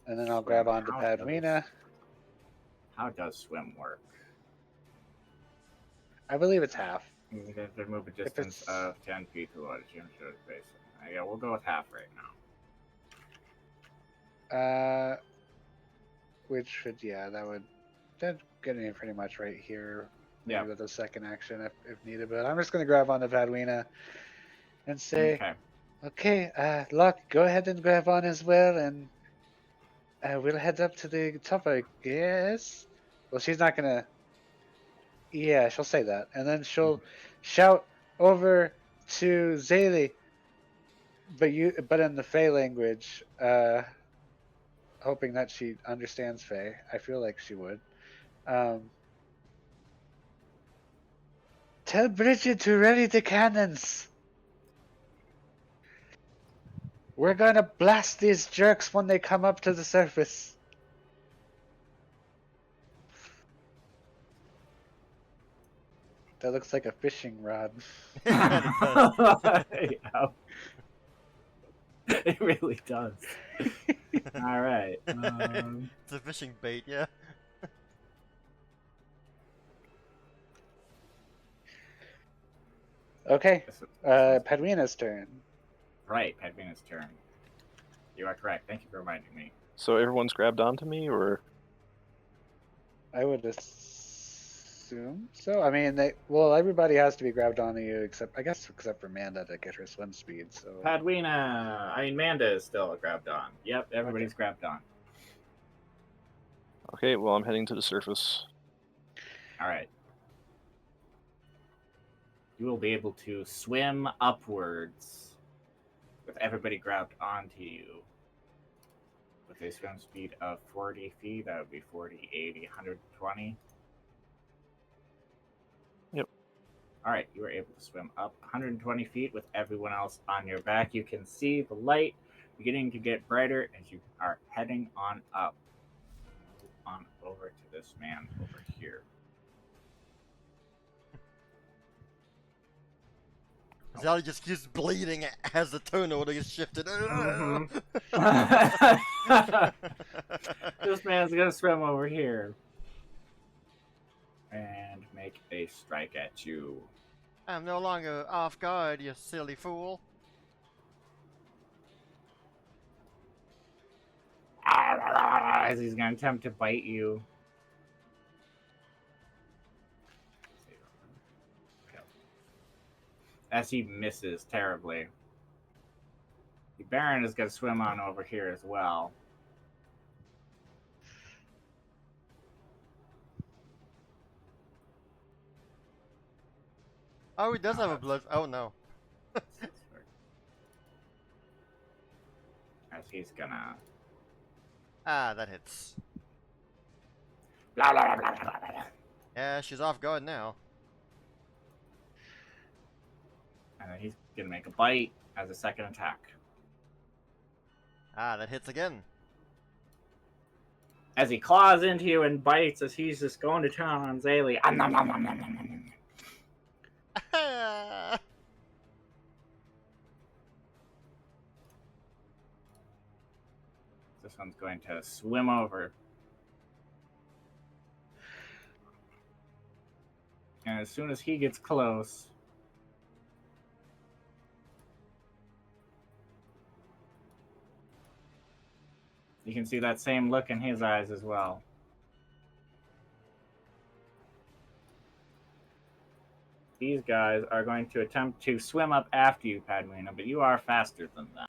S3: and then I'll
S5: Swim,
S3: grab onto
S5: how
S3: Padwina.
S5: How does swim work?
S3: I believe it's half.
S5: You have to move a distance
S3: it's-
S5: of 10 feet to the water. Yeah, we'll go with half right now.
S3: Which should, yeah, that'd get me pretty much right here. Maybe
S5: Yeah.
S3: with a second action if needed. But I'm just gonna grab onto Padwina and say,
S5: Okay.
S3: Locke, go ahead and grab on as well, and we'll head up to the top, I guess. Well, she's not gonna. Yeah, she'll say that, and then she'll shout over to Zaylee, but in the Fey language, hoping that she understands Fey. I feel like she would. Tell Bridget to ready the cannons. We're gonna blast these jerks when they come up to the surface. That looks like a fishing rod.
S5: Yeah. It really does. All right.
S1: It's a fishing bait, yeah.
S3: Okay,
S5: this is-
S3: Padwina's turn.
S5: Right, Padwina's turn. You are correct. Thank you for reminding me.
S2: So everyone's grabbed onto me, or
S3: I would assume so. I mean, everybody has to be grabbed onto you except for Manda to get her swim speed. So
S5: Manda is still grabbed on. Yep, everybody's grabbed on.
S2: okay? Well, I'm heading to the surface.
S5: All right. You will be able to swim upwards with everybody grabbed onto you. With a swim speed of 40 feet, that would be 40, 80, 120.
S2: Yep.
S5: Alright, you are able to swim up 120 feet with everyone else on your back. You can see the light beginning to get brighter as you are heading on up. Move on over to this man over here.
S1: Zally just keeps bleeding as the tonal gets shifted.
S5: This man's gonna swim over here and make a strike at you.
S1: I'm no longer off guard, you silly fool.
S5: As he's gonna attempt to bite you. As he misses terribly. The Baron is gonna swim on over here as well.
S1: Oh, he does have a blood. Oh no.
S5: As he's gonna.
S1: Ah, that hits.
S5: Blah, blah, blah, blah, blah, blah.
S1: Yeah, she's off guard now.
S5: And then he's gonna make a bite as a second attack.
S1: Ah, that hits again.
S5: As he claws into you and bites, as he's just going to town on Zaylee. This one's going to swim over. And as soon as he gets close, you can see that same look in his eyes as well. These guys are going to attempt to swim up after you, Padwina, but you are faster than them.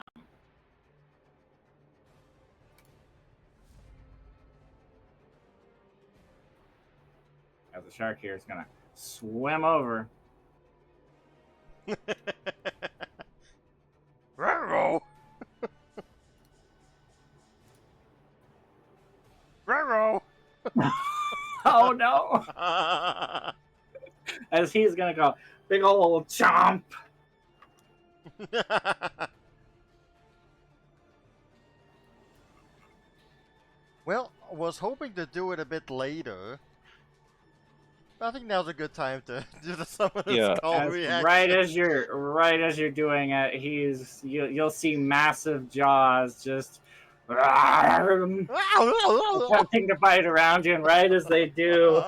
S5: As the shark here is going to swim over.
S1: Raro! Raro!
S5: Oh no! As he's going to go, big old chomp!
S1: Well, was hoping to do it a bit later. I think now's a good time to do the summoner's
S2: Yeah.
S1: call
S5: As,
S1: reaction.
S5: right as you're doing it, you'll see massive jaws just attempting to bite around you, and right as they do,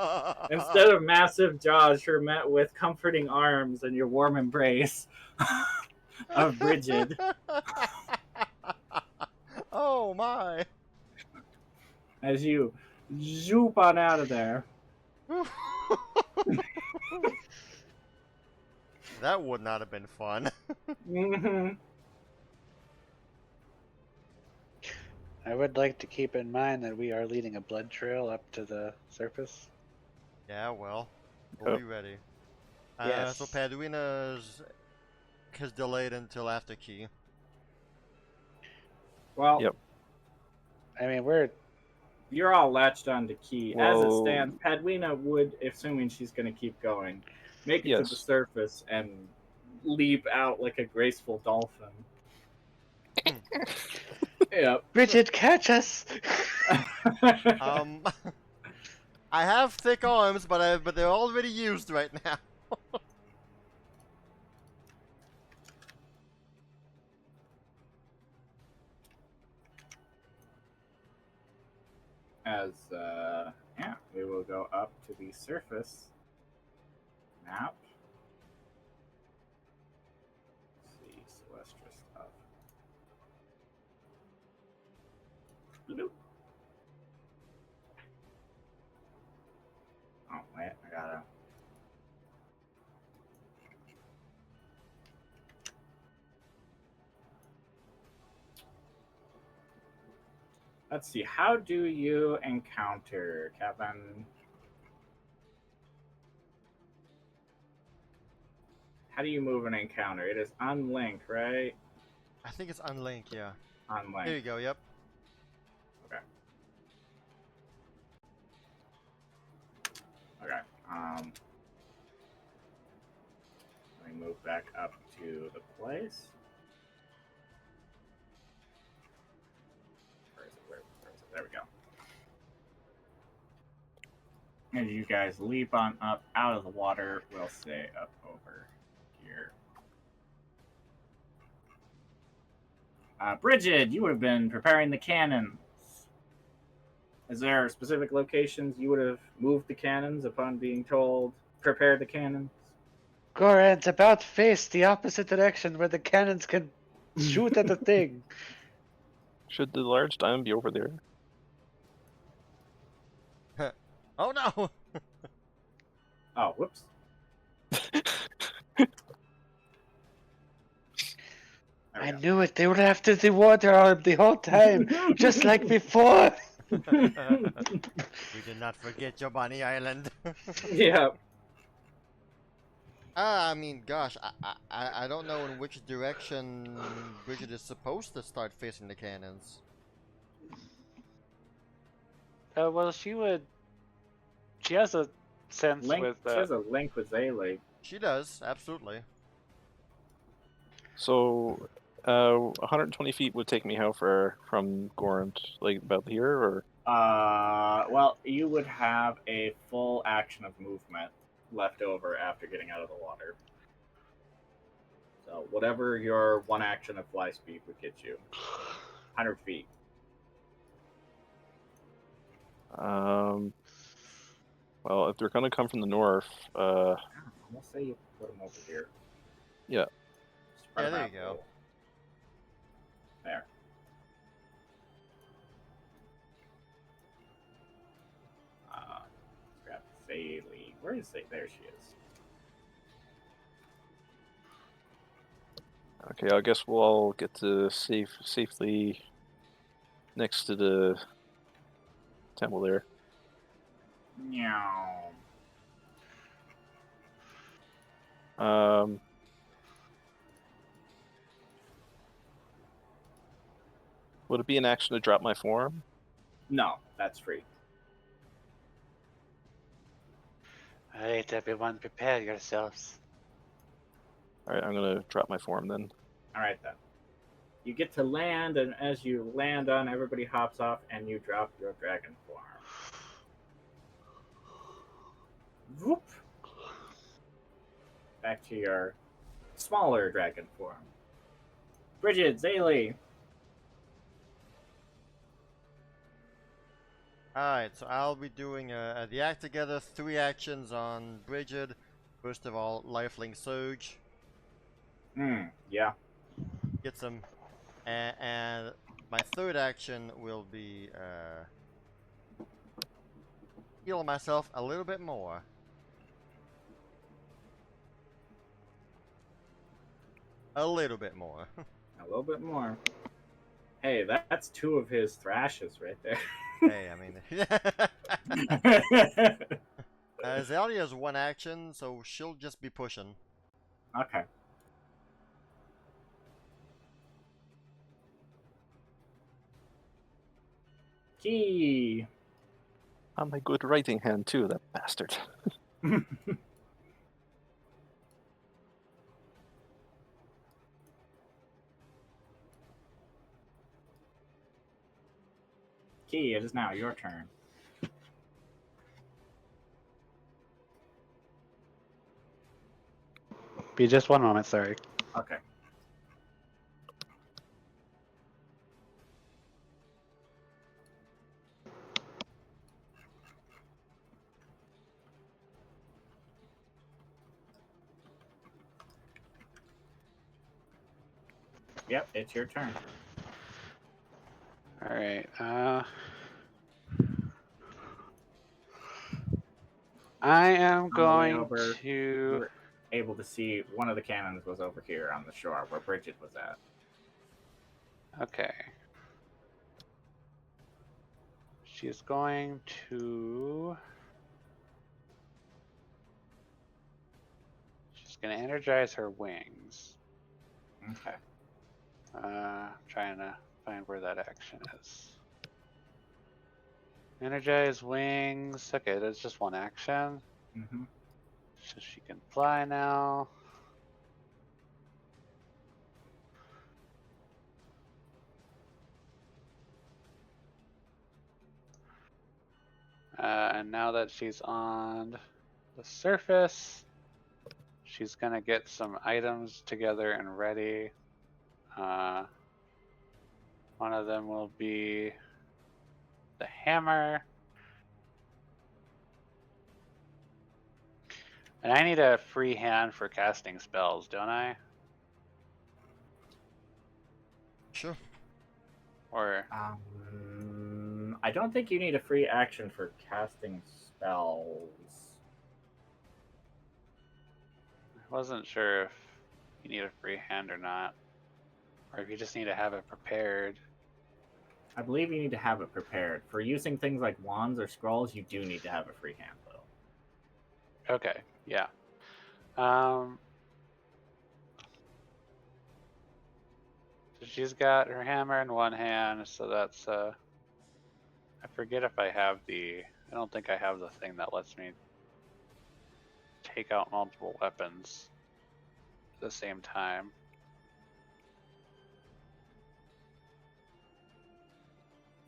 S5: instead of massive jaws, you're met with comforting arms and your warm embrace of Bridget
S1: Oh my.
S5: as you zoop on out of there.
S1: That would not have been fun.
S5: Mm-hmm.
S3: I would like to keep in mind that we are leading a blood trail up to the surface.
S1: Yeah, well, we'll be ready.
S3: Yes.
S1: So Paduina's has delayed until after key.
S5: Well,
S2: Yep.
S3: I mean, we're
S5: you're all latched onto Key. As it
S2: Well-
S5: stands, Padwina would, assuming she's going to keep going, make it to the
S2: Yes.
S5: surface and leap out like a graceful dolphin. Yep.
S3: Bridget, catch us!
S1: I have thick arms, but they're already used right now.
S5: As, yeah, we will go up to the surface. Map. Let's see, Celestra stuff. Bloop. Oh, wait, I gotta. Let's see, how do you encounter, Kevin? How do you move an encounter? It is unlink, right?
S1: I think it's unlink, yeah.
S5: Unlink.
S1: There you go, yep.
S5: Okay. Okay. Let me move back up to the place. Where is it? Where is it? There we go. As you guys leap on up out of the water, we'll say up over here. Bridget, you would have been preparing the cannons. Is there specific locations you would have moved the cannons upon being told, prepare the cannons?
S3: Gorant, about face the opposite direction where the cannons can shoot at the thing.
S2: Should the large diamond be over there?
S1: Oh no!
S5: Oh, whoops.
S3: I knew it. They were after the water orb the whole time, just like before.
S1: We did not forget your bunny island.
S5: Yeah.
S1: I mean, gosh, I don't know in which direction Bridget is supposed to start facing the cannons.
S3: Well, she would. She has a sense
S5: Link,
S3: with.
S5: she has a link with Zaylee.
S1: She does, absolutely.
S2: So, 120 feet would take me how far from Gorant? Like about here, or?
S5: Well, you would have a full action of movement left over after getting out of the water. So whatever your one action of fly speed would get you. 100 feet.
S2: Well, if they're gonna come from the north,
S5: We'll say you put them over here.
S2: Yeah.
S5: Spread
S1: Yeah,
S5: them
S1: there
S5: out
S1: you
S5: a
S1: go.
S5: little. There. Let's grab Zaylee. Where is Zaylee? There she is.
S2: okay, I guess we'll all get to safely next to the temple there.
S5: Meow.
S2: Would it be an action to drop my form?
S5: No, that's free.
S3: Alright, everyone, prepare yourselves.
S2: Alright, I'm gonna drop my form then.
S5: Alright then. You get to land, and as you land on, everybody hops off, and you drop your dragon form. whoop, back to your smaller dragon form. Bridget, Zaylee.
S1: Alright, so I'll be doing the act together, 3 actions on Bridget. First of all, Lifelink Surge.
S5: Yeah.
S1: Get some. And my third action will be heal myself a little bit more. A little bit more.
S5: A little bit more. Hey, that's 2 of his thrashes right there.
S1: Hey, I mean. Zalia has 1 action, so she'll just be pushing.
S5: Okay. Key.
S2: On my good writing hand too, that bastard.
S5: Key, it is now your turn.
S3: Be just one moment, sorry.
S5: Okay. Yep, it's your turn.
S3: All right. I am
S5: On the way
S3: going
S5: over,
S3: to.
S5: you were able to see one of the cannons was over here on the shore where Bridget was at.
S3: Okay. She's going to. She's going to energize her wings.
S5: Okay.
S3: Trying to find where that action is. Energize wings. Okay, that's just 1 action.
S5: Mm-hmm.
S3: So she can fly now. And now that she's on the surface, she's gonna get some items together and ready. One of them will be the hammer. And I need a free hand for casting spells, don't I?
S1: Sure.
S3: Or
S5: I don't think you need a free action for casting spells.
S3: I wasn't sure if you need a free hand or not. Or if you just need to have it prepared.
S5: I believe you need to have it prepared. For using things like wands or scrolls, you do need to have a free hand, though.
S3: Okay, yeah. So she's got her hammer in 1 hand, so that's I forget if I have I don't think I have the thing that lets me take out multiple weapons at the same time.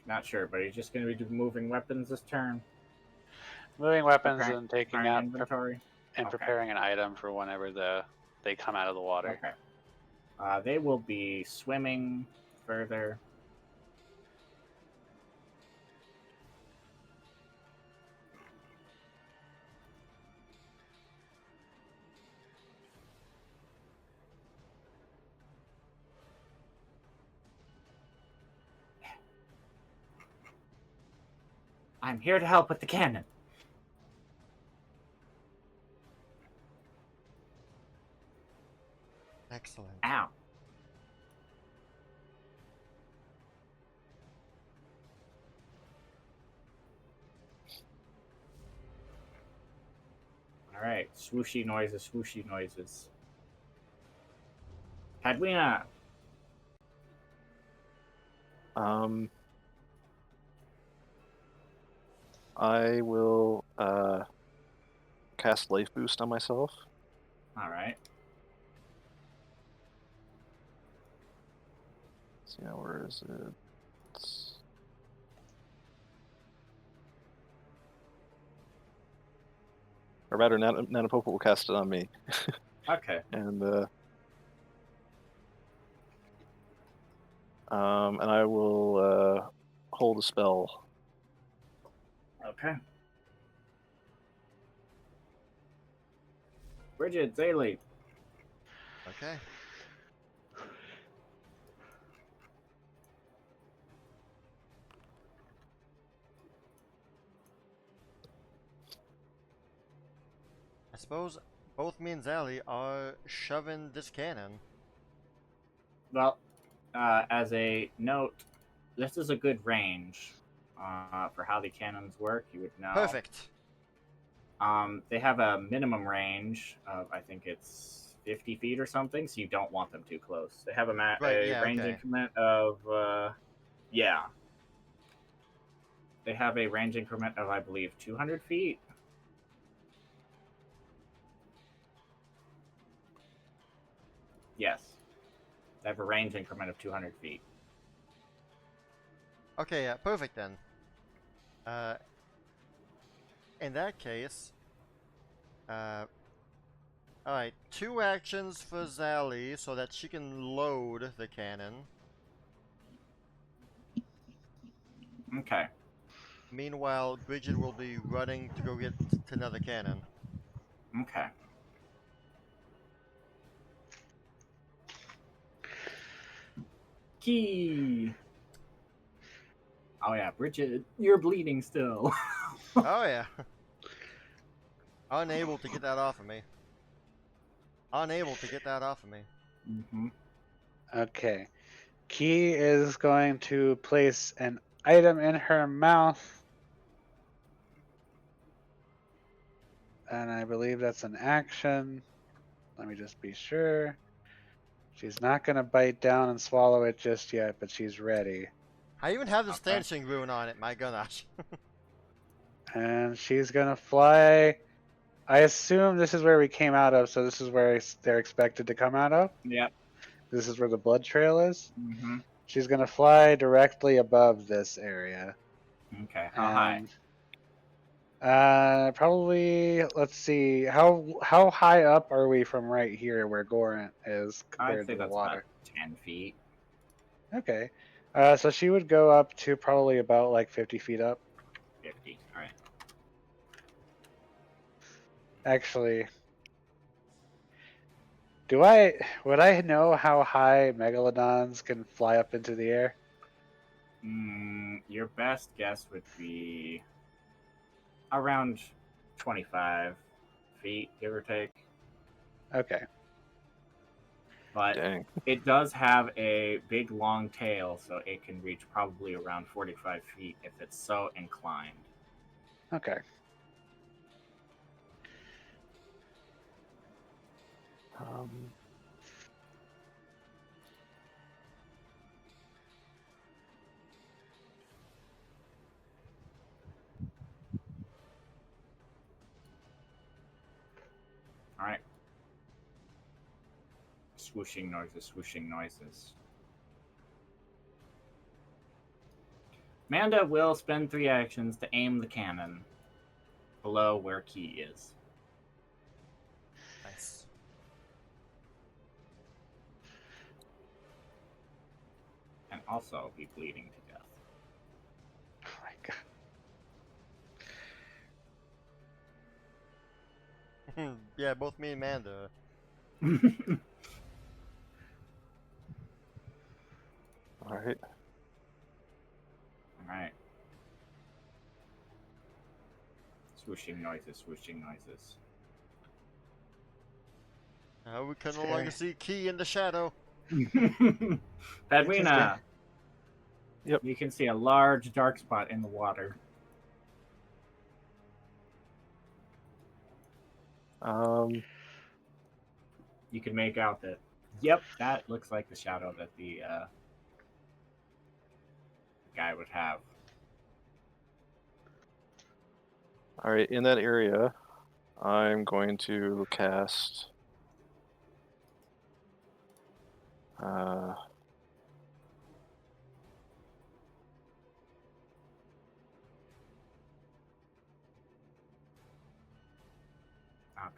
S5: Not sure, but he's just going to be moving weapons this turn.
S3: Moving weapons
S5: Preparing-
S3: and taking
S5: preparing
S3: out
S5: inventory.
S3: and
S5: Okay.
S3: preparing an item for whenever they come out of the water.
S5: Okay. They will be swimming further. I'm here to help with the cannon.
S1: Excellent.
S5: Ow. Alright, swooshy noises, swooshy noises. Cadwina!
S2: I will cast Life Boost on myself.
S5: Alright.
S2: See now, where is it? or rather, Nanapopo will cast it on me,
S5: Okay.
S2: and I will hold a spell.
S5: Okay. Bridget, Zaylee.
S1: Okay. I suppose both me and Zally are shoving this cannon.
S5: Well, as a note, this is a good range for how the cannons work. You would know.
S1: Perfect.
S5: They have a minimum range of, I think it's 50 feet or something, so you don't want them too close. They have a,
S1: Right, yeah,
S5: range
S1: okay.
S5: increment of, yeah. They have a range increment of, I believe, 200 feet. Yes. They have a range increment of 200 feet.
S1: Okay, yeah, perfect then. In that case, alright, 2 actions for Zally so that she can load the cannon.
S5: Okay.
S1: Meanwhile, Bridget will be running to go get to another cannon.
S5: Okay. Key. Oh yeah, Bridget, you're bleeding still.
S1: Oh yeah. Unable to get that off of me. Unable to get that off of me.
S5: Mm-hmm.
S3: Okay. Key is going to place an item in her mouth. And I believe that's an action. Let me just be sure. She's not going to bite down and swallow it just yet, but she's ready.
S1: I even have the
S5: Okay.
S1: stanching rune on it, my gosh.
S3: And she's going to fly. I assume this is where we came out of, so this is where they're expected to come out of.
S5: Yep.
S3: This is where the blood trail is.
S5: Mm-hmm.
S3: She's going to fly directly above this area.
S5: Okay. How high?
S3: And probably, let's see, how high up are we from right here where Gorant is
S5: I'd
S3: compared
S5: say
S3: to the
S5: that's about
S3: water?
S5: 10 feet.
S3: Okay. So she would go up to probably about like 50 feet up.
S5: 50. All right.
S3: Actually, would I know how high Megalodons can fly up into the air?
S5: Your best guess would be around 25 feet, give or take.
S3: Okay.
S5: But
S2: Dang.
S5: it does have a big long tail, so it can reach probably around 45 feet if it's so inclined.
S3: Okay.
S2: Um,
S5: All right. Swooshing noises, swooshing noises. Amanda will spend 3 actions to aim the cannon below where Key is.
S1: Nice.
S5: And also be bleeding to death.
S3: Oh my god.
S1: Yeah, both me and Amanda.
S2: all right.
S5: Alright. Swooshing noises, swooshing noises.
S1: We can no
S3: Okay.
S1: longer see Key in the shadow.
S5: Padwina,
S2: Yep.
S5: you can see a large dark spot in the water. You can make out that, yep, that looks like the shadow that the guy would have.
S2: All right. In that area, I'm going to cast.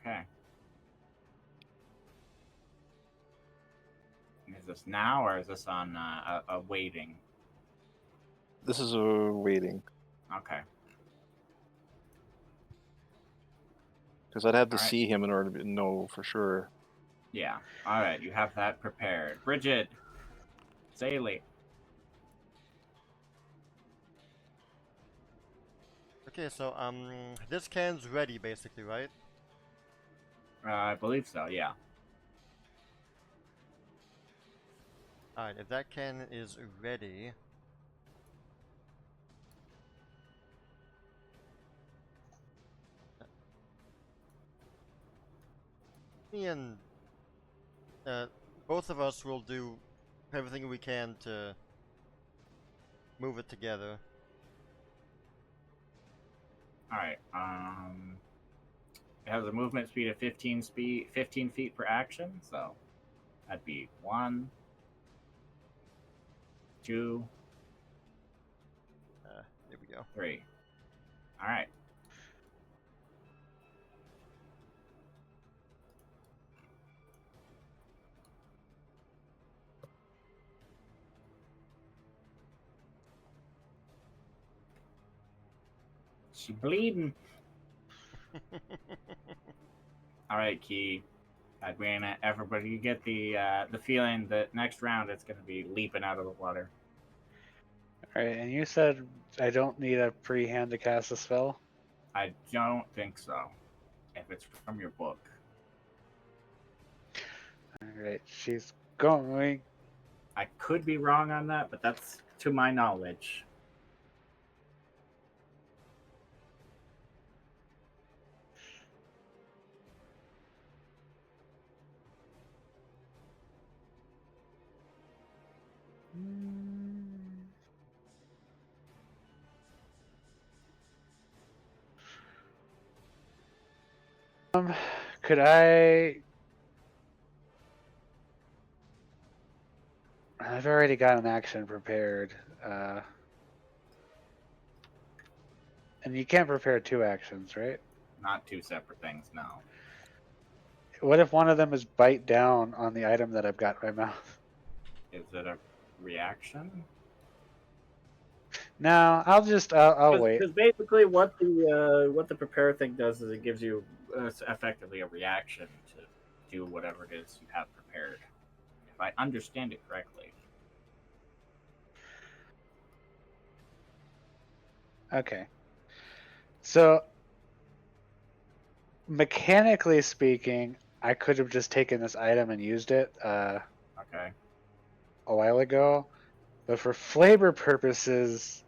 S5: Okay. Is this now or is this on a waiting?
S2: This is a waiting.
S5: Okay.
S2: Because I'd have to
S5: Alright.
S2: see him in order to know for sure.
S5: Yeah. All right. You have that prepared. Bridget. Saley.
S1: Okay, so this can's ready basically, right?
S5: I believe so. Yeah.
S1: All right, if that can is ready, me and both of us will do everything we can to move it together.
S5: All right. It has a movement speed of 15 feet per action. So that'd be 1, 2,
S1: Here we go.
S5: 3. All right. She bleeding. All right, Key. Everybody, you get the feeling that next round it's gonna be leaping out of the water.
S3: All right, and you said I don't need a pre-hand to cast a spell.
S5: I don't think so. If it's from your book.
S3: All right, she's going.
S5: I could be wrong on that, but that's to my knowledge.
S3: Could I? I've already got an action prepared. And you can't prepare 2 actions, right?
S5: Not 2 separate things, no.
S3: What if one of them is bite down on the item that I've got in my mouth?
S5: Is it a reaction?
S3: No, I'll wait.
S5: Because basically, what the prepare thing does is it gives you effectively a reaction to do whatever it is you have prepared. If I understand it correctly.
S3: Okay. So, mechanically speaking, I could have just taken this item and used it
S5: Okay.
S3: a while ago, but for flavor purposes,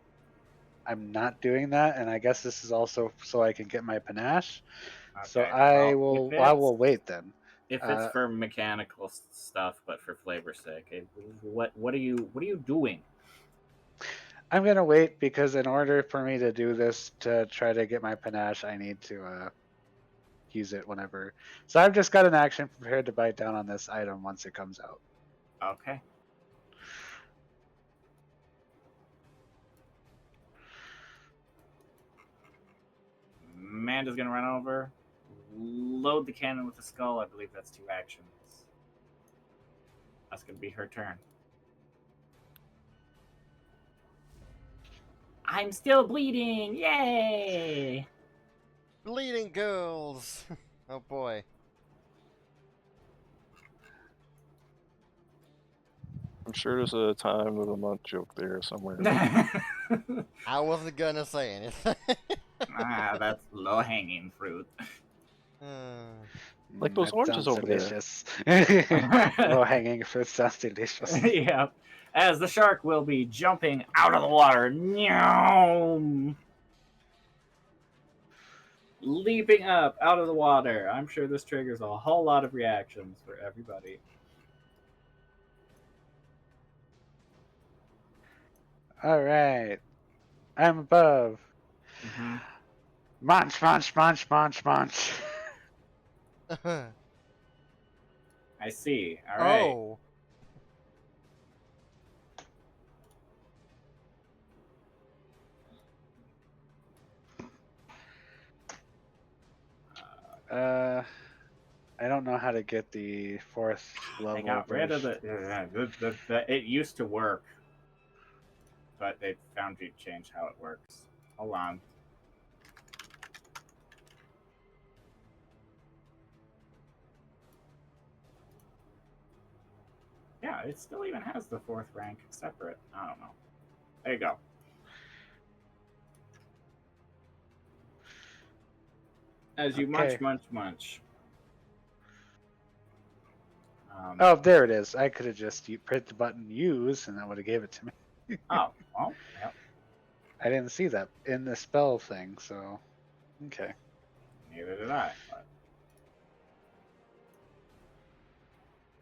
S3: I'm not doing that, and I guess this is also so I can get my panache. So
S5: Okay.
S3: I
S5: Well,
S3: will wait then.
S5: if it's for mechanical stuff, but for flavor's sake, what are you doing?
S3: I'm gonna wait because in order for me to do this to try to get my panache, I need to use it whenever. So I've just got an action prepared to bite down on this item once it comes out.
S5: Okay. Amanda's gonna run over, load the cannon with the skull. I believe that's 2 actions. That's gonna be her turn. I'm still bleeding! Yay!
S1: Bleeding girls! Oh boy.
S2: I'm sure there's a time of the month joke there somewhere.
S1: I wasn't gonna say anything.
S5: That's low-hanging fruit.
S2: Like those
S3: That
S2: oranges
S3: sounds
S2: over there.
S3: delicious. Low hanging fruit sounds delicious.
S5: Yeah. As the shark will be jumping out of the water. Nyam! Leaping up out of the water. I'm sure this triggers a whole lot of reactions for everybody.
S3: All right, I'm above.
S5: Mm-hmm.
S3: Munch, munch, munch, munch, munch.
S5: I see. All right.
S1: Oh.
S3: I don't know how to get the 4th
S5: They
S3: level
S5: got rid of
S3: version.
S5: the. It used to work, but they found you change how it works. Hold on. Yeah, it still even has the 4th rank separate. I don't know. There you go. As you
S3: Okay.
S5: munch.
S3: Oh, there it is. I could have just pressed the button use, and that would have gave it to me.
S5: Oh, well, yep.
S3: I didn't see that in the spell thing, so okay.
S5: Neither did I. But...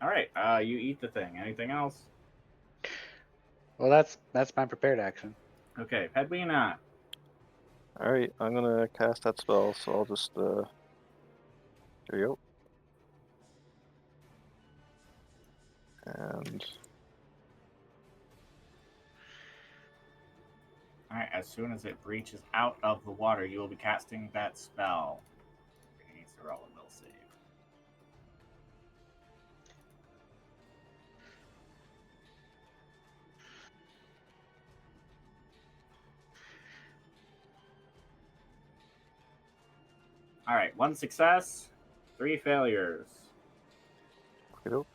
S5: All right, you eat the thing. Anything else?
S3: Well, that's my prepared action.
S5: Okay, Pedwina.
S2: Alright, I'm gonna cast that spell, so I'll just, there you go. And
S5: All right, as soon as it breaches out of the water, you will be casting that spell. He needs to roll a will save. All right, 1 success, 3 failures.
S2: okey-doke.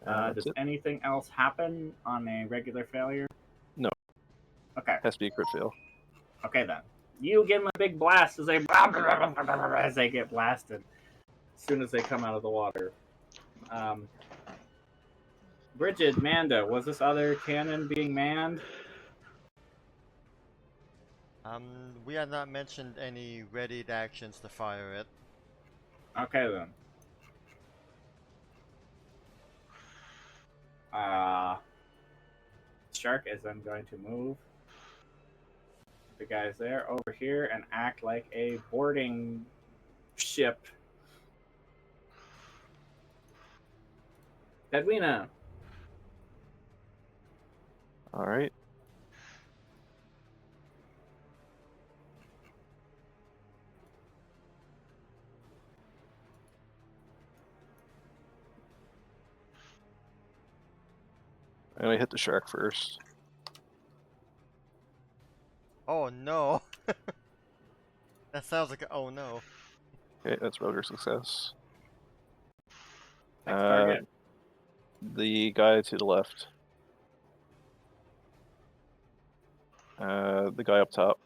S5: Does
S2: That's it.
S5: anything else happen on a regular failure?
S2: No.
S5: Okay.
S2: Has to be a crit fail.
S5: Okay then. You give them a big blast as they get blasted as soon as they come out of the water. Bridget, Manda, was this other cannon being manned?
S1: We have not mentioned any readied actions to fire it.
S5: Okay then. Shark is then going to move the guys there over here and act like a boarding ship. Edwina.
S2: Alright. I'm gonna hit the shark first.
S1: Oh no! That sounds like a oh no.
S2: Okay, that's regular success.
S5: Next target.
S2: The guy to the left. The guy up top.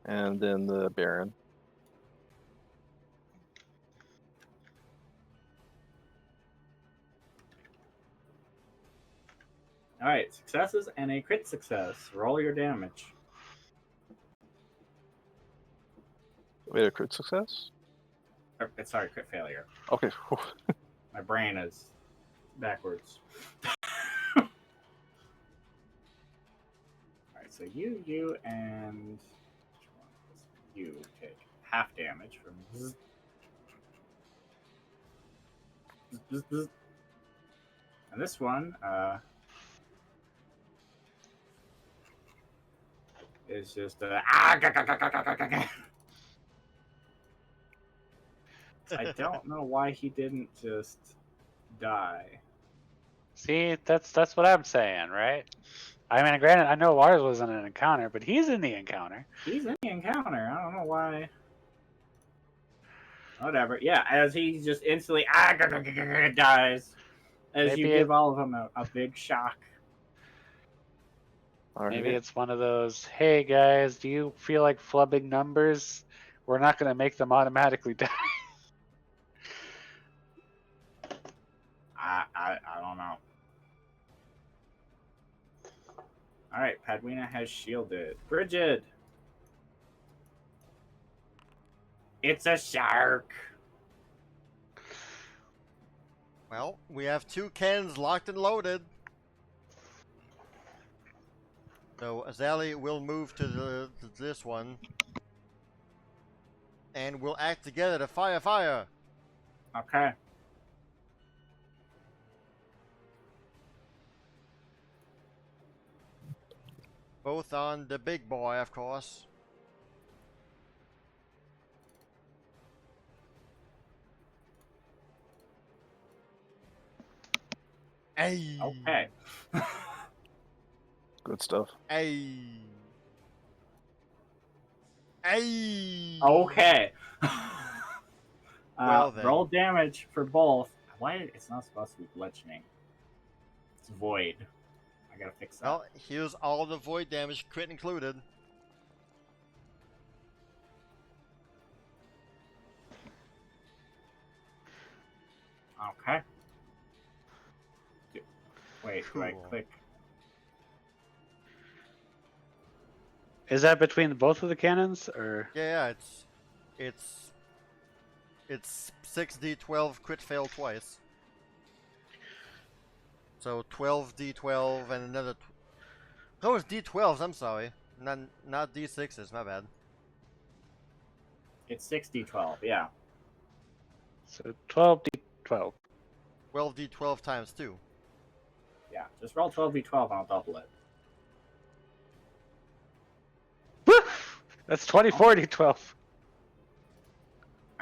S2: And then the Baron.
S5: Alright, successes and a crit success. Roll your damage.
S2: Wait, a crit success?
S5: Sorry, crit failure.
S2: Okay.
S5: My brain is backwards. Alright, so you, and you take half damage from zzz. Zzz, zzz. And this one is just I don't know why he didn't just die.
S3: See, that's what I'm saying, right? I mean, granted, I know ours wasn't an encounter, but he's in the encounter.
S5: He's in the encounter. I don't know why. Whatever. Yeah, as he just instantly dies. As
S3: Maybe
S5: you give all of them a big shock.
S3: Maybe
S2: Alright.
S3: it's one of those, hey guys, do you feel like flubbing numbers? We're not going to make them automatically die.
S5: I don't know. Alright, Padwina has shielded. Bridget! It's a shark!
S1: Well, we have 2 cannons locked and loaded. So Azali will move to this one. And we'll act together to fire.
S5: Okay.
S1: Both on the big boy, of course. Hey.
S5: Okay.
S2: Good stuff.
S1: Hey. Hey.
S5: Okay.
S1: Well then.
S5: Roll damage for both. Why? It's not supposed to be bludgeoning. It's void. I gotta fix that.
S1: Well, here's all the void damage, crit included.
S5: Okay. Wait, do I
S1: Cool.
S5: click?
S3: Is that between both of the cannons, or?
S1: Yeah, it's 6d12 crit fail twice. So 12d12 and another. Oh, it's d12s. I'm sorry, not d6s. My bad.
S5: It's 6d12. Yeah.
S3: So 12d12.
S1: 12d12 times 2.
S5: Yeah. Just roll 12d12 and I'll double it.
S3: That's 24d12.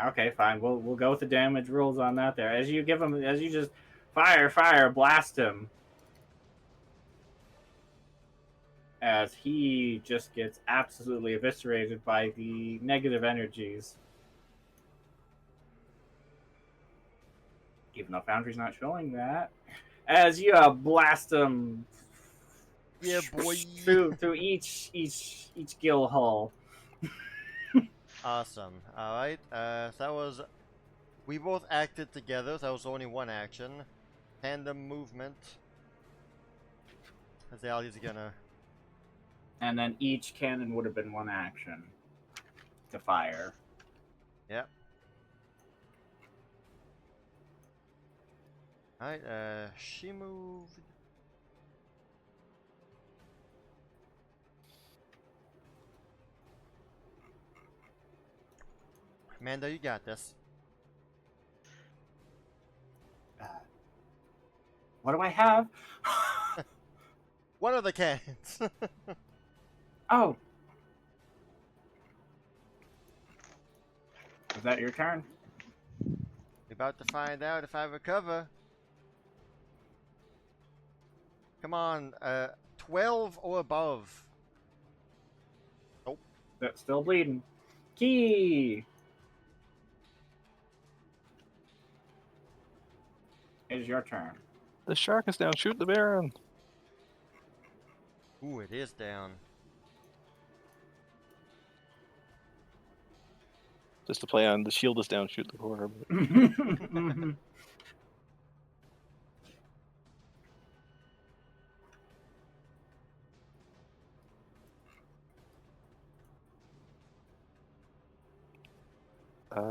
S5: Okay, fine. We'll go with the damage rules on that. There, as you give him, as you just fire, blast him, as he just gets absolutely eviscerated by the negative energies. Even though Foundry's not showing that, as you blast him,
S1: Yeah, boy.
S5: through each gill hull.
S1: Awesome. All right. So that was. We both acted together. So that was only one action. Tandem movement. As Ali's gonna.
S5: And then each cannon would have been one action to fire.
S1: Yep. Alright, she moved. Amanda, you got this.
S5: What do I have?
S1: One of the cannons.
S5: Oh. Is that your turn?
S1: We're about to find out if I recover. Come on, 12 or above. Nope.
S5: That's still bleeding. Key. It is your turn.
S2: The shark is down. Shoot the Baron.
S1: Ooh, it is down.
S2: Just to play on the shield is down. Shoot the core.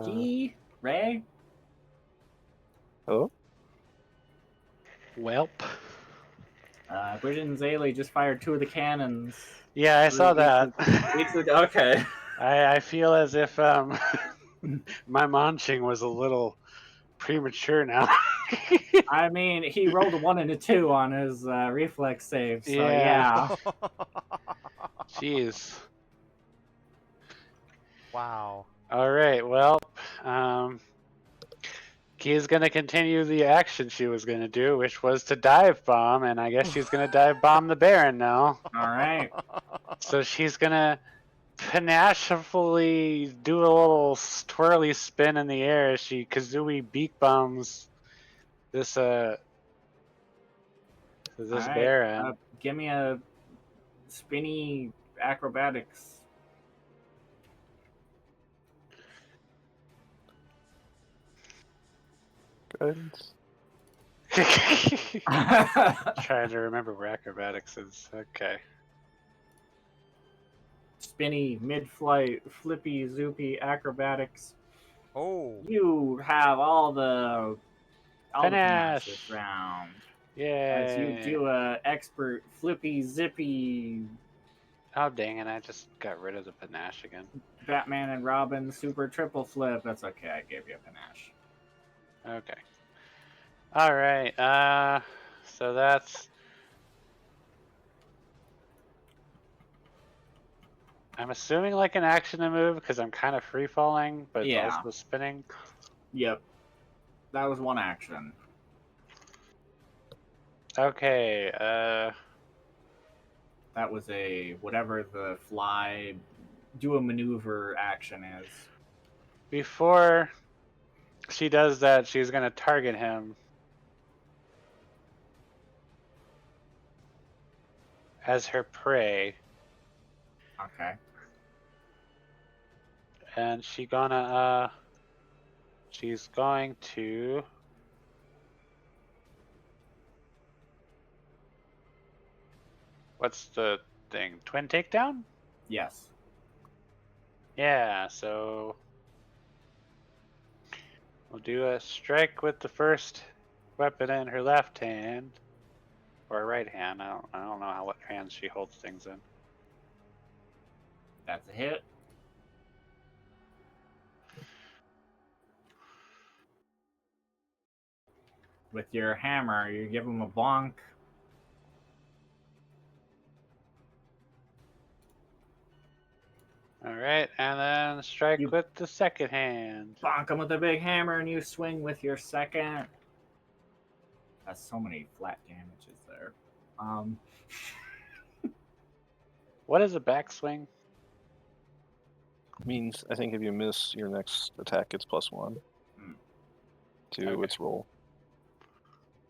S5: Key. Ray.
S2: Hello.
S3: Welp.
S5: Bridget and Zaylee just fired 2 of the cannons.
S3: Yeah, I saw that.
S5: Okay.
S3: I feel as if my munching was a little premature now.
S5: I mean, he rolled a 1 and a 2 on his reflex save, so
S3: Yeah.
S5: yeah.
S3: Jeez.
S1: Wow.
S3: All right. Well, Key's gonna continue the action she was gonna do, which was to dive bomb, and I guess she's gonna dive bomb the Baron now.
S5: All right.
S3: So she's gonna panacefully do a little twirly spin in the air as she kazooie beak bombs this
S5: All right.
S3: Baron.
S5: Give me a spinny acrobatics.
S2: Guidance.
S3: Trying to remember where acrobatics is. Okay.
S5: Spinny, mid-flight, flippy, zoopy acrobatics.
S1: Oh.
S5: You have all the
S3: Panache.
S5: this round.
S3: Yeah.
S5: As you do a expert flippy, zippy,
S3: Oh dang it! I just got rid of the panache again.
S5: Batman and Robin super triple flip. That's okay. I gave you a panache.
S3: Okay. All right. So that's I'm assuming like an action to move because I'm kind of free falling, but
S5: Yeah.
S3: also spinning.
S5: Yep. That was one action.
S3: Okay.
S5: That was a whatever the fly do a maneuver action is.
S3: Before she does that, she's gonna target him as her prey,
S5: Okay.
S3: and she's going to. What's the thing? Twin takedown?
S5: Yes.
S3: Yeah, so we'll do a strike with the first weapon in her left hand. Or right hand. I don't know what hands she holds things in.
S5: That's a hit. With your hammer, you give him a bonk.
S3: Alright, and then strike
S5: You-
S3: with the second hand.
S5: Bonk him with a big hammer, and you swing with your second. That's so many flat damages there.
S3: What is a backswing?
S2: Means I think if you miss your next attack, it's +1
S5: Hmm.
S2: to
S3: Okay.
S2: its roll.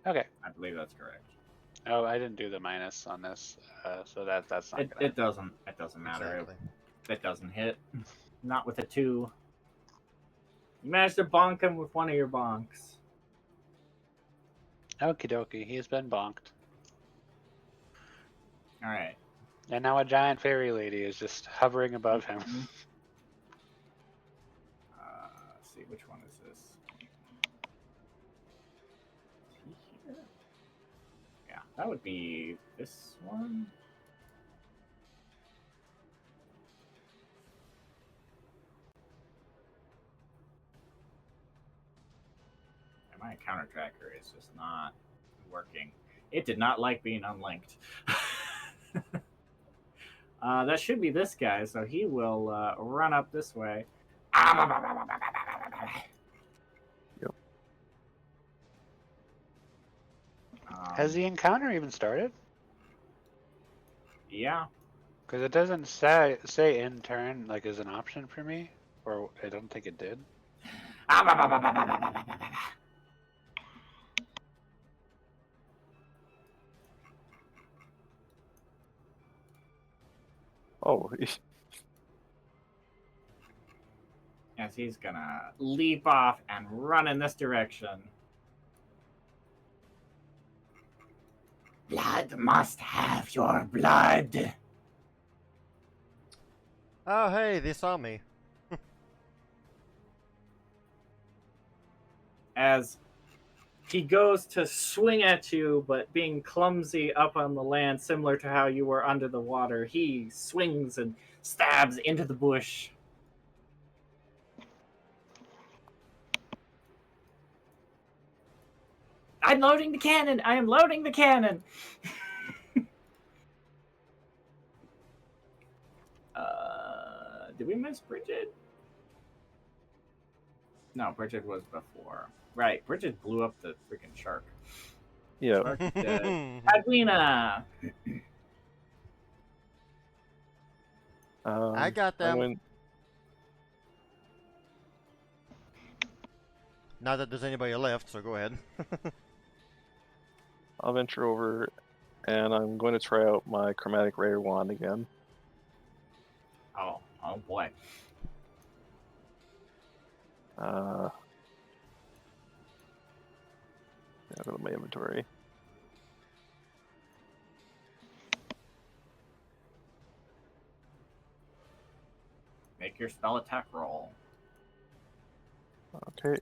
S3: Okay.
S5: I believe that's correct.
S3: Oh, I didn't do the minus on this, so that's not gonna.
S5: It doesn't matter.
S1: Exactly.
S5: It doesn't hit. Not with a 2. You managed to bonk him with one of your bonks.
S3: Okie dokie, he's been bonked.
S5: All right.
S3: And now a giant fairy lady is just hovering above him.
S5: Mhm. Let's see, which one is this? Is he here? Yeah, that would be this one. And my counter tracker is just not working. It did not like being unlinked. That should be this guy, so he will run up this way.
S2: Yep.
S3: Has the encounter even started?
S5: Yeah.
S3: Because it doesn't say in turn like as an option for me, or I don't think it did.
S2: Oh,
S5: As he's gonna leap off and run in this direction. Blood must have your blood.
S1: Oh, hey, they saw me.
S5: As he goes to swing at you, but being clumsy up on the land, similar to how you were under the water, he swings and stabs into the bush. I'm loading the cannon! I am loading the cannon! Did we miss Bridget? No, Bridget was before. Right, Bridget blew up the freaking shark.
S2: yeah.
S5: Shark is dead. Adwina!
S1: I got
S2: I
S1: them.
S2: went.
S1: Not that there's anybody left, so go ahead.
S2: I'll venture over, and I'm going to try out my chromatic ray wand again.
S5: Oh boy.
S2: Yeah, go to my inventory.
S5: Make your spell attack roll.
S2: Okay,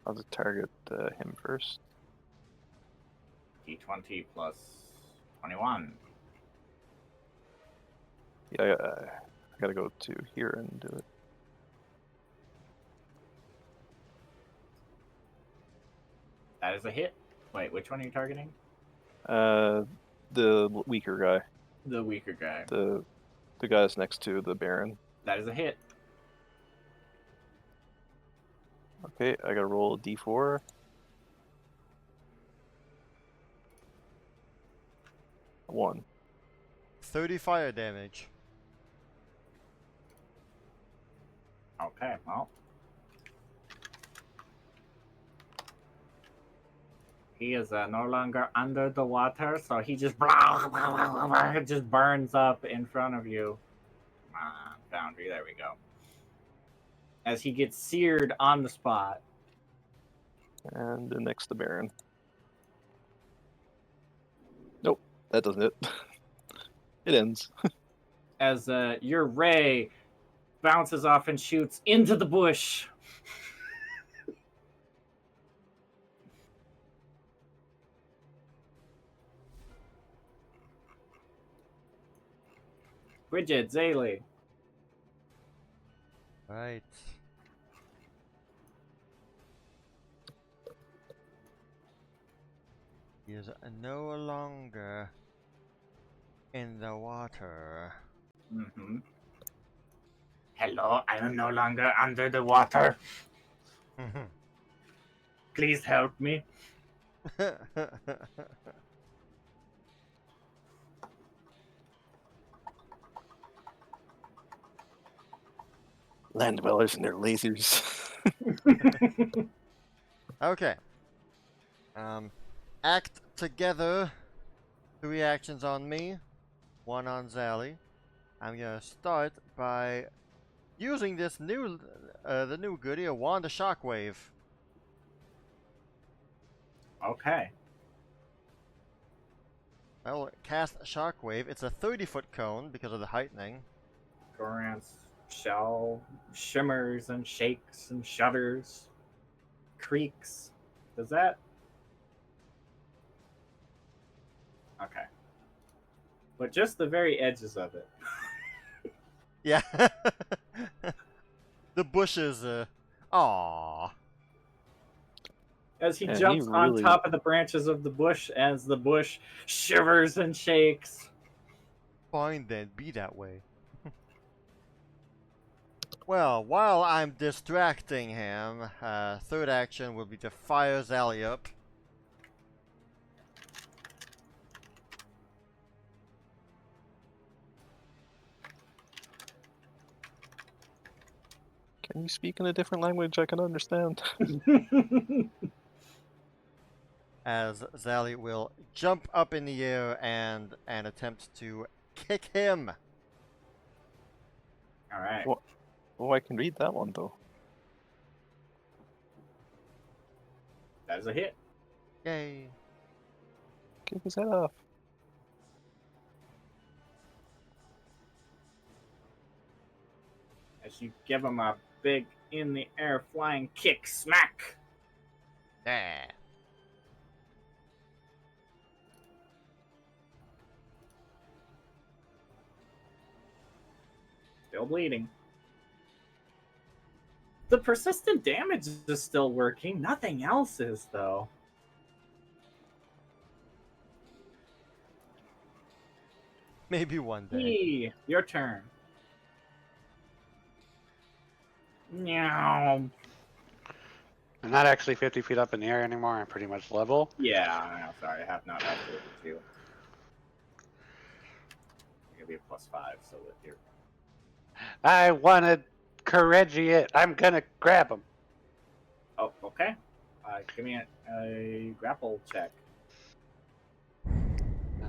S2: I'll just target him first.
S5: D20 plus 21.
S2: Yeah, I gotta go to here and do it.
S5: That is a hit. Wait, which one are you targeting?
S2: The weaker guy.
S5: The weaker guy.
S2: The The guys next to the Baron.
S5: That is a hit.
S2: Okay, I gotta roll a d4. One.
S1: 30 fire damage.
S5: Okay, well. He is no longer under the water, so he just just burns up in front of you. Boundary, there we go. As he gets seared on the spot.
S2: And the next to Baron. Nope, that doesn't it. It ends.
S5: As your ray bounces off and shoots into the bush. Bridget, Zaylee.
S1: Right. He is no longer in the water.
S5: Mm-hmm. Hello, I am no longer under the water. Please help me.
S2: Land dwellers and their lasers.
S1: Okay. Act together. 3 actions on me, 1 on Zally. I'm gonna start by using this new, the new goodie, a Wand of Shockwave.
S5: Okay.
S1: I'll cast Shockwave. It's a 30-foot cone because of the heightening.
S5: Gorant's shell shimmers and shakes and shudders, creaks. Does that? Okay. But just the very edges of it.
S1: Yeah. The bushes, aww.
S5: As he
S2: Yeah, he
S5: jumps on
S2: really-
S5: top of the branches of the bush, as the bush shivers and shakes.
S1: Fine then, be that way. Well, while I'm distracting him, third action will be to fire Zally up.
S2: Can you speak in a different language I can understand?
S1: As Zally will jump up in the air and attempt to kick him.
S5: All right.
S2: What? Oh, I can read that one though.
S5: That is a hit.
S1: Yay.
S2: Kick his head off.
S5: As you give him a big in the air flying kick, smack.
S1: Yeah.
S5: Still bleeding. The persistent damage is still working. Nothing else is, though.
S1: Maybe one day.
S5: Hey, your turn. Meow.
S3: I'm not actually 50 feet up in the air anymore. I'm pretty much level.
S5: Yeah, no, sorry, I have not activated you. You're gonna be a +5, so with your
S3: I want to Corrigi it. I'm gonna grab him.
S5: oh, okay. Give me a grapple check.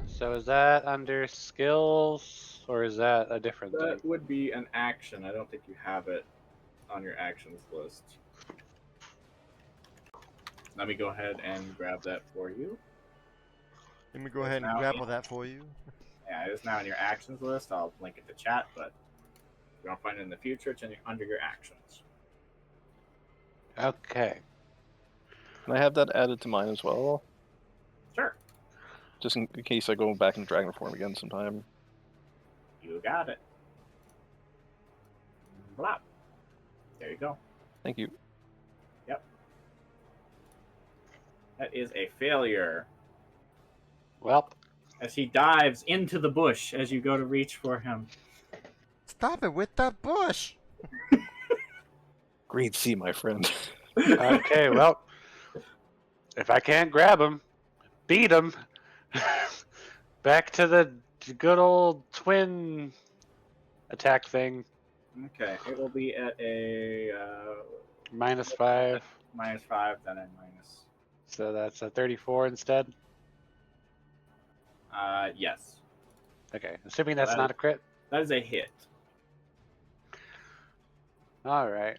S3: So is that under skills, or is that a different
S5: That
S3: thing?
S5: would be an action. I don't think you have it on your actions list. Let me go ahead and grab that for you.
S1: Let me go ahead and
S5: Now-
S1: grapple that for you.
S5: Yeah, it is now in your actions list. I'll link it to chat, but if you don't find it in the future, it's under your actions.
S3: Okay.
S2: Can I have that added to mine as well?
S5: Sure.
S2: Just in case I go back in dragon form again sometime.
S5: You got it. Blop. There you go.
S2: Thank you.
S5: That is a failure.
S3: Well,
S5: As he dives into the bush as you go to reach for him.
S1: Stop it with that bush!
S2: Green sea, my friend.
S3: Okay, well, if I can't grab him, beat him. Back to the good old twin attack thing.
S5: Okay, it will be at a
S3: -5.
S5: -5, then a minus.
S3: So that's a 34 instead.
S5: Yes.
S3: Okay, assuming
S5: So
S3: that's not a crit.
S5: that is a hit.
S3: All right.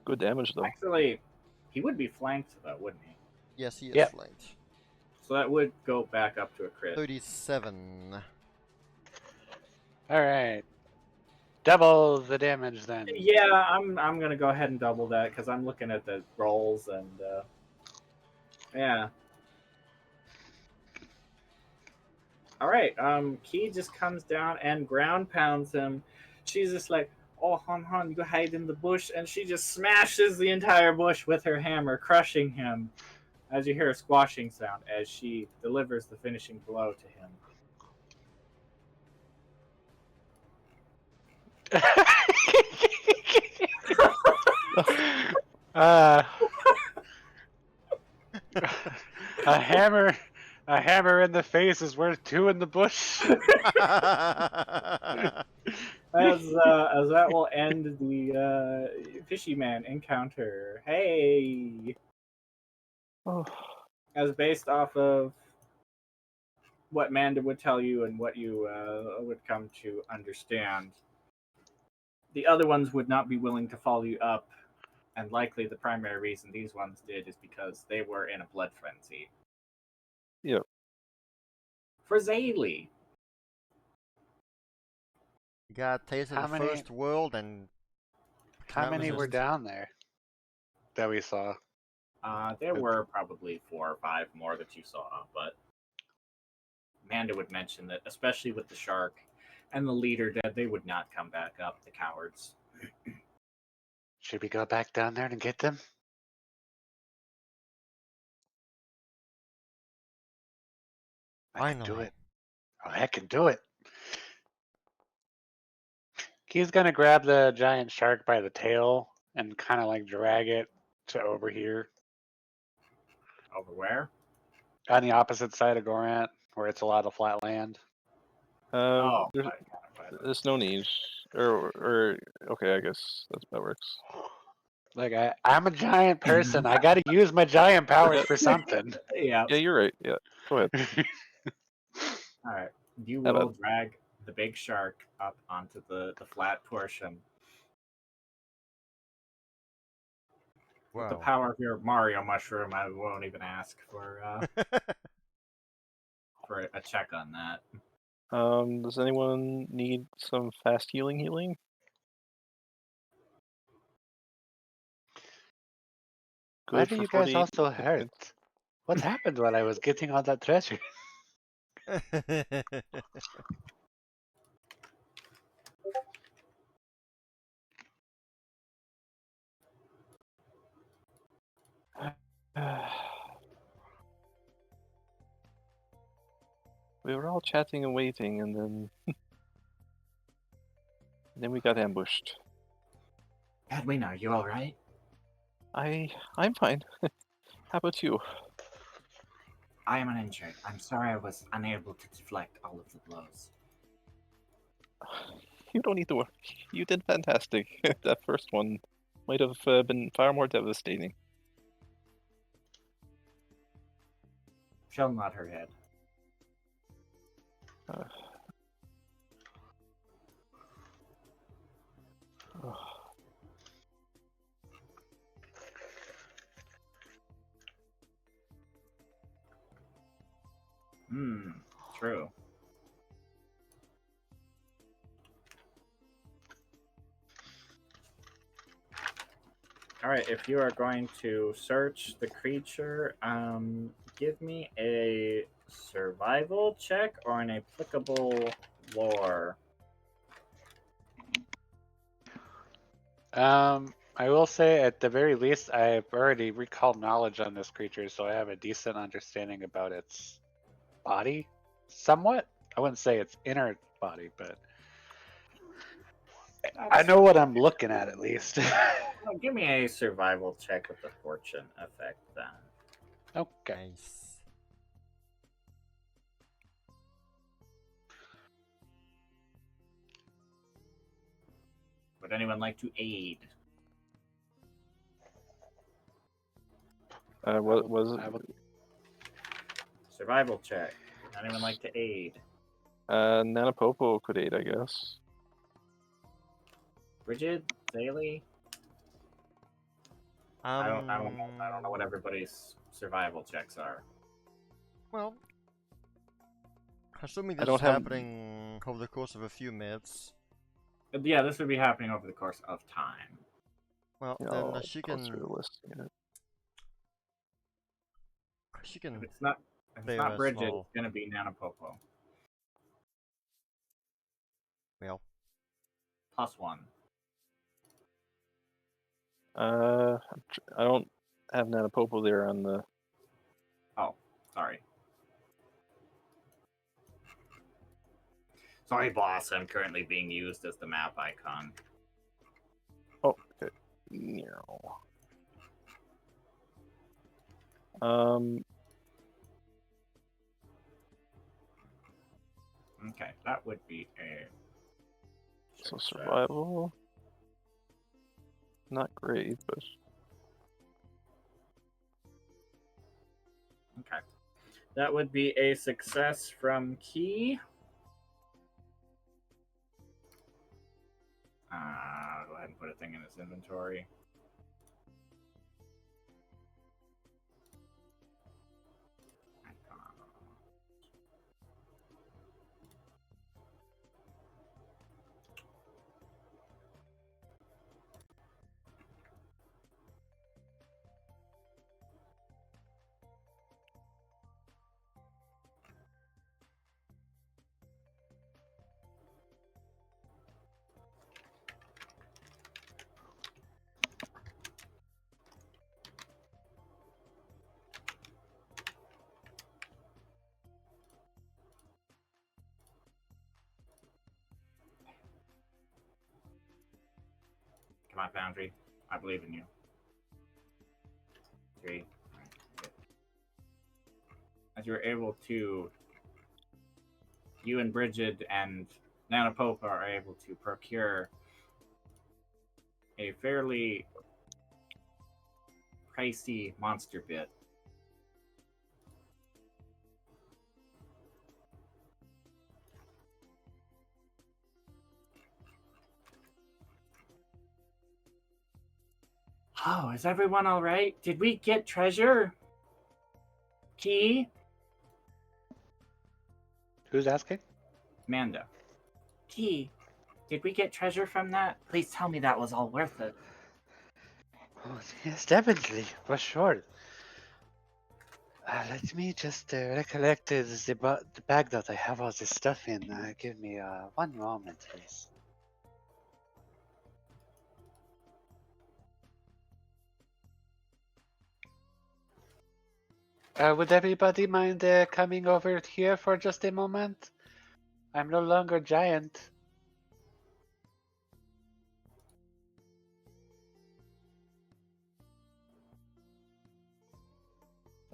S2: Good damage though.
S5: Actually, he would be flanked though, wouldn't he?
S1: Yes, he is
S3: Yep.
S1: flanked.
S5: So that would go back up to a crit.
S1: 37.
S3: All right. Double the damage then.
S5: Yeah, I'm gonna go ahead and double that because I'm looking at the rolls and yeah. All right. Key just comes down and ground pounds him. She's just like, "Oh, Han, you go hide in the bush," and she just smashes the entire bush with her hammer, crushing him. As you hear a squashing sound as she delivers the finishing blow to him.
S3: uh, a hammer in the face is worth 2 in the bush.
S5: As that will end the Fishy Man encounter. Hey,
S2: Oh,
S5: as based off of what Manda would tell you and what you would come to understand, the other ones would not be willing to follow you up, and likely the primary reason these ones did is because they were in a blood frenzy.
S2: Yep.
S5: For Zaylee.
S1: You got a taste of
S3: How
S1: the
S3: many-
S1: first world and
S3: How
S1: Can't
S3: many were
S1: resist.
S3: down there that we saw?
S5: There were probably 4 or 5 more that you saw, but Amanda would mention that, especially with the shark and the leader dead, they would not come back up, the cowards.
S3: Should we go back down there and get them? I can do
S1: Finally.
S3: it. Oh, I can do it. He's gonna grab the giant shark by the tail and kind of like drag it to over here
S5: Over where?
S3: on the opposite side of Gorant, where it's a lot of flat land.
S2: There's no need. Or okay, I guess that works.
S3: Like I'm a giant person. I got to use my giant powers for something.
S5: Yeah.
S2: Yeah, you're right. Yeah, go ahead.
S5: All right. You
S2: How
S5: will drag the big shark up onto the flat portion. With the
S1: Wow.
S5: power of your Mario mushroom, I won't even ask for a check on that.
S2: Does anyone need some fast healing?
S3: Why
S2: Good
S3: do
S2: for
S3: you guys
S2: 48
S3: also
S2: hit
S3: hurt?
S2: points.
S3: What happened while I was getting all that treasure?
S2: We were all chatting and waiting, and then we got ambushed.
S5: Edwin, are you all right?
S2: I'm fine. How about you?
S5: I am uninjured. I'm sorry I was unable to deflect all of the blows.
S2: You don't need to worry. You did fantastic. That first one might have been far more devastating.
S5: She'll nod her head. True. Alright, if you are going to search the creature, give me a survival check or an applicable lore.
S3: I will say at the very least, I've already recalled knowledge on this creature, so I have a decent understanding about its body, somewhat. I wouldn't say it's inner body, but I
S5: That's-
S3: know what I'm looking at least.
S5: Well, give me a survival check with the fortune effect then.
S3: Okay.
S1: Nice.
S5: Would anyone like to aid?
S2: What was
S3: I
S2: it?
S3: will,
S5: Survival check. Anyone like to aid?
S2: Nanapopo could aid, I guess.
S5: Bridget? Zaylee? I don't know what everybody's survival checks are.
S1: Well, assuming
S2: I
S1: this
S2: don't
S1: is
S2: have-
S1: happening over the course of a few minutes,
S5: Yeah, this would be happening over the course of time.
S1: well,
S2: You
S1: then
S2: know,
S1: she
S2: go
S1: can
S2: through the list again.
S1: she can
S5: If it's not
S1: They
S5: Bridget,
S1: small.
S5: it's gonna be Nanapopo.
S1: well
S5: +1.
S2: I don't have Nanapopo there on the.
S5: Oh, sorry. Sorry, boss. I'm currently being used as the map icon.
S2: Oh, okay. No.
S5: Okay, that would be a.
S2: So
S5: success.
S2: survival. Not great, but
S5: Okay. That would be a success from Key. Go ahead and put a thing in his inventory. Come on, Foundry. I believe in you. 3. As you're able to, you and Bridget and Nanapopa are able to procure a fairly pricey monster bit. Oh, is everyone all right? Did we get treasure? Key?
S3: who's asking?
S5: Manda. Key, did we get treasure from that? Please tell me that was all worth it.
S3: Oh, yes, definitely, for sure. Let me just recollect the bag that I have all this stuff in. Give me one moment, please. Would everybody mind coming over here for just a moment? I'm no longer giant.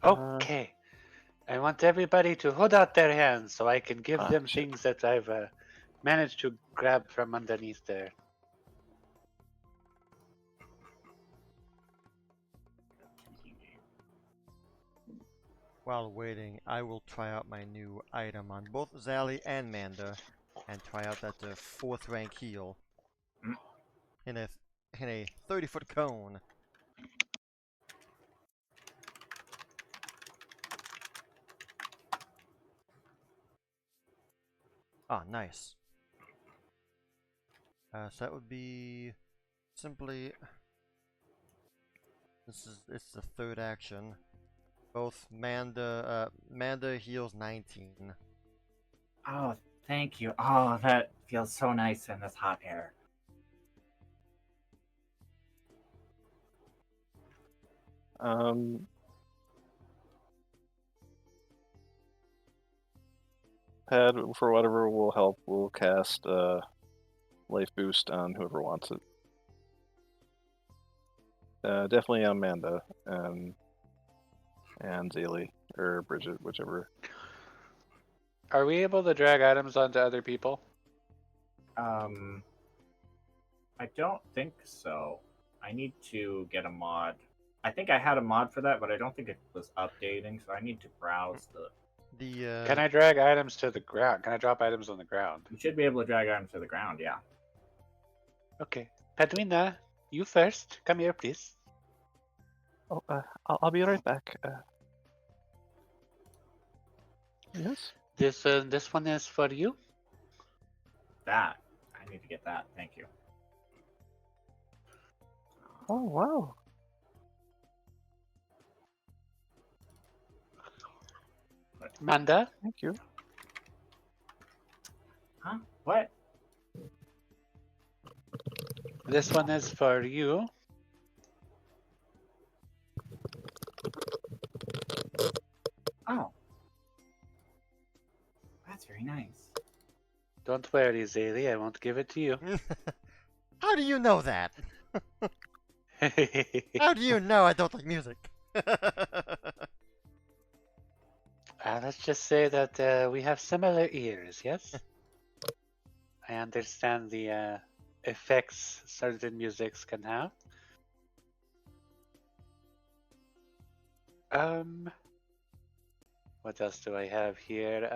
S3: Okay. I want everybody to hold out their hands so I can give them
S2: shit.
S3: things that I've managed to grab from underneath there.
S1: while waiting, I will try out my new item on both Zally and Manda, and try out that 4th rank heal in a 30-foot cone. Ah, nice. So that would be simply. It's the 3rd action. Both Manda heals 19.
S5: Oh, thank you. Oh, that feels so nice in this hot air.
S2: pad for whatever will help. We'll cast life boost on whoever wants it. Definitely Amanda and Zaylee or Bridget, whichever.
S3: Are we able to drag items onto other people?
S5: I don't think so. I need to get a mod. I think I had a mod for that, but I don't think it was updating, so I need to browse the.
S3: Can I drag items to the ground? Can I drop items on the ground?
S5: You should be able to drag items to the ground, yeah.
S3: Okay. Padwina, you first. Come here, please.
S2: Oh, I'll be right back. Yes.
S3: This one is for you.
S5: That. I need to get that. Thank you.
S2: Oh wow.
S3: Manda,
S2: Thank you.
S5: Huh? What?
S3: this one is for you.
S5: Oh. That's very nice.
S3: Don't worry, Zaylee, I won't give it to you.
S1: How do you know that? How do you know I don't like music?
S3: Let's just say that we have similar ears, yes? I understand the effects certain musics can have. What else do I have here?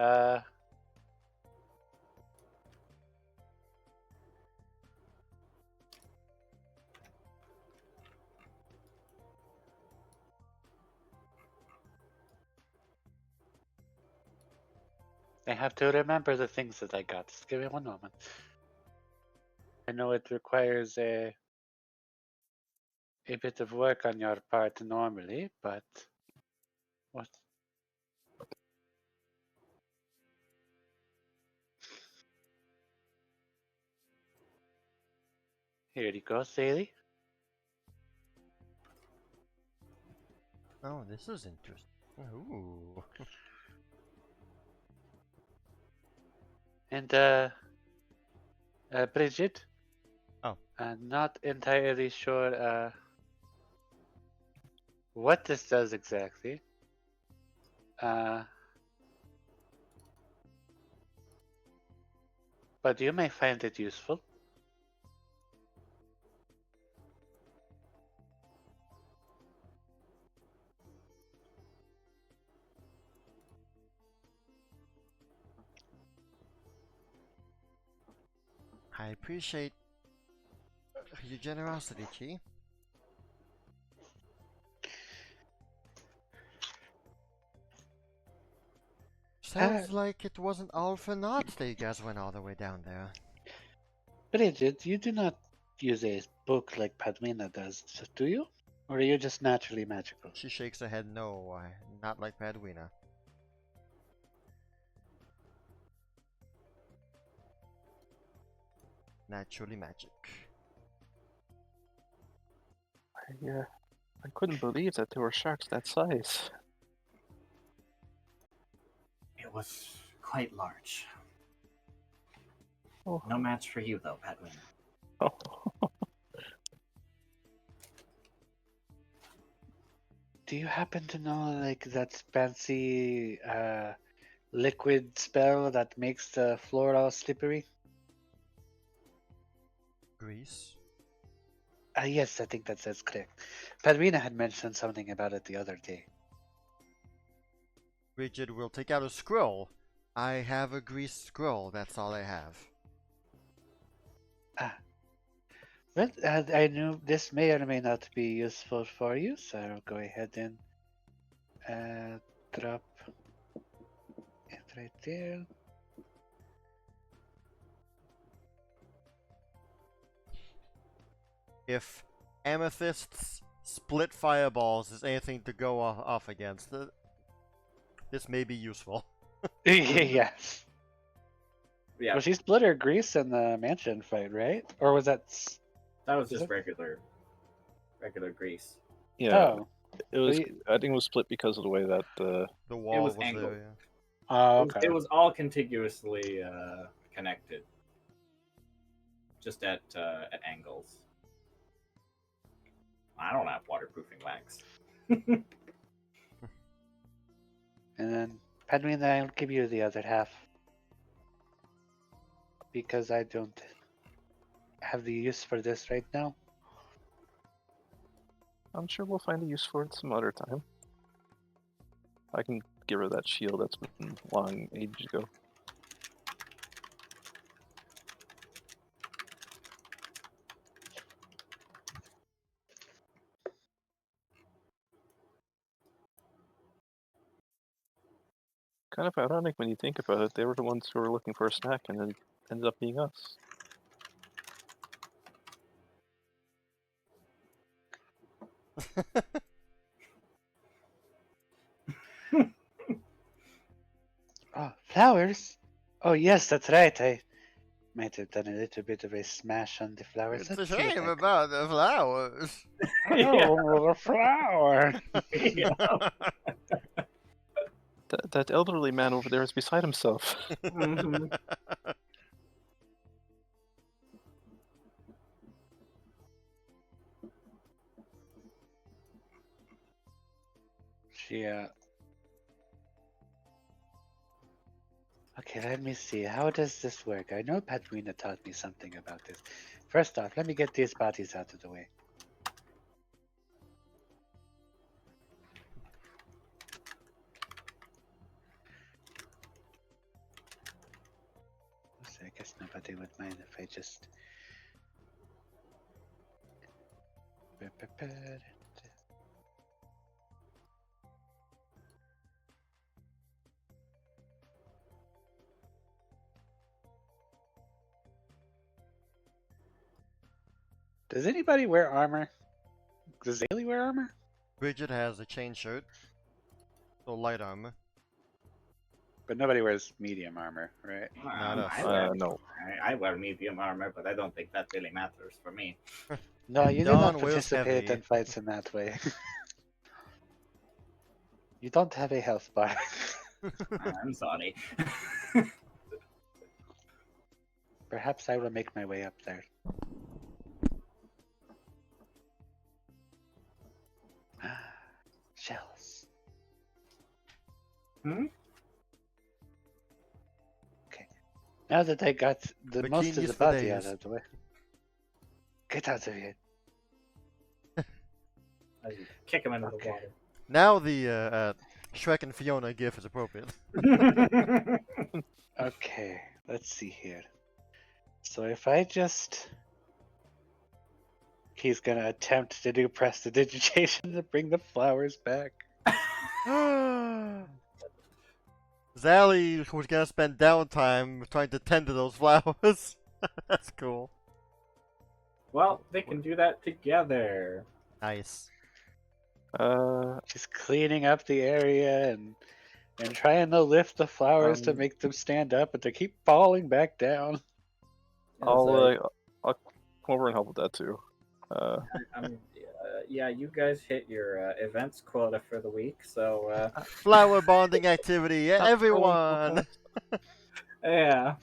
S3: I have to remember the things that I got. Just give me one moment. I know it requires a bit of work on your part normally, but what? Here you go, Sadie.
S1: Oh, this is interesting. Ooh.
S3: And Bridget.
S1: Oh.
S3: I'm not entirely sure what this does exactly. But you may find it useful.
S1: I appreciate your generosity, Chi. Sounds like it wasn't all for naught that you guys went all the way down there.
S3: Bridget, you do not use a book like Padmina does, do you? Or are you just naturally magical?
S1: She shakes her head no, not like Padwina. Naturally magic.
S2: I couldn't believe that there were sharks that size.
S5: It was quite large.
S2: Oh.
S5: No match for you, though, Padwin.
S2: Oh.
S3: Do you happen to know like that fancy liquid spell that makes the floor all slippery?
S1: Grease?
S3: Yes, I think that says correct. Padrina had mentioned something about it the other day.
S1: Bridget will take out a scroll. I have a grease scroll, that's all I have.
S3: Well, I knew this may or may not be useful for you, so I'll go ahead and drop it right there.
S1: If Amethyst's split fireballs is anything to go off against, this may be useful.
S3: Yes.
S5: Yeah,
S3: Well, she split her grease in the mansion fight, right? Or was that?
S5: that was
S3: Is
S5: just
S3: it?
S5: regular grease.
S2: Yeah.
S3: Oh,
S2: It was.
S3: But
S2: I think it was split because of the way that
S1: The wall
S5: was
S1: was
S5: angled.
S1: there. Yeah.
S3: Oh,
S5: It was all contiguously connected, just at angles. I don't have waterproofing wax.
S3: And then Padwin, I'll give you the other half. Because I don't have the use for this right now.
S2: I'm sure we'll find a use for it some other time. I can give her that shield that's been long ages ago. Kind of ironic when you think about it. They were the ones who were looking for a snack, and then it ended up being us.
S3: Oh, flowers? Oh, yes, that's right. I might have done a little bit of a smash on the flowers.
S1: It's a
S3: Let's see if
S1: shame
S3: I
S1: about the flowers.
S3: Oh, a flower.
S2: That elderly man over there is beside himself.
S5: Mhm.
S3: She, Okay, let me see. How does this work? I know Padwina taught me something about this. First off, let me get these bodies out of the way. So I guess nobody would mind if I just... Does anybody wear armor? Does Ailey wear armor?
S1: Bridget has a chain shirt, so light armor.
S3: But nobody wears medium armor, right?
S1: Not us.
S2: No.
S5: I wear medium armor, but I don't think that really matters for me.
S3: No, you do
S1: Dawn
S3: not
S1: wears
S3: participate
S1: heavy.
S3: in fights in that way. You don't have a health bar.
S5: I'm sorry.
S3: Perhaps I will make my way up there. Shells.
S5: Hmm?
S3: Okay. Now that I got the most of
S1: Bikinis
S3: the
S1: for
S3: body out
S1: days.
S3: of the way. Get out of here.
S5: I kick him into
S3: Okay.
S1: Now the Shrek and Fiona gif is appropriate.
S5: the water.
S3: Okay, let's see here. So if I just... He's gonna attempt to do prestidigitation to bring the flowers back.
S1: Zally was gonna spend downtime trying to tend to those flowers. That's cool.
S5: Well, they can do that together.
S1: Nice.
S3: Just cleaning up the area and trying to lift the flowers to make them stand up, but they keep falling back down.
S2: I'll come over and help with that too.
S5: Yeah, you guys hit your events quota for the week, so
S1: Flower bonding activity, everyone.
S5: yeah.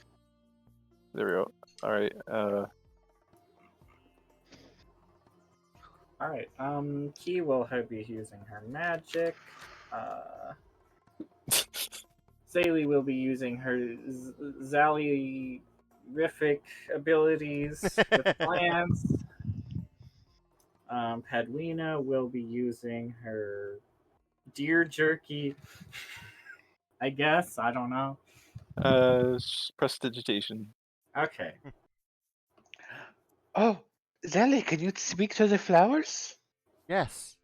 S2: There we go. All right.
S5: All right. Key will be using her magic. Zaylee will be using her Zally-rific abilities with plants. Padwina will be using her deer jerky. I guess. I don't know.
S2: Prestidigitation.
S5: Okay.
S3: Oh, Zelly, can you speak to the flowers?
S1: Yes.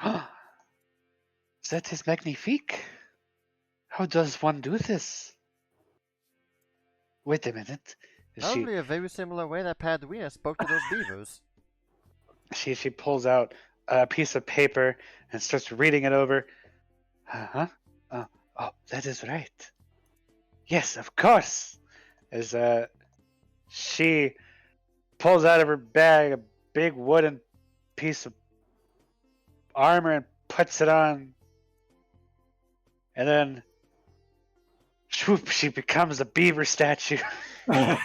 S3: That is magnifique. How does one do this? Wait a minute.
S1: Probably a very similar way that Padwina spoke to those beavers.
S3: She pulls out a piece of paper and starts reading it over. Uh-huh. Oh, that is right. Yes, of course. As she pulls out of her bag a big wooden piece of armor and puts it on. And then Swoop, she becomes a beaver statue. And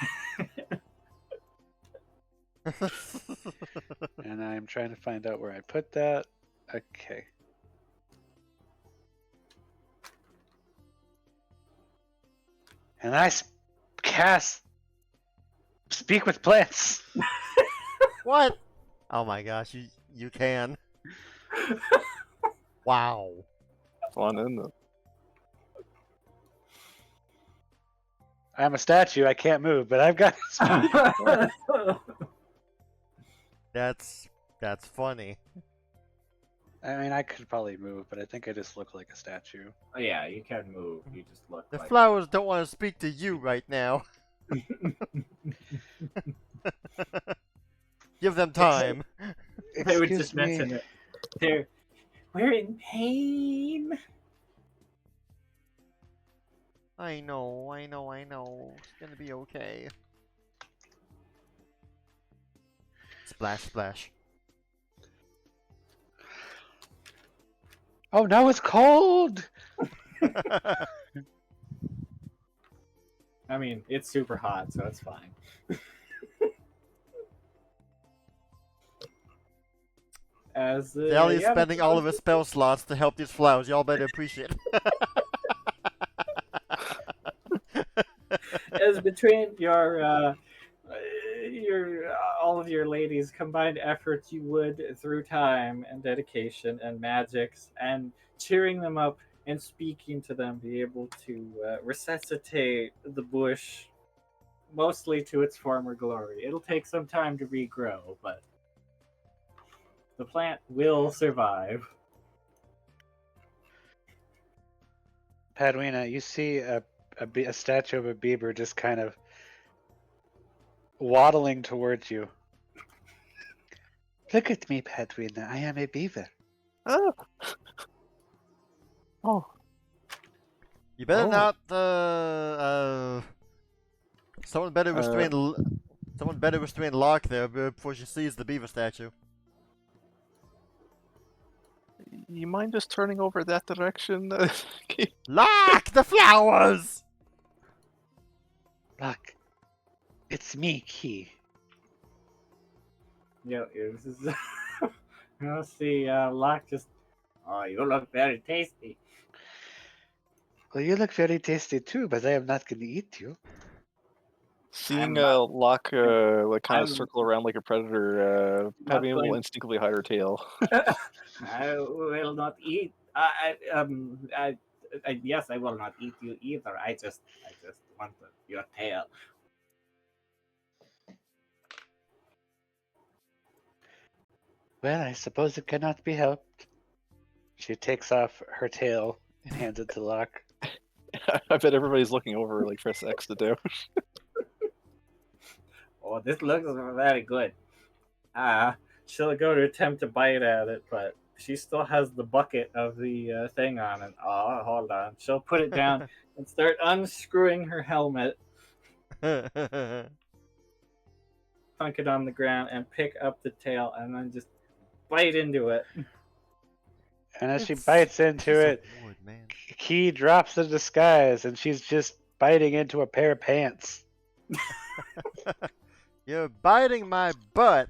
S3: I'm trying to find out where I put that. Okay. And I cast Speak with Plants.
S1: What? Oh my gosh, you can. Wow.
S2: Fun, isn't it?
S3: I'm a statue. I can't move, but I've got.
S1: That's funny.
S3: I mean, I could probably move, but I think I just look like a statue.
S5: Oh, yeah, you can move. You just look
S1: The
S5: like
S1: flowers don't want to speak to you right now. Give them time.
S5: They would
S3: Excuse
S5: just
S3: me.
S5: mention it. We're in pain.
S1: I know. It's gonna be okay. Splash, splash.
S3: Oh, now it's cold.
S5: I mean, it's super hot, so it's fine. As
S1: Dally is
S5: yeah,
S1: spending all of his spell slots to help these flowers. Y'all better appreciate it.
S5: as between your all of your ladies' combined efforts, you would through time and dedication and magics and cheering them up and speaking to them, be able to resuscitate the bush mostly to its former glory. It'll take some time to regrow, but the plant will survive.
S3: Padwina, you see a statue of a beaver just kind of waddling towards you. Look at me, Padwina. I am a beaver.
S2: Oh. Oh.
S1: You better
S2: Oh.
S1: not. Someone better restrain Locke there before she sees the beaver statue.
S2: You mind just turning over that direction?
S1: Locke, the flowers.
S3: Look, it's me, Key.
S5: Yeah, this is. Let's see, Locke just. Oh, you look very tasty.
S3: Well, you look very tasty too, but I am not going to eat you.
S2: Seeing
S5: I'm
S2: Locke like kind
S5: I'm-
S2: of circle around like a predator,
S5: not
S2: Padwina will
S5: going-
S2: instinctively hide her tail.
S5: I will not eat. Yes, I will not eat you either. I just want your tail.
S3: Well, I suppose it cannot be helped. She takes off her tail and hands it to Locke.
S2: I bet everybody's looking over like press X to do.
S5: Oh, this looks very good. She'll go to attempt to bite at it, but she still has the bucket of the thing on it. Oh, hold on. She'll put it down and start unscrewing her helmet, thunk it on the ground, and pick up the tail, and then just bite into it.
S3: And as she
S1: It's
S3: bites into
S1: piece of
S3: it,
S1: wood, man.
S3: Key drops the disguise and she's just biting into a pair of pants.
S1: You're biting my butt.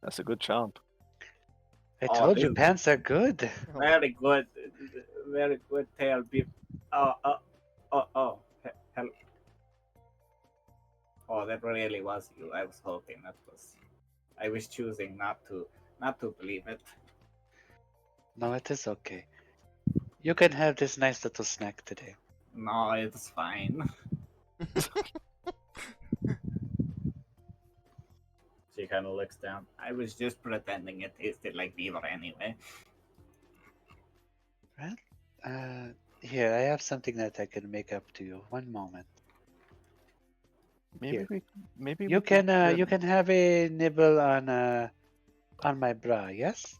S2: That's a good chomp.
S3: I
S5: Oh,
S3: told you
S5: dude.
S3: pants are good.
S5: Very good tail beef. Oh. Hello. Oh, that really was you. I was hoping that was. I was choosing not to believe it.
S3: No, it is okay. You can have this nice little snack today.
S5: No, it's fine. She kind of looks down. I was just pretending it tasted like beaver anyway.
S3: Here, I have something that I can make up to you. One moment.
S2: Maybe
S3: Here.
S2: maybe
S3: You
S2: we could
S3: can you can have a nibble on my bra, yes?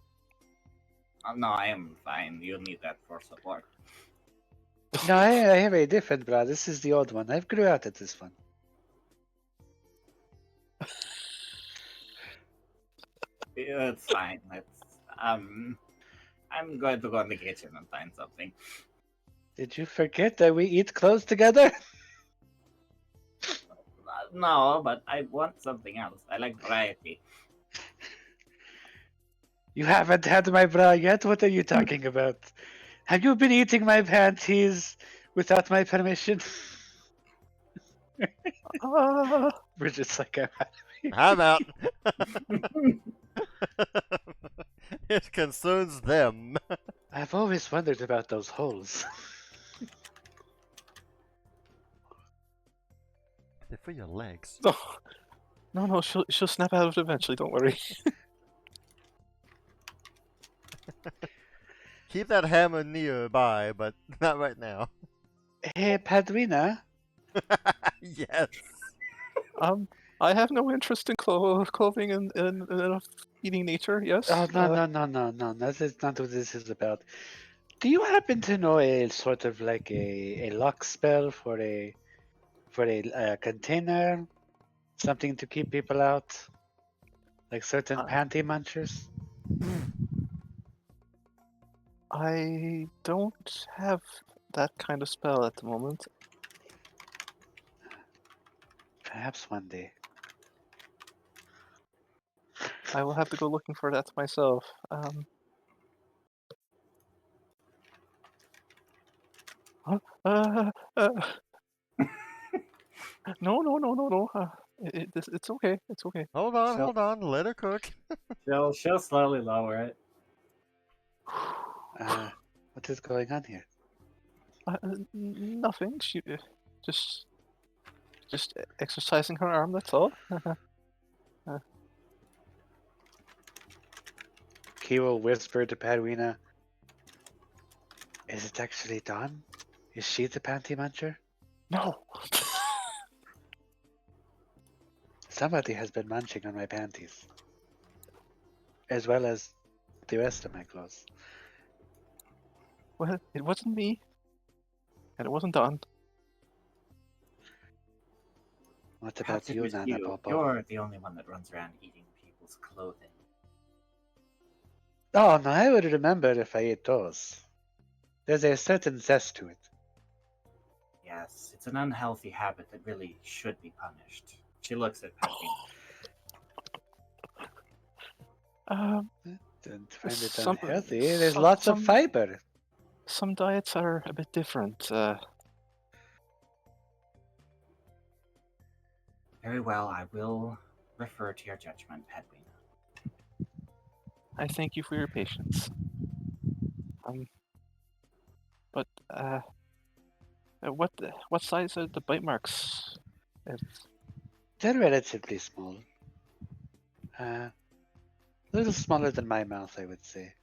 S5: No, I am fine. You need that for support.
S3: No, I have a different bra. This is the old one. I've grew out of this one.
S5: It's fine. It's I'm going to go in the kitchen and find something.
S3: Did you forget that we eat clothes together?
S5: No, but I want something else. I like variety.
S3: You haven't had my bra yet? What are you talking about? Have you been eating my panties without my permission? We're just like,
S1: I'm out. It concerns them.
S3: I've always wondered about those holes.
S1: They're for your legs.
S2: No, she'll snap out of it eventually. Don't worry.
S1: Keep that hammer nearby, but not right now.
S3: Hey, Padrina.
S1: Yes.
S2: I have no interest in clothing and eating nature. Yes.
S3: Oh, no. That is not what this is about. Do you happen to know a sort of like a lock spell for a container? Something to keep people out? Like certain panty munchers?
S2: I don't have that kind of spell at the moment.
S3: Perhaps one day.
S2: I will have to go looking for that myself. No. It's okay. It's okay.
S1: Hold on. Let her cook.
S5: She'll slowly lower it.
S3: What is going on here?
S2: Nothing. She just exercising her arm. That's all.
S3: He will whisper to Padrina. Is it actually Dawn? Is she the panty muncher?
S2: No.
S3: Somebody has been munching on my panties. As well as the rest of my clothes.
S2: Well, it wasn't me. And it wasn't Don.
S3: What
S5: Perhaps
S3: about
S5: it
S3: you,
S5: was
S3: Nana
S5: you.
S3: Popo?
S5: You're the only one that runs around eating people's clothing.
S3: Oh, no, I would remember if I ate those. There's a certain zest to it.
S5: Yes, it's an unhealthy habit that really should be punished. She looks at Patrick.
S3: Don't find it
S2: Some-
S3: unhealthy. There's
S2: some-
S3: lots of
S2: some-
S3: fiber.
S2: Some diets are a bit different.
S5: Very well, I will refer to your judgment, Edwina.
S2: I thank you for your patience. But what size are the bite marks?
S3: They're relatively small. A little smaller than my mouth, I would say.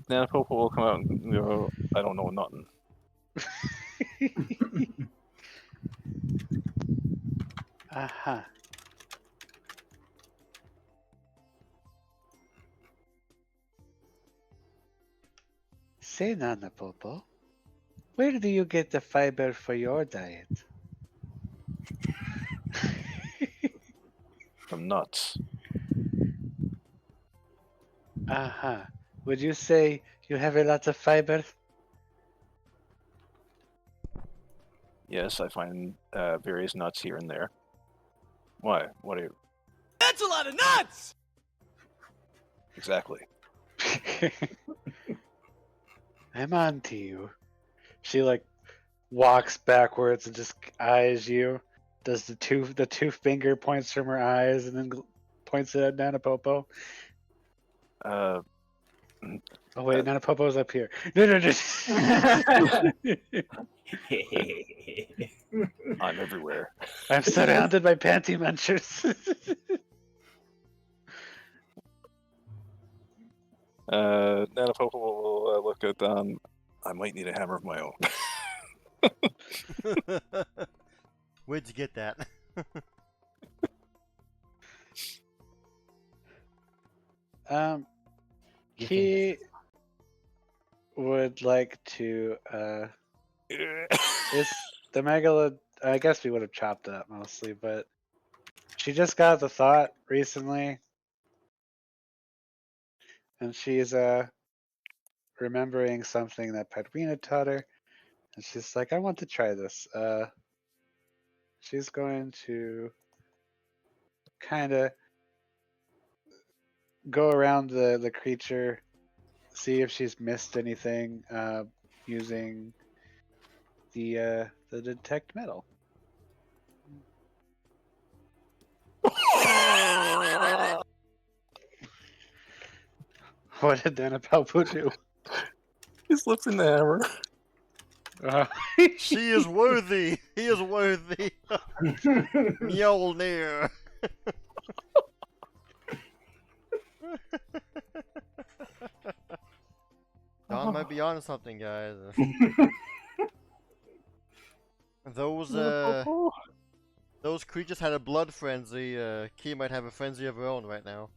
S2: Nana Popo will come out and go, I don't know nothing.
S3: Aha. Say, Nana Popo, where do you get the fiber for your diet?
S2: From nuts.
S3: Aha. Would you say you have a lot of fiber?
S2: Yes, I find various nuts here and there. Why? What are you?
S6: That's a lot of nuts!
S2: Exactly.
S3: I'm on to you. She like walks backwards and just eyes you. Does the two finger points from her eyes and then points it at Nana Popo.
S2: Uh,
S3: Oh wait, Nana Popo's up here. No.
S2: I'm everywhere.
S3: I'm surrounded by panty munchers.
S2: Nana Popo will look at Don. I might need a hammer of my own.
S1: Where'd you get that?
S3: He would like to is the I guess we would have chopped up mostly, but she just got the thought recently, and she's remembering something that Padwina taught her, and she's like, I want to try this. She's going to kind of go around the creature, see if she's missed anything, using the detect metal. What did Danapalpu do?
S2: He's lifting the hammer.
S1: She is worthy. He is worthy. Mjolnir. Don might be onto something, guys. Those creatures had a blood frenzy. Key might have a frenzy of her own right now.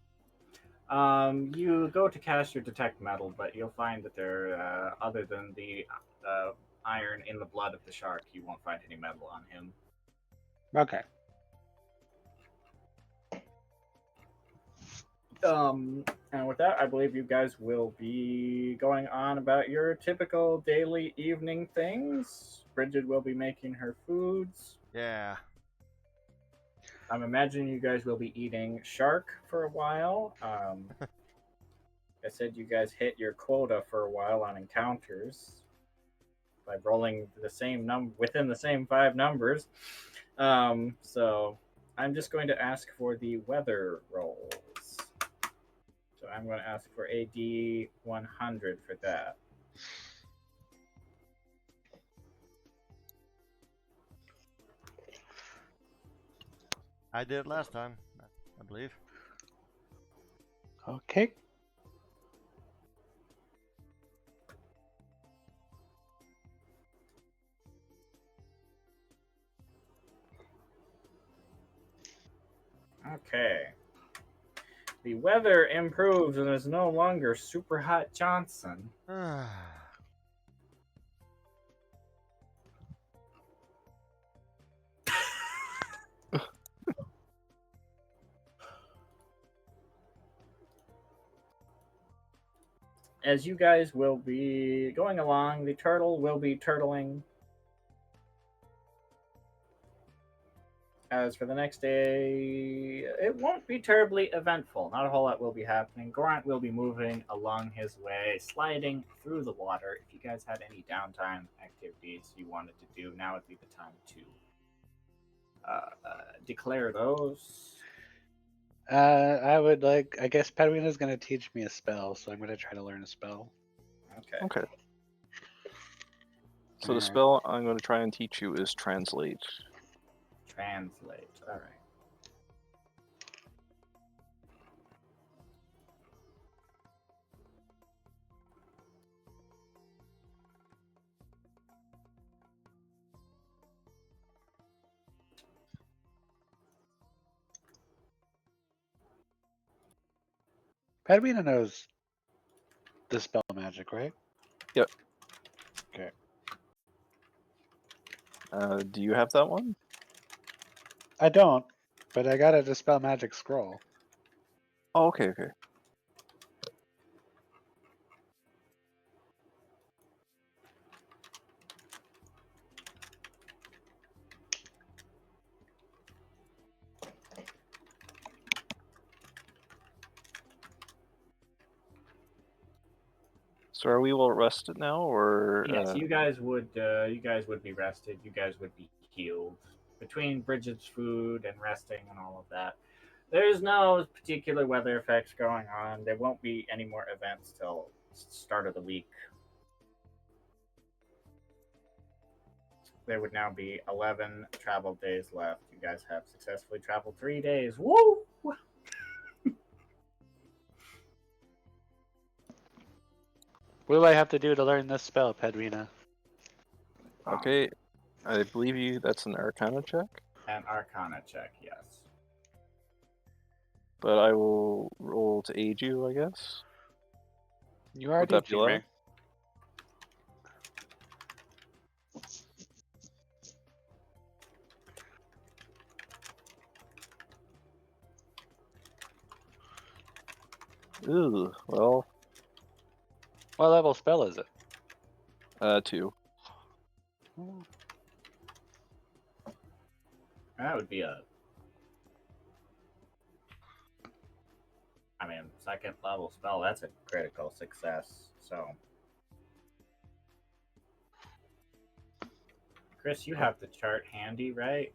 S5: You go to cast your detect metal, but you'll find that there, other than the iron in the blood of the shark, you won't find any metal on him.
S3: Okay.
S5: And with that, I believe you guys will be going on about your typical daily evening things. Bridget will be making her foods.
S1: Yeah.
S5: I'm imagining you guys will be eating shark for a while. I said you guys hit your quota for a while on encounters by rolling the same number within the same 5 numbers. So I'm just going to ask for the weather rolls. So I'm going to ask for a D100 for that.
S1: I did it last time, I believe.
S3: Okay.
S5: Okay. The weather improves and is no longer super hot Johnson. As you guys will be going along, the turtle will be turtling. As for the next day, it won't be terribly eventful. Not a whole lot will be happening. Gorant will be moving along his way, sliding through the water. If you guys had any downtime activities you wanted to do, now would be the time to declare those.
S3: I would like. I guess Padwina's gonna teach me a spell, so I'm gonna try to learn a spell.
S5: Okay.
S2: Okay. So the
S3: Alright.
S2: spell I'm going to try and teach you is translate.
S5: Translate. All right.
S3: Padwina knows the spell magic, right?
S2: Yep.
S3: Okay.
S2: Do you have that one?
S3: I don't, but I got a dispel magic scroll.
S2: Oh, okay, okay. So are we well rested now, or
S5: Yes, you guys would be rested. You guys would be healed between Bridget's food and resting and all of that. There's no particular weather effects going on. There won't be any more events till start of the week. There would now be 11 travel days left. You guys have successfully traveled 3 days. Woo!
S3: What do I have to do to learn this spell, Padwina?
S2: okay? I believe that's an Arcana check,
S5: An Arcana check, yes.
S2: but I will roll to aid you, I guess.
S3: You
S2: Would
S3: already
S2: that be
S3: teach me.
S2: allowed? Ooh, well,
S3: What level spell is it?
S2: 2.
S5: That would be a. I mean, second level spell. That's a critical success. So, Chris, you have the chart handy, right?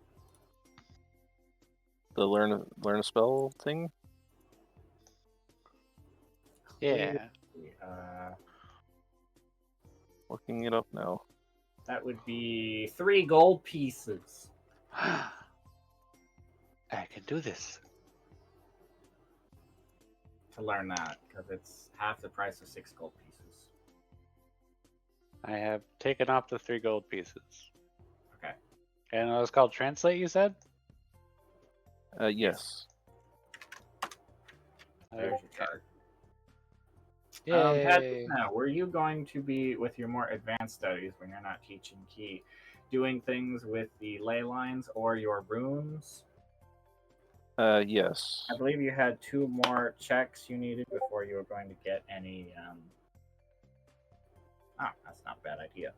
S2: The learn a spell thing.
S3: Yeah.
S2: Looking it up now.
S5: That would be 3 gold pieces.
S3: I can do this.
S5: To learn that, because it's half the price of 6 gold pieces.
S3: I have taken off the 3 gold pieces.
S5: Okay.
S3: And it was called Translate, you said?
S2: Yes.
S5: There's your chart.
S3: Yay.
S5: Patrick, now, were you going to be, with your more advanced studies, when you're not teaching Key, doing things with the ley lines or your runes?
S2: Yes.
S5: I believe you had 2 more checks you needed before you were going to get any. That's not a bad idea.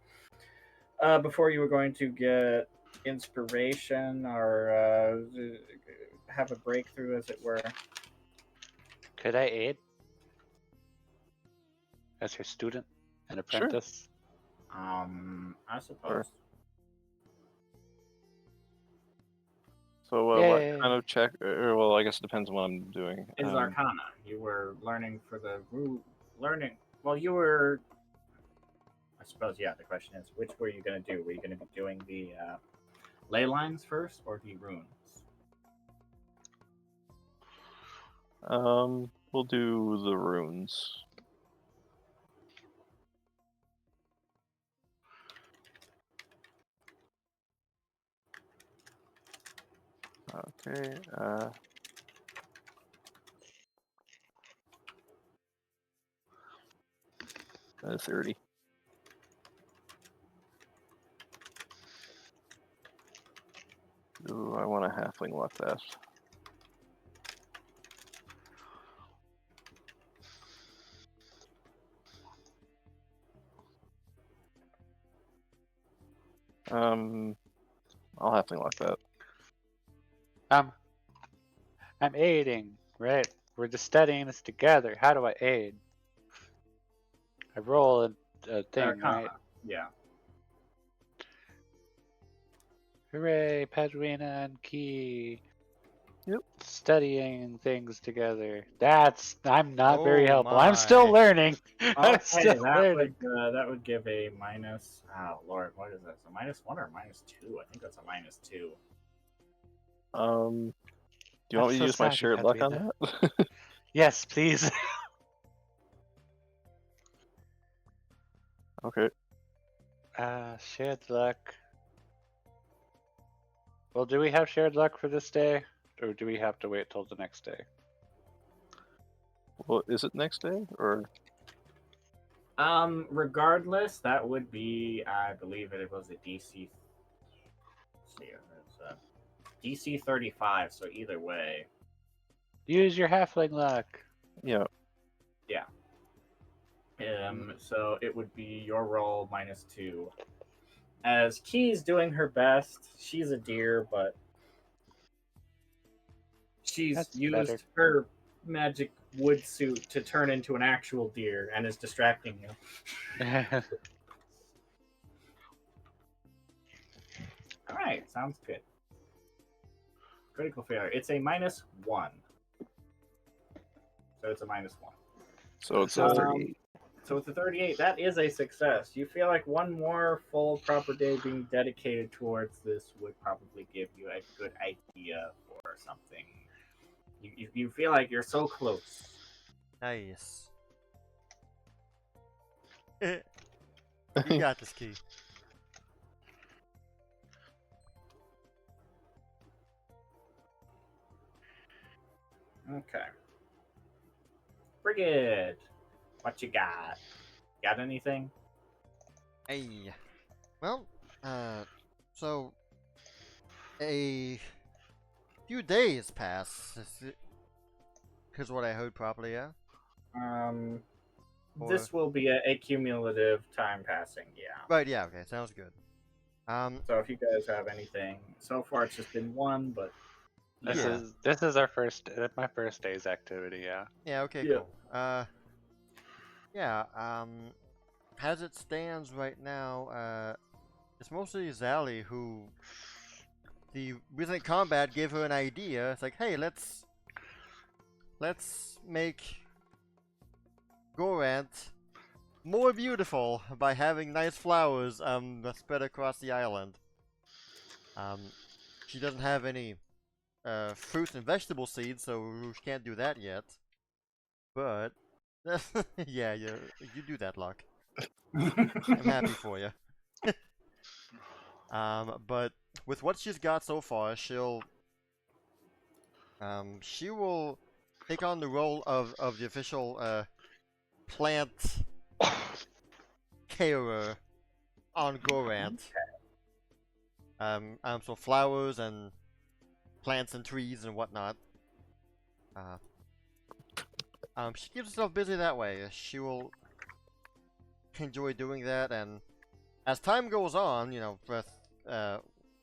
S5: Before you were going to get inspiration or have a breakthrough, as it were.
S3: Could I aid? As your student and apprentice?
S5: I suppose.
S2: So what kind of check? Well, I guess it depends on what I'm doing.
S5: Is Arcana. You were learning for the learning. Well, you were. I suppose, yeah. The question is, which were you going to do? Were you going to be doing the ley lines first or the runes?
S2: We'll do the runes. Okay. 30. Ooh, I want a halfling luck that. I'll halfling luck that.
S3: I'm aiding, right? We're just studying this together. How do I aid? I roll a thing,
S5: Arcana.
S3: right?
S5: Yeah.
S3: Hooray, Padrina and Key.
S2: Yep.
S3: Studying things together. I'm not very
S1: Oh
S3: helpful. I'm still
S1: my.
S3: learning. I'm
S5: Okay,
S3: still learning.
S5: that would give a minus. Oh Lord, what is that? A -1 or -2? I think that's a -2.
S2: Do you
S3: I'm
S2: want me to
S3: so
S2: use my
S3: sorry,
S2: shared luck on
S3: Padrina.
S2: that?
S3: Yes, please.
S2: Okay.
S3: Shared luck. Well, do we have shared luck for this day? Or do we have to wait till the next day?
S2: Well, is it next day or?
S5: Regardless, that would be. I believe it was a DC. Let's see, it's a DC 35. So either way.
S3: Use your halfling luck.
S2: Yeah.
S5: Yeah. So it would be your roll -2. As Key's doing her best, she's a deer, but she's
S3: That's
S5: used
S3: better.
S5: her magic wood suit to turn into an actual deer and is distracting you. All right, sounds good. Critical failure. It's a -1. So it's a -1.
S2: So it's a 38.
S5: So it's a 38. That is a success. You feel like one more full proper day being dedicated towards this would probably give you a good idea for something. You feel like you're so close.
S1: Nice. You got this, Key.
S5: Okay. Brigid, what you got? Got anything?
S1: Hey. Well, so a few days pass. Here's what I heard properly, yeah? Or-
S5: This will be a cumulative time passing, yeah.
S1: Right, yeah, okay, sounds good.
S5: So if you guys have anything, so far it's just been one, but
S3: This
S1: Yeah.
S3: is our first my first day's activity. Yeah.
S1: yeah, okay,
S5: Yeah.
S1: cool. Yeah, as it stands right now, it's mostly Zally who the recent combat gave her an idea. It's like, hey, let's make Gorant more beautiful by having nice flowers spread across the island. She doesn't have any fruits and vegetable seeds, so she can't do that yet. But yeah, you do that, Luck. I'm happy for you. But with what she's got so far, she will take on the role of the official plant carer on Gorant. So flowers and plants and trees and whatnot. She keeps herself busy that way. She will enjoy doing that, and as time goes on, you know,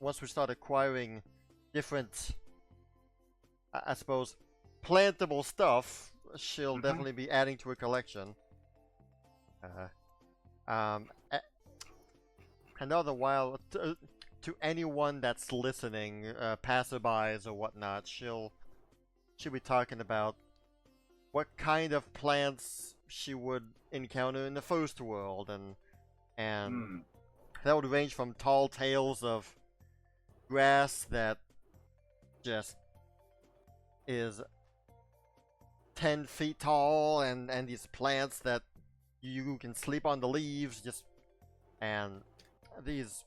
S1: once we start acquiring different, I suppose, plantable stuff, she'll definitely be adding to her collection. Another while, to anyone that's listening, passerbys or whatnot, she'll be talking about what kind of plants she would encounter in the first world, and that would range from tall tales of grass that just is 10 feet tall, and these plants that you can sleep on the leaves, and these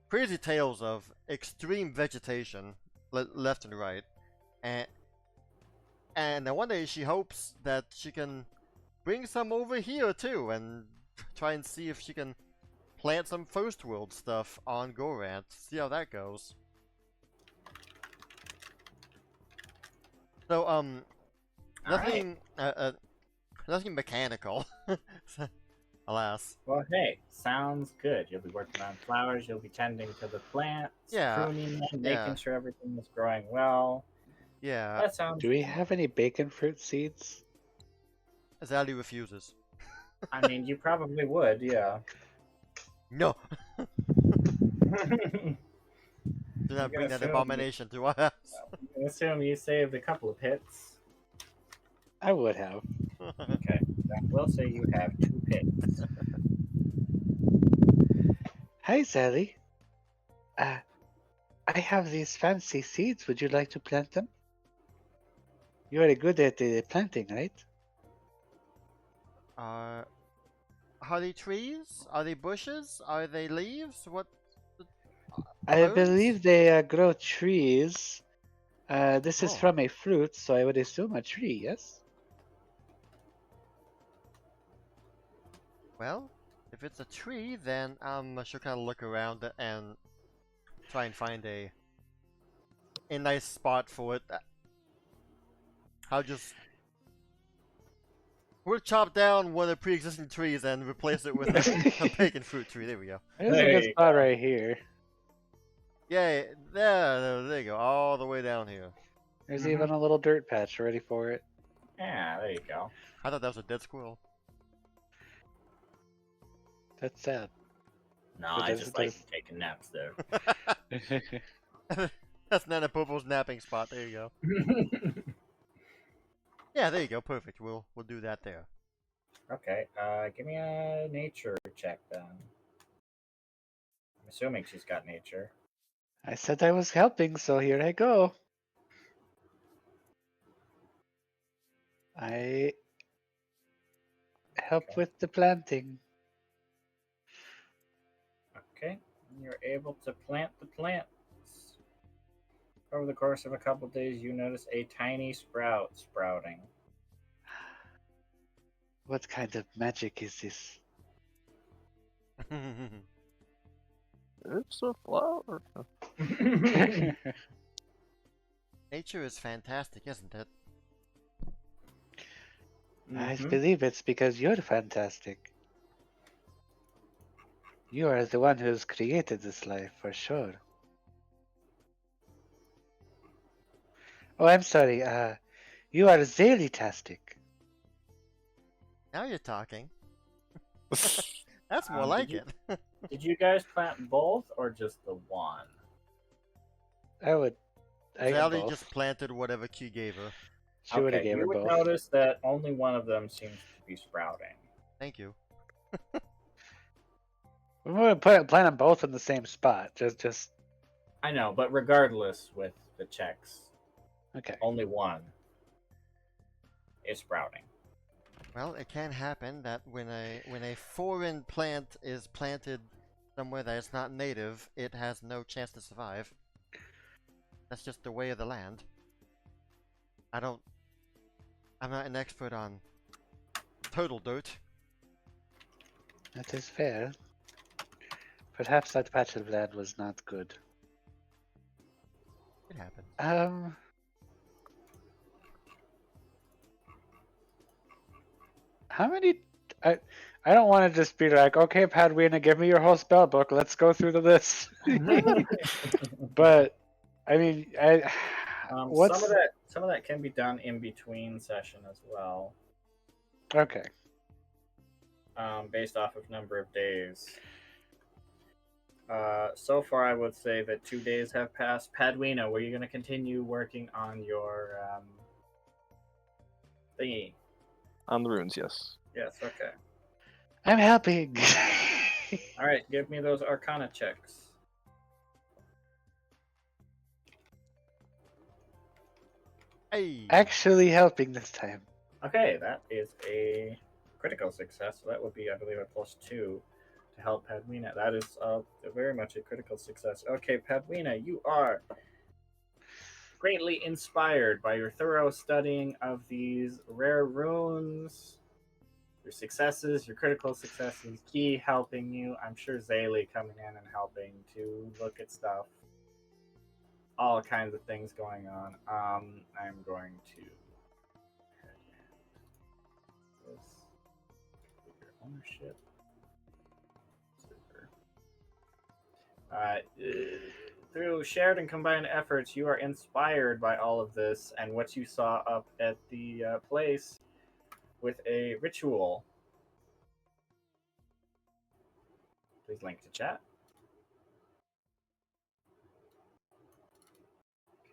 S1: crazy tales of extreme vegetation left and right. And then one day she hopes that she can bring some over here too, and try and see if she can plant some first world stuff on Gorant. See how that goes. So nothing nothing mechanical. Alas.
S5: Well, hey, sounds good. You'll be working on flowers. You'll be tending to the plants,
S1: Yeah,
S5: pruning them,
S1: yeah.
S5: making sure everything is growing well.
S1: Yeah,
S5: That sounds.
S3: Do we have any bacon fruit seeds?
S1: Zali refuses.
S5: I mean, you probably would, yeah.
S1: No,
S5: I'm
S1: do not bring that
S5: assume-
S1: abomination to our house.
S5: gonna assume you saved a couple of hits.
S3: I would have.
S5: Okay, then we'll say you have 2 hits.
S3: Hi, Sally. I have these fancy seeds. Would you like to plant them? You're very good at planting, right?
S1: Are they trees? Are they bushes? Are they leaves? What?
S3: I
S1: Birds?
S3: believe they grow trees. This is
S1: Oh.
S3: from a fruit, so I would assume a tree, yes?
S1: Well, if it's a tree, then I should kind of look around and try and find a nice spot for it. We'll chop down one of the pre-existing trees and replace it with a bacon fruit tree. There we go.
S3: There's a
S5: There
S3: good
S5: you
S3: spot right here.
S1: Yeah, there you go, all the way down here.
S3: There's
S5: Mhm.
S3: even a little dirt patch ready for it.
S5: Yeah, there you go.
S1: I thought that was a dead squirrel.
S3: That's sad.
S5: No,
S3: But
S5: I
S3: does-
S5: just like
S3: does-
S5: taking naps there.
S1: That's Nana Popo's napping spot. There you go. Yeah, there you go. Perfect. We'll do that there.
S5: Okay, give me a nature check then. I'm assuming she's got nature.
S3: I said I was helping, so here I go. I help
S5: Okay.
S3: with the planting.
S5: Okay, and you're able to plant the plants. Over the course of a couple days, you notice a tiny sprout sprouting.
S3: What kind of magic is this?
S2: It's a flower.
S1: Nature is fantastic, isn't it?
S3: I
S5: Mhm.
S3: believe it's because you're fantastic. You are the one who's created this life, for sure. Oh, I'm sorry. You are Zayli-tastic.
S1: Now you're talking. That's more
S5: Did
S1: like
S5: you
S1: it.
S5: did you guys plant both or just the one?
S3: I
S1: Sally
S3: both.
S1: just planted whatever Q gave her.
S3: She would have
S5: Okay,
S3: gave her
S5: you would
S3: both.
S5: notice that only one of them seems to be sprouting.
S1: Thank you.
S3: We would plant them both in the same spot. Just
S5: I know, but regardless, with the checks,
S3: okay.
S5: only one is sprouting.
S1: Well, it can happen that when a foreign plant is planted somewhere that is not native, it has no chance to survive. That's just the way of the land. I'm not an expert on total dirt.
S3: That is fair. Perhaps that patch of land was not good.
S1: It happens.
S3: How many? I don't want to just be like, okay, Padwina, give me your whole spell book. Let's go through the list. But I mean, what's
S5: some of that can be done in between session as well,
S3: okay?
S5: based off of number of days. So far, I would say that 2 days have passed. Padwina, were you going to continue working on your thingy?
S2: On the runes, yes.
S5: Yes. Okay.
S3: I'm helping.
S5: All right. Give me those Arcana checks.
S1: Hey!
S3: Actually helping this time.
S5: Okay, that is a critical success. So that would be, I believe, a +2 to help Padwina. That is very much a critical success. Okay, Padwina, you are greatly inspired by your thorough studying of these rare runes, your successes, your critical successes, Key helping you. I'm sure Zayli coming in and helping to look at stuff. All kinds of things going on. I'm going to this your ownership. Through shared and combined efforts, you are inspired by all of this and what you saw up at the place with a ritual. Please link to chat.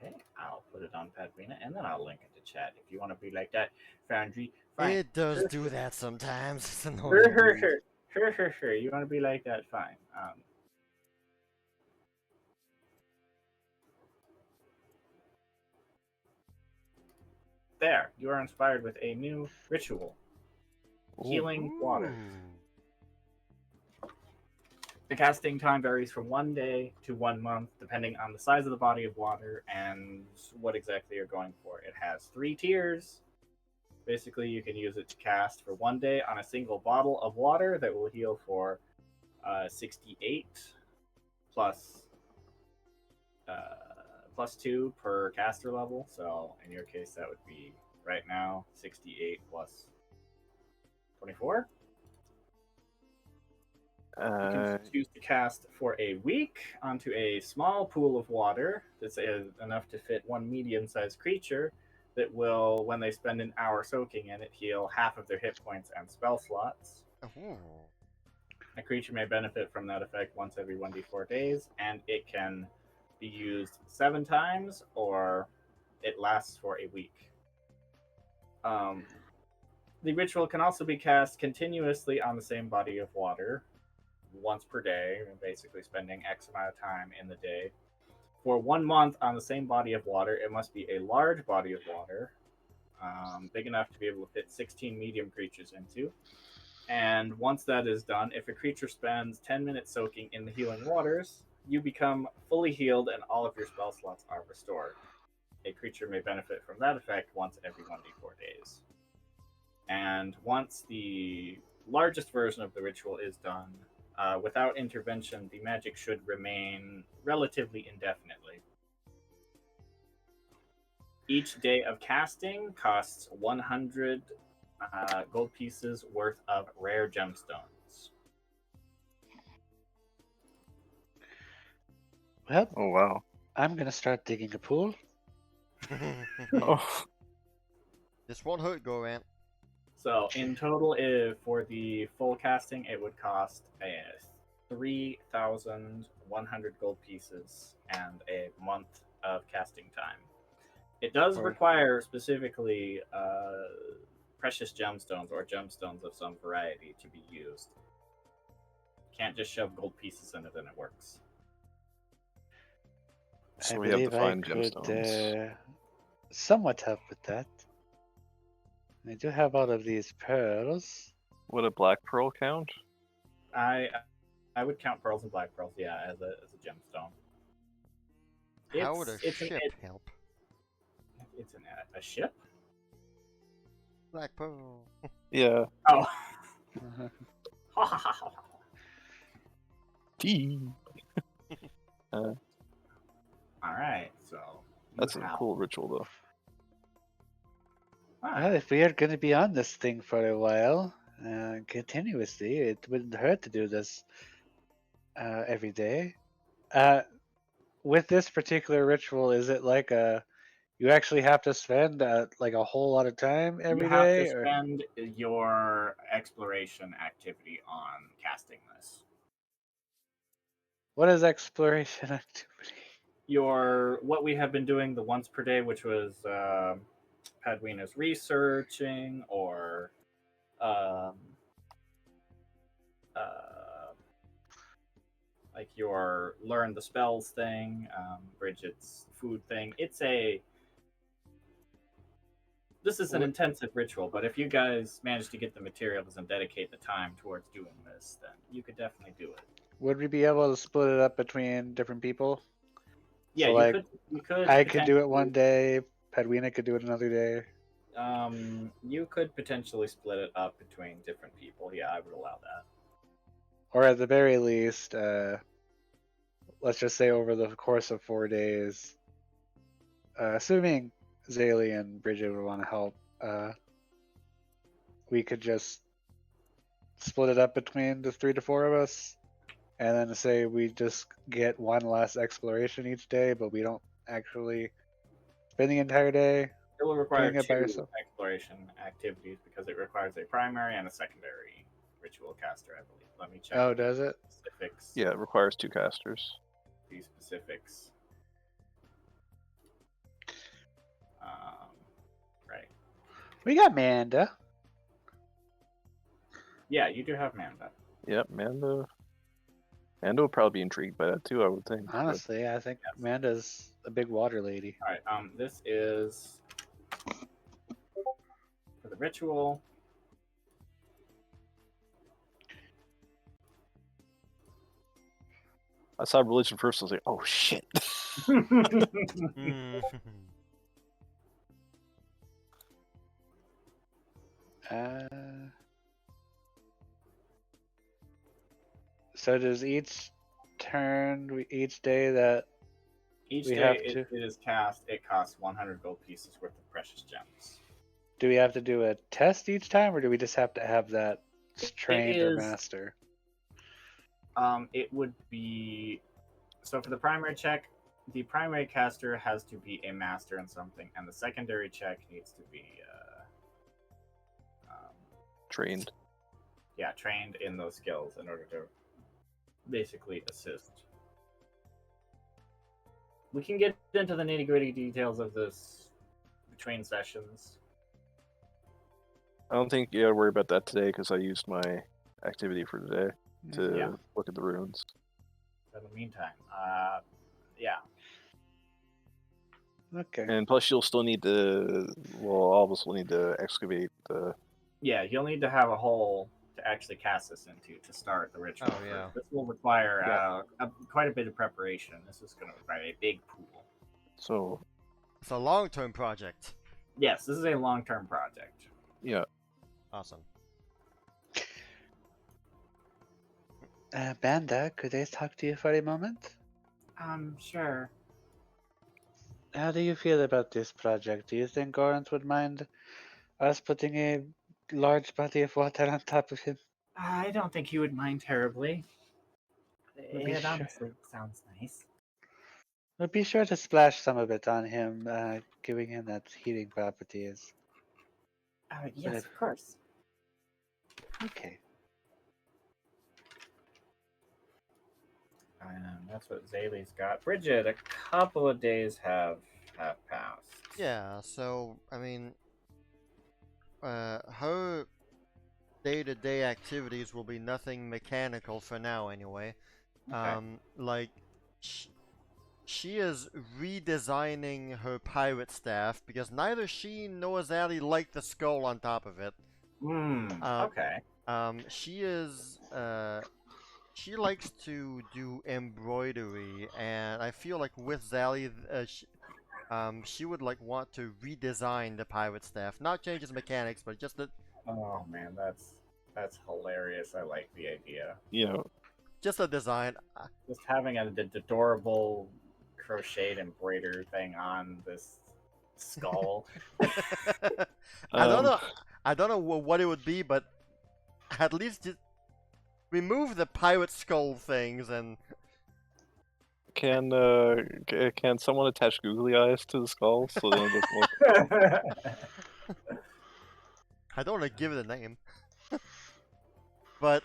S5: Okay, I'll put it on Padwina and then I'll link it to chat if you want to be like that, Foundry. Fine.
S1: It does do that sometimes. It's annoying.
S5: Sure. You want to be like that? Fine. There, you are inspired with a new ritual. Healing water. The casting time varies from 1 day to 1 month, depending on the size of the body of water and what exactly you're going for. It has 3 tiers. Basically, you can use it to cast for 1 day on a single bottle of water that will heal for 68 plus +2 per caster level. So in your case, that would be right now 68 plus 24. You can choose to cast for a week onto a small pool of water that's enough to fit one medium-sized creature that will, when they spend an hour soaking in it, heal half of their hit points and spell slots.
S1: Ooh.
S5: A creature may benefit from that effect once every 1d4 days, and it can be used 7 times, or it lasts for a week. The ritual can also be cast continuously on the same body of water, once per day, basically spending X amount of time in the day. For 1 month on the same body of water, it must be a large body of water, big enough to be able to fit 16 medium creatures into. And once that is done, if a creature spends 10 minutes soaking in the healing waters, you become fully healed and all of your spell slots are restored. A creature may benefit from that effect once every 1d4 days. And once the largest version of the ritual is done, without intervention, the magic should remain relatively indefinitely. Each day of casting costs 100 gold pieces worth of rare gemstones.
S3: Well,
S2: Oh wow.
S3: I'm gonna start digging a pool.
S2: Oh,
S1: This won't hurt, Gorant.
S5: So in total, if for the full casting, it would cost 3,100 gold pieces and a month of casting time. It does
S3: Or-
S5: require specifically precious gemstones or gemstones of some variety to be used. Can't just shove gold pieces in it and it works.
S2: so
S3: I
S2: we have to
S3: believe I
S2: find
S3: could
S2: gemstones.
S3: somewhat help with that. I do have all of these pearls.
S2: Would a black pearl count?
S5: I would count pearls and black pearls, yeah, as a gemstone.
S1: How would a
S5: It's an-
S1: ship
S5: it-
S1: help?
S5: It's a ship.
S1: Black pearl.
S2: Yeah.
S5: Oh.
S2: T.
S5: All right, so
S2: That's a
S5: have-
S2: cool ritual though.
S5: All
S3: Well,
S5: right.
S3: if we are going to be on this thing for a while, continuously, it wouldn't hurt to do this every day. With this particular ritual, is it like you actually have to spend like a whole lot of time every
S5: You have
S3: day?
S5: to spend your exploration activity on casting this.
S3: What is exploration activity?
S5: What we have been doing the once per day, which was Padwina's researching or um, like your learn the spells thing, Bridget's food thing. This is an intensive ritual, but if you guys manage to get the materials and dedicate the time towards doing this, then you could definitely do it.
S3: Would we be able to split it up between different people?
S5: Yeah,
S3: So,
S5: you
S3: like,
S5: could. You could.
S3: I could do it
S5: potentially-
S3: one day, Padwina could do it another day.
S5: You could potentially split it up between different people. Yeah, I would allow that.
S3: Or at the very least, let's just say over the course of 4 days, assuming Zaylee and Bridget would want to help, we could just split it up between the 3 to 4 of us, and then say we just get one last exploration each day, but we don't actually spend the entire day.
S5: It will require
S3: Doing it by
S5: two
S3: yourself.
S5: exploration activities because it requires a primary and a secondary ritual caster, I believe. Let me check.
S3: Oh,
S5: the
S3: does it?
S5: Specifics.
S2: Yeah, it requires 2 casters.
S5: These specifics. Right.
S3: We got Manda.
S5: Yeah, you do have Manda.
S2: Yep, Mando. Mando would probably be intrigued by that too, I would think. but-
S3: Honestly, I think
S5: Yes.
S3: Manda's a big water lady.
S5: All right. This is for the ritual.
S2: I saw religion first. I was like, oh shit.
S1: Mm.
S3: So does each turn, each day that
S5: Each
S3: We
S5: day
S3: have
S5: it
S3: to-
S5: is cast, it costs 100 gold pieces worth of precious gems.
S3: do we have to do a test each time, or do we just have to have that trained or
S5: is-
S3: master?
S5: It would be so for the primary check, the primary caster has to be a master in something, and the secondary check needs to be,
S2: Trained.
S5: trained in those skills in order to basically assist. We can get into the nitty gritty details of this between sessions.
S2: I don't think you gotta worry about that today because I used my activity for today to
S5: Yeah.
S2: look at the runes.
S5: In the meantime, yeah,
S3: Okay.
S2: And plus, you'll still need to. Well, all of us will need to excavate the.
S5: yeah, you'll need to have a hole to actually cast this into to start the ritual.
S1: Oh, yeah.
S5: This will require
S2: Yeah.
S5: quite a bit of preparation. This is going to require a big pool.
S2: So
S1: It's a long-term project.
S5: Yes, this is a long-term project.
S2: yeah,
S1: Awesome.
S3: Banda, could I talk to you for a moment?
S5: Sure.
S3: How do you feel about this project? Do you think Gorant would mind us putting a large body of water on top of him?
S5: I don't think he would mind terribly.
S3: We'll be
S5: It
S3: sure.
S5: honestly sounds nice.
S3: We'll be sure to splash some of it on him, giving him that healing properties.
S5: Yes,
S3: But-
S5: of course.
S3: Okay.
S5: That's what Zaylee's got. Bridget, a couple of days have passed.
S1: Yeah, so, I mean, her day-to-day activities will be nothing mechanical for now, anyway.
S5: Okay.
S1: Like, she is redesigning her pirate staff because neither she nor Zally like the skull on top of it.
S5: Okay.
S1: She likes to do embroidery, and I feel like with Zally, she would like want to redesign the pirate staff, not change its mechanics, but just
S5: Oh man, that's hilarious. I like the idea.
S2: You know,
S1: just a design.
S5: Just having an adorable crocheted embroider thing on this skull.
S1: I don't
S2: Um,
S1: know. I don't know what it would be, but at least just remove the pirate skull things and
S2: can someone attach googly eyes to the skull so then it doesn't look?
S1: I don't want to give it a name. But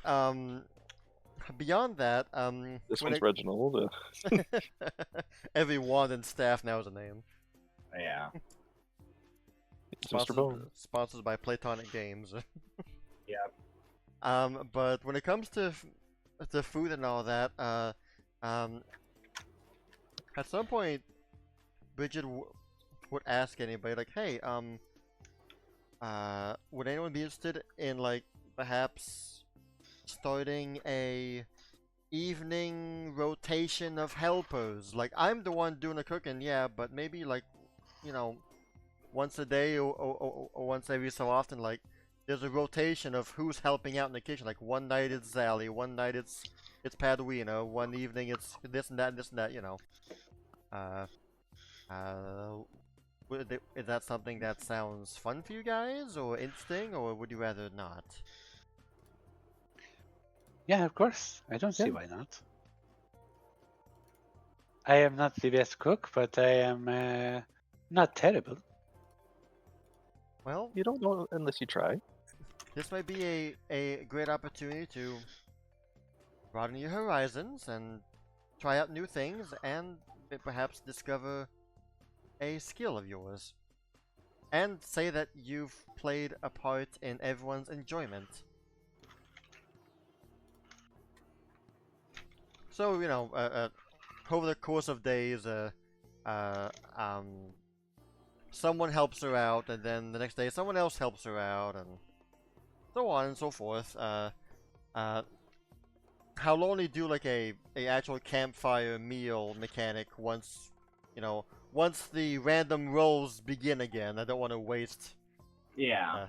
S1: beyond that,
S2: This
S1: when
S2: one's Reginald.
S1: every wand and staff now has a name.
S5: Yeah.
S2: It's Mr. Bone.
S1: Sponsored by Platonic Games.
S5: Yep.
S1: But when it comes to food and all that, at some point, Bridget would ask anybody like, "Hey, would anyone be interested in like perhaps starting a evening rotation of helpers? Like, I'm the one doing the cooking, yeah, but maybe like, you know, once a day or once every so often, like." There's a rotation of who's helping out in the kitchen. Like one night it's Zally, one night it's Padwino, one evening it's this and that, you know. Is that something that sounds fun for you guys, or interesting, or would you rather not?
S3: Yeah, of course. I don't see
S2: Yeah.
S3: why not. I am not the best cook, but I am not terrible.
S1: Well,
S2: You don't know unless you try.
S1: this might be a great opportunity to broaden your horizons and try out new things and perhaps discover a skill of yours. And say that you've played a part in everyone's enjoyment. So, you know, over the course of days, someone helps her out, and then the next day someone else helps her out, and so on and so forth. I'll only do like a actual campfire meal mechanic once, you know, once the random rolls begin again. I don't want to waste
S5: Yeah.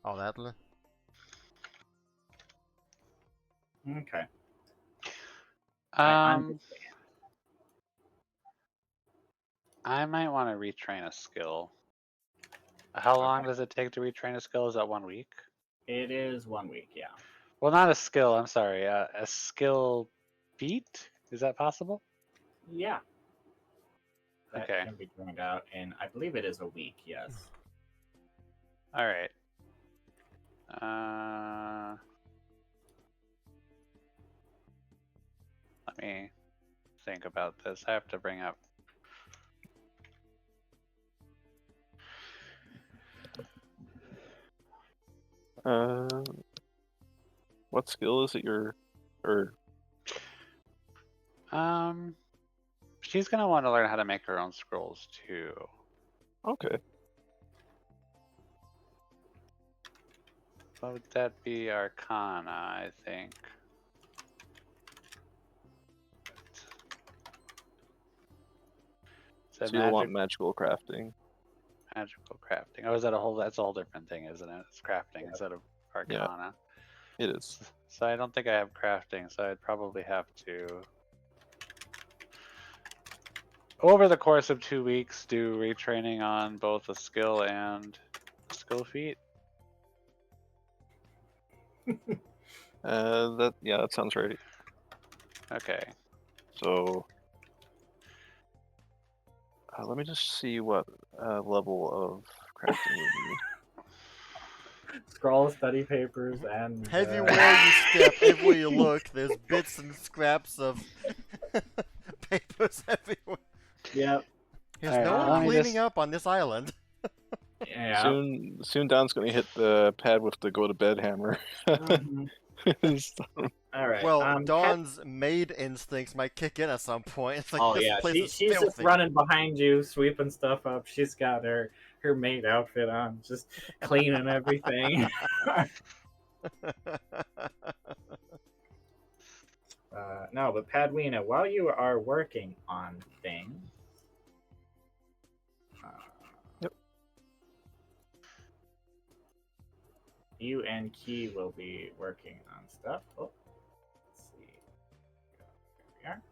S1: all that.
S5: Okay.
S3: I might want to retrain a skill. How long does it take to retrain a skill? Is that 1 week?
S5: It is 1 week, yeah.
S3: Well, not a skill. I'm sorry. A skill beat? Is that possible?
S5: Yeah. That
S3: Okay.
S5: can be joined out, and I believe it is a week, yes.
S3: All right. Let me think about this. I have to bring up.
S2: What skill is it or
S3: She's gonna want to learn how to make her own scrolls too.
S2: okay.
S3: What would that be? Arcana, I think.
S2: So you want magical crafting.
S3: Magical crafting. Oh, is that that's a whole different thing, isn't it? It's crafting instead of Arcana.
S2: It is.
S3: So I don't think I have crafting, so I'd probably have to, over the course of 2 weeks, do retraining on both a skill and a skill feat.
S2: That sounds right.
S3: Okay.
S2: So let me just see what level of crafting would be.
S5: Scroll study papers and.
S1: Everywhere you step, everywhere you look, there's bits and scraps of papers everywhere.
S5: Yep.
S1: There's
S3: Alright,
S1: no
S3: let
S1: one
S3: me
S1: cleaning
S3: just-
S1: up on this island.
S5: Yeah.
S2: Soon Don's gonna hit the pad with the go to bed hammer.
S5: Mhm. All right.
S1: Well,
S5: Pet-
S1: Dawn's maid instincts might kick in at some point. It's like
S5: Oh
S1: this
S5: yeah,
S1: place is
S5: she's just
S1: filthy.
S5: running behind you, sweeping stuff up. She's got her maid outfit on, just cleaning everything. No, but Padwina, while you are working on things,
S2: Yep.
S5: you and Key will be working on stuff. Oh, let's see. There we are.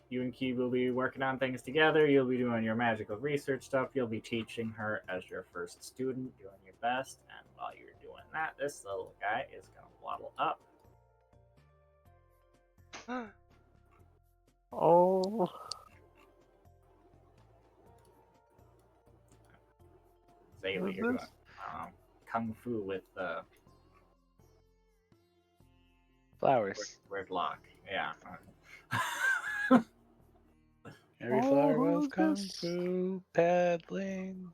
S5: You and Key will be working on things together. You'll be doing your magical research stuff. You'll be teaching her as your first student, doing your best. And while you're doing that, this little guy is going to waddle up.
S2: Oh,
S5: Say
S2: what
S5: what
S2: is
S5: you're doing.
S2: this?
S5: Kung Fu with
S3: Flowers.
S5: word lock. Yeah.
S3: Every flower
S2: Oh,
S3: was kung
S2: this-
S3: fu paddling.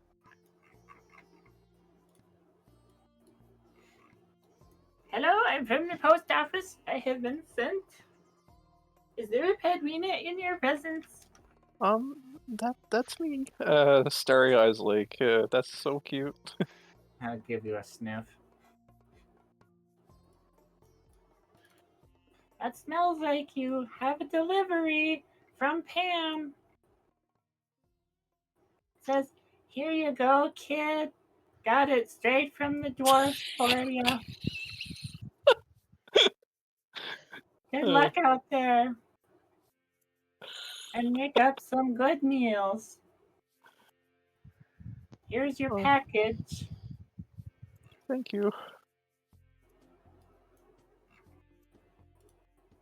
S7: Hello, I'm from the post office. I have been sent. Is there a Padwina in your presence?
S2: That's me. Starry eyes like that's so cute.
S5: I'll give you a sniff.
S7: That smells like you have a delivery from Pam. It says, here you go, kid. Got it straight from the dwarf for you. Good luck out there. And make up some good meals. Here's your
S2: Oh.
S7: package.
S2: Thank you.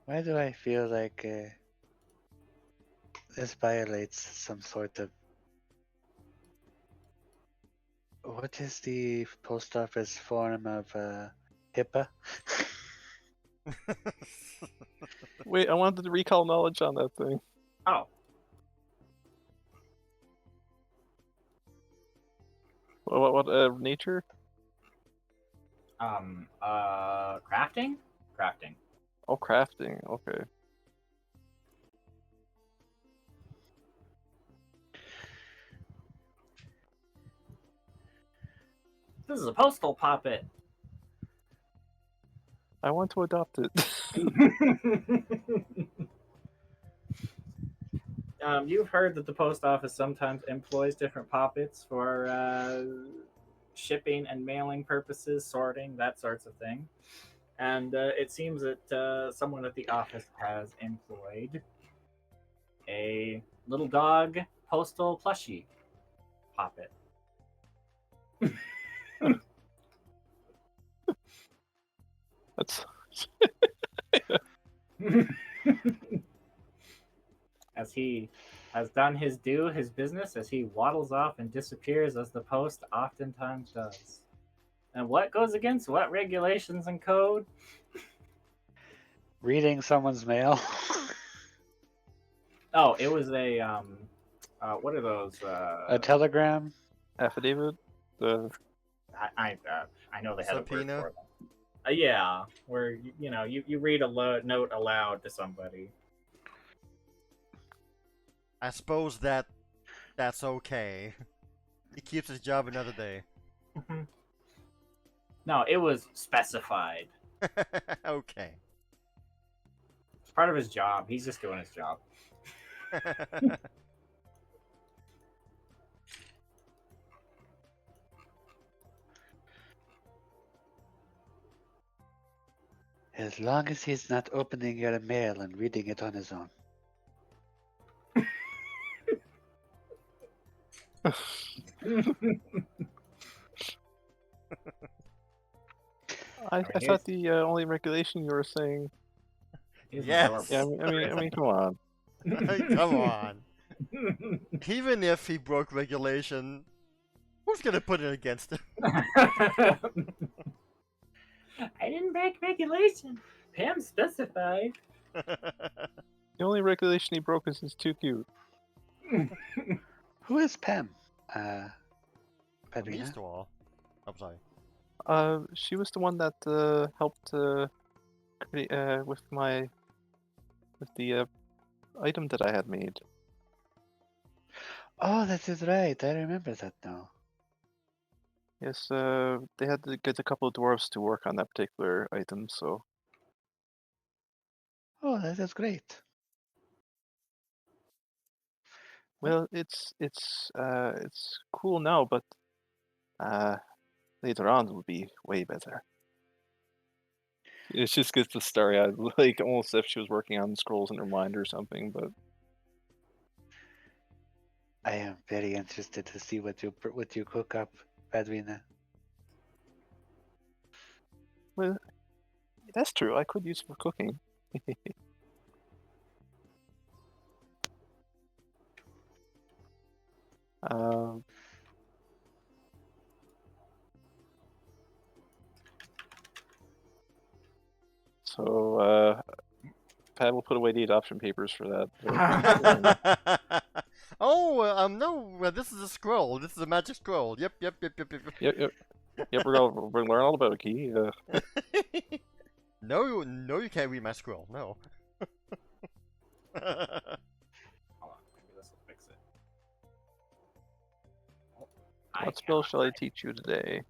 S3: Why do I feel like this violates some sort of... What is the post office form of HIPAA?
S2: Wait, I wanted to recall knowledge on that thing.
S5: Oh,
S2: What nature?
S5: crafting? Crafting.
S2: Oh, crafting. Okay.
S5: This is a postal poppet.
S2: I want to adopt it.
S5: You've heard that the post office sometimes employs different poppets for shipping and mailing purposes, sorting, that sorts of thing. And it seems that someone at the office has employed a little dog postal plushie poppet.
S2: That's
S5: As he has done his due, his business, as he waddles off and disappears as the post oftentimes does. And what goes against what regulations and code?
S3: Reading someone's mail.
S5: Oh, it was a what are those?
S3: A telegram.
S2: affidavit. The
S5: I know they had
S1: Subpoena?
S5: a word for them. Yeah, where you read a note aloud to somebody.
S1: I suppose that's okay. He keeps his job another day.
S5: No, it was specified.
S1: Okay.
S5: It's part of his job. He's just doing his job.
S3: As long as he's not opening your mail and reading it on his own.
S2: I
S5: mean,
S2: thought the only regulation you were saying.
S5: He's
S1: Yes.
S5: adorable.
S2: Yeah, I mean, come on.
S1: Come on. Even if he broke regulation, who's gonna put it against him?
S7: I didn't break regulation. Pam specified.
S2: The only regulation he broke is he's too cute.
S3: Who is Pam?
S1: From
S3: Padrina?
S1: East Wall. I'm sorry.
S2: She was the one that helped with the item that I had made.
S3: Oh, that is right. I remember that now.
S2: Yes, they had to get a couple of dwarves to work on that particular item, so
S3: Oh, that is great.
S2: well, it's cool now, but later on it will be way better. It just gets the story out, like almost if she was working on scrolls in her mind or something. But
S3: I am very interested to see what you cook up, Padrina.
S2: well, that's true. I could use it for cooking. Um, so Pat will put away the adoption papers for that.
S1: No, this is a scroll. This is a magic scroll. Yep.
S2: Yep, we're gonna learn all about it, Key.
S1: No, you can't read my scroll. No.
S5: Hold on, maybe this will fix it. Oh,
S2: What spell shall I teach you today?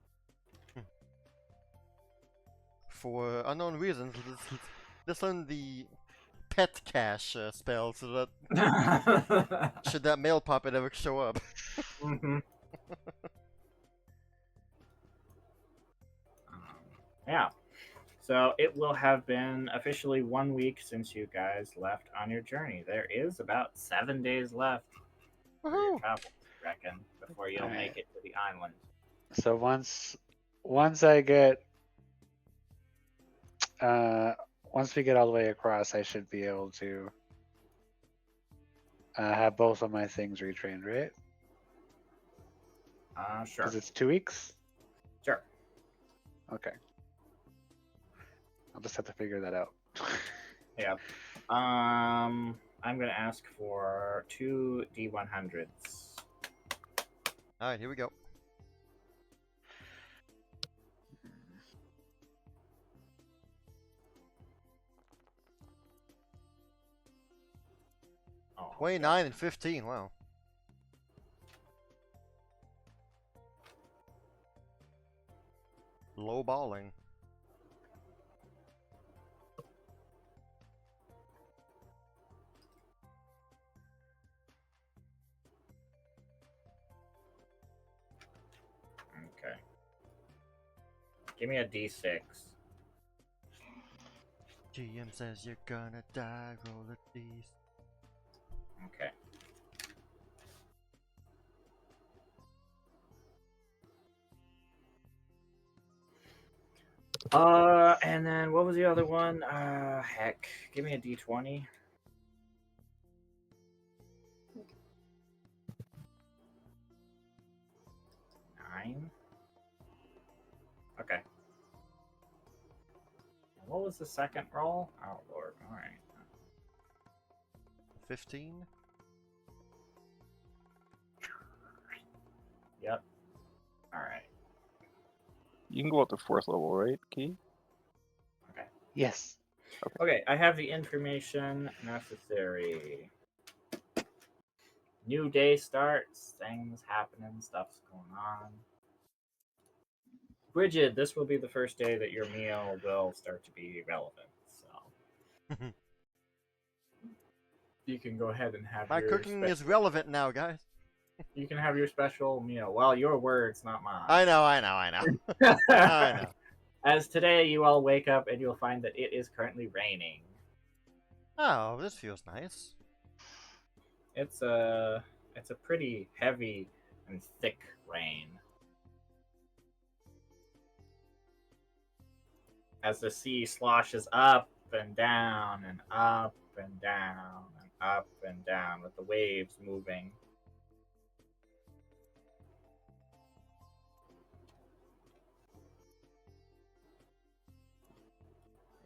S1: For unknown reasons, let's learn the pet cache spell so that should that mail puppet ever show up.
S5: Mm-hmm. Yeah. So it will have been officially 1 week since you guys left on your journey. There is about 7 days left for your
S1: Woohoo!
S5: travel, I reckon, before you'll make it to the island.
S3: So once I get once we get all the way across, I should be able to have both of my things retrained, right?
S5: Sure.
S3: Because it's 2 weeks.
S5: Sure.
S3: Okay. I'll just have to figure that out.
S5: Yeah. I'm gonna ask for 2 D100s.
S1: Alright, here we go.
S5: Oh,
S1: 29 and 15, wow. Low balling.
S5: Okay. Give me a D6.
S1: GM says you're gonna die, roll a D6.
S5: Okay. And then what was the other one? Heck. Give me a D20. Nine. Okay. What was the second roll? Oh lord. Alright.
S1: 15?
S5: Yep. Alright.
S2: You can go up to 4th level, right, Key?
S3: Yes.
S5: Okay, I have the information necessary. New day starts, things happening, stuff's going on. Bridget, this will be the first day that your meal will start to be relevant, so you can go ahead and have
S1: My
S5: your
S1: cooking is relevant now, guys.
S5: you can have your special meal. Well, your words, not mine.
S1: I know. I know.
S5: As today you all wake up and you'll find that it is currently raining.
S1: Oh, this feels nice.
S5: It's a pretty heavy and thick rain. as the sea sloshes up and down and up and down and up and down with the waves moving.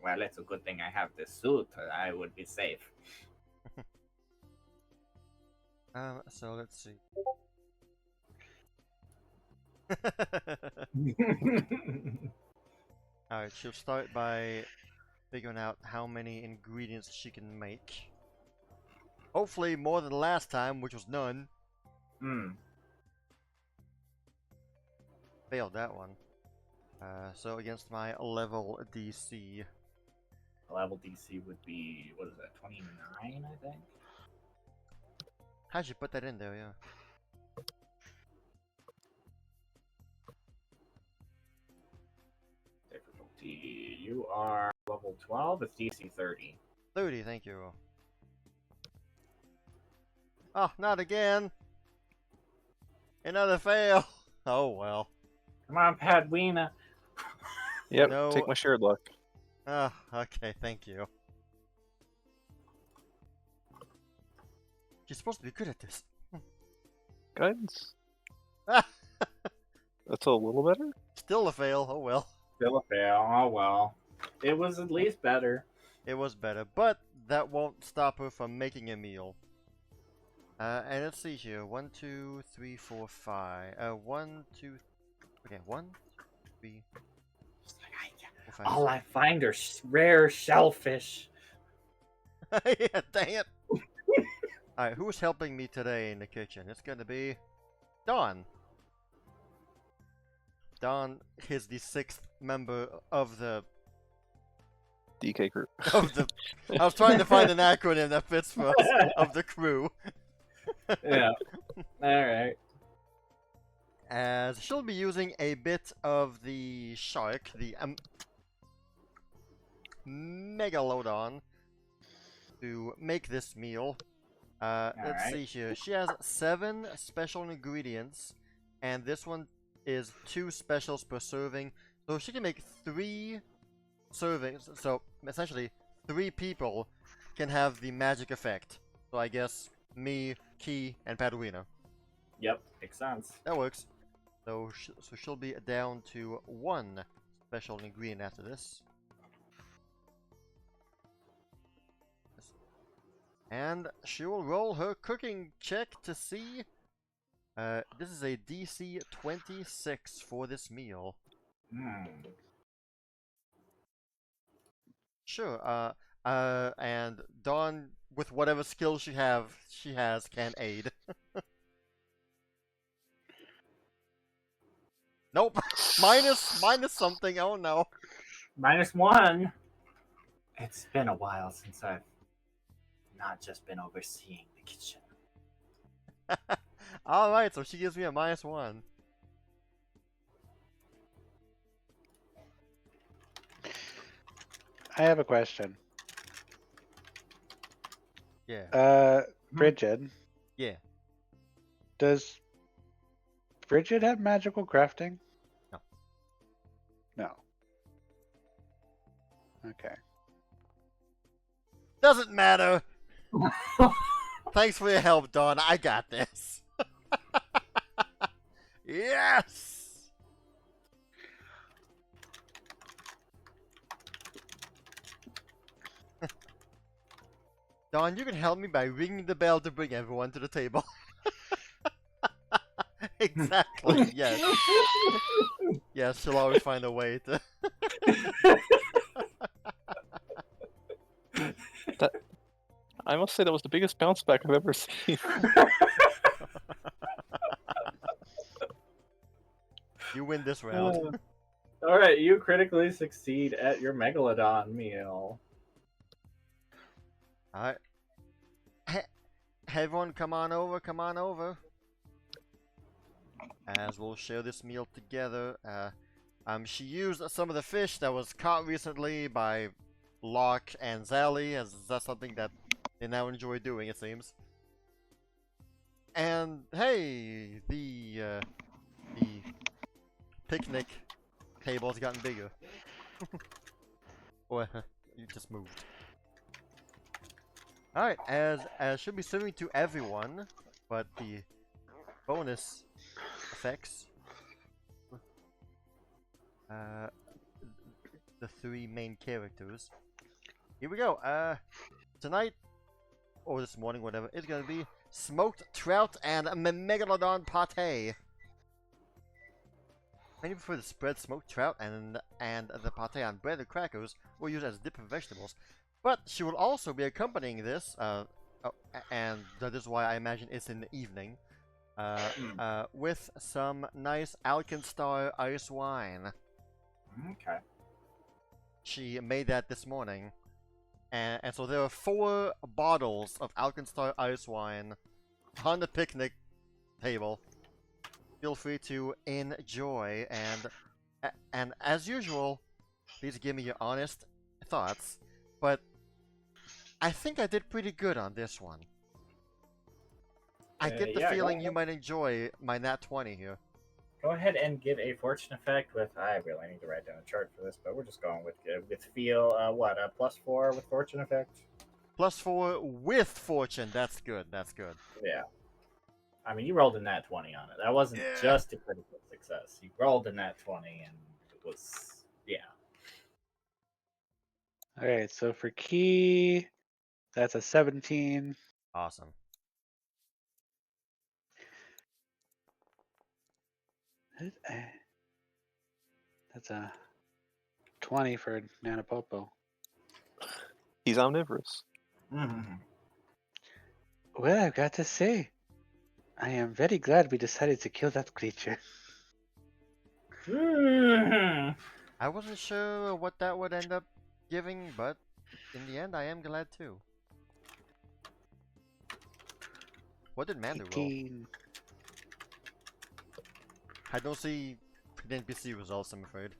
S5: Well, it's a good thing I have this suit, or I would be safe.
S1: So let's see. Alright, she'll start by figuring out how many ingredients she can make. Hopefully more than last time, which was none.
S5: Hmm.
S1: Failed that one. So against my level DC.
S5: Level DC would be, what is that, 29, I think?
S1: How'd you put that in there, yeah?
S5: Difficulty. You are level 12, it's DC 30.
S1: 30, thank you. Oh, not again! Another fail! Oh well.
S5: Come on, Padwina.
S2: Yep,
S1: No.
S2: take my shared luck.
S1: Ah, okay, thank you. You're supposed to be good at this.
S2: Guidance.
S1: Ah,
S2: That's a little better.
S1: still a fail, oh well.
S5: Still a fail. Oh well. It was at least better.
S1: It was better, but that won't stop her from making a meal. And let's see here. 1, 2, 3, 4, 5. 1, 2. Okay, 1, 3, 4, 5.
S5: All I find are rare shellfish.
S1: Yeah, dang it. Alright, who's helping me today in the kitchen? It's gonna be Dawn. Dawn is the 6th member of the
S2: DK group.
S1: I was trying to find an acronym that fits for us, of the crew.
S5: Yeah. Alright.
S1: As she'll be using a bit of the shark, the Megalodon, to make this meal. Let's see here. She has 7 special ingredients, and this one is 2 specials per serving. So she can make 3 servings. So essentially, 3 people can have the magic effect. So I guess me, Key, and Padwina.
S5: Yep, makes sense.
S1: That works. So she'll be down to 1 special ingredient after this. And she will roll her cooking check to see. This is a DC 26 for this meal. Sure. And Dawn, with whatever skills she has, can aid. Nope. minus something. Oh no.
S5: -1. It's been a while since I've not just been overseeing the kitchen.
S1: Alright, so she gives me a -1.
S3: I have a question.
S1: Yeah.
S3: Bridget.
S1: Yeah.
S3: Does Bridget have magical crafting?
S1: No.
S3: No. Okay.
S1: Doesn't matter. Thanks for your help, Dawn. I got this. Yes! Dawn, you can help me by ringing the bell to bring everyone to the table. Exactly, yes. Yes, she'll always find a way to...
S2: I must say that was the biggest bounce back I've ever seen.
S1: You win this round.
S5: Alright, you critically succeed at your Megalodon meal.
S1: Alright. Hey, everyone, come on over, come on over. As we'll share this meal together. She used some of the fish that was caught recently by Locke and Zally, as that's something that they now enjoy doing, it seems. And hey, the picnic table has gotten bigger. Or you just moved. Alright, as should be similar to everyone, but the bonus effects. The three main characters. Here we go. Tonight, or this morning, whatever, it's gonna be smoked trout and megalodon pate. Many prefer to spread smoked trout and the pate on bread or crackers, or use as dip for vegetables. But she will also be accompanying this, and that is why I imagine it's in the evening, with some nice Alkenstar ice wine.
S5: Okay.
S1: She made that this morning, and so there are 4 bottles of Alkenstar ice wine on the picnic table. Feel free to enjoy, and as usual, please give me your honest thoughts. But I think I did pretty good on this one. I get the
S5: yeah,
S1: feeling you might enjoy my nat 20 here.
S5: Go ahead and give a fortune effect with. I really need to write down a chart for this, but we're just going with feel. What a +4 with fortune effect.
S1: +4 with fortune. That's good. That's good.
S5: Yeah. I mean, you rolled a nat 20 on it. That wasn't just a critical success. You rolled a nat 20, and it was
S3: All right, so for key, that's a 17.
S1: Awesome.
S3: That's a 20 for Nanapopo.
S2: He's omnivorous.
S5: Mm-hmm.
S3: Well, I've got to say, I am very glad we decided to kill that creature.
S5: Mm-hmm.
S1: I wasn't sure what that would end up giving, but in the end, I am glad too. What did Manda roll?
S3: 18.
S1: I don't see NPC results, I'm afraid.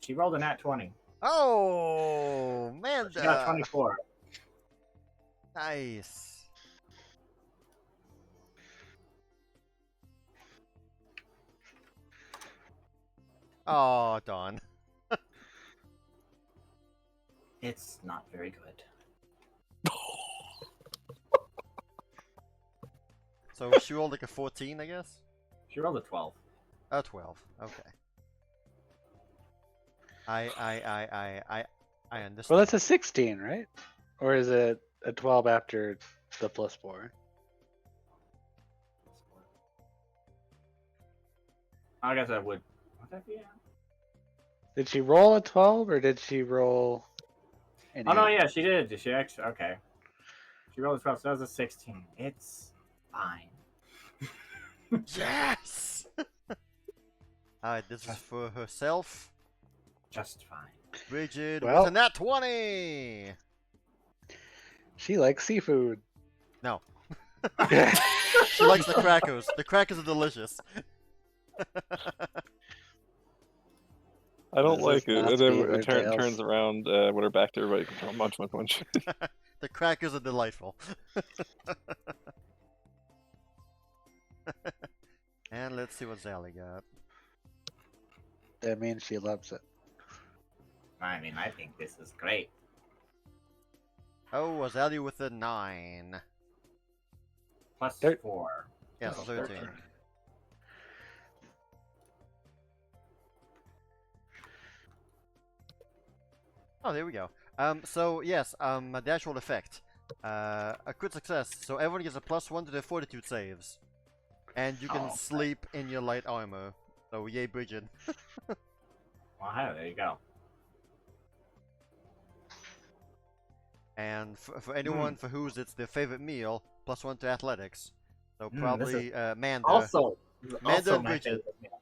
S5: She rolled a nat 20.
S1: Oh, Manda!
S5: She got 24.
S1: Nice. Oh, Dawn.
S5: It's not very good.
S1: So she rolled like a 14, I guess?
S5: She rolled a 12.
S1: Oh, 12. Okay. I understand.
S3: Well, that's a 16, right? Or is it a 12 after the +4?
S5: I guess I would. Would that be?
S3: Did she roll a 12 or did she roll an
S5: Oh no,
S3: 8?
S5: yeah, she did. Did she actually? Okay. She rolled a 12, so that was a 16. It's fine.
S1: Yes! Alright, this is for herself.
S5: Just fine.
S1: Bridget
S3: Well-
S1: with a nat 20!
S3: She likes seafood.
S1: No. She likes the crackers. The crackers are delicious.
S2: I don't
S3: This
S2: like
S3: is
S2: it.
S3: not
S2: And then
S3: Beaver
S2: it
S3: Tales.
S2: turns around with her back to everybody. Munch, munch, munch.
S1: The crackers are delightful. And let's see what Zally got.
S3: That means she loves it.
S5: I mean, I think this is great.
S1: Oh, Zally with a 9.
S5: Plus
S3: Thir-
S5: 4.
S1: Yes,
S5: Oh,
S1: 13. Oh, there we go. So yes, a dash roll effect. A crit success, so everyone gets a +1 to their fortitude saves. And you can
S5: Oh, okay.
S1: sleep in your light armor. So yay, Bridget.
S5: Well, hey, there you go.
S1: And for anyone for whose it's their favorite meal, +1 to athletics. So
S5: This
S1: probably Manda.
S5: Also,
S1: Manda and
S5: my
S1: Bridget.
S5: favorite meal.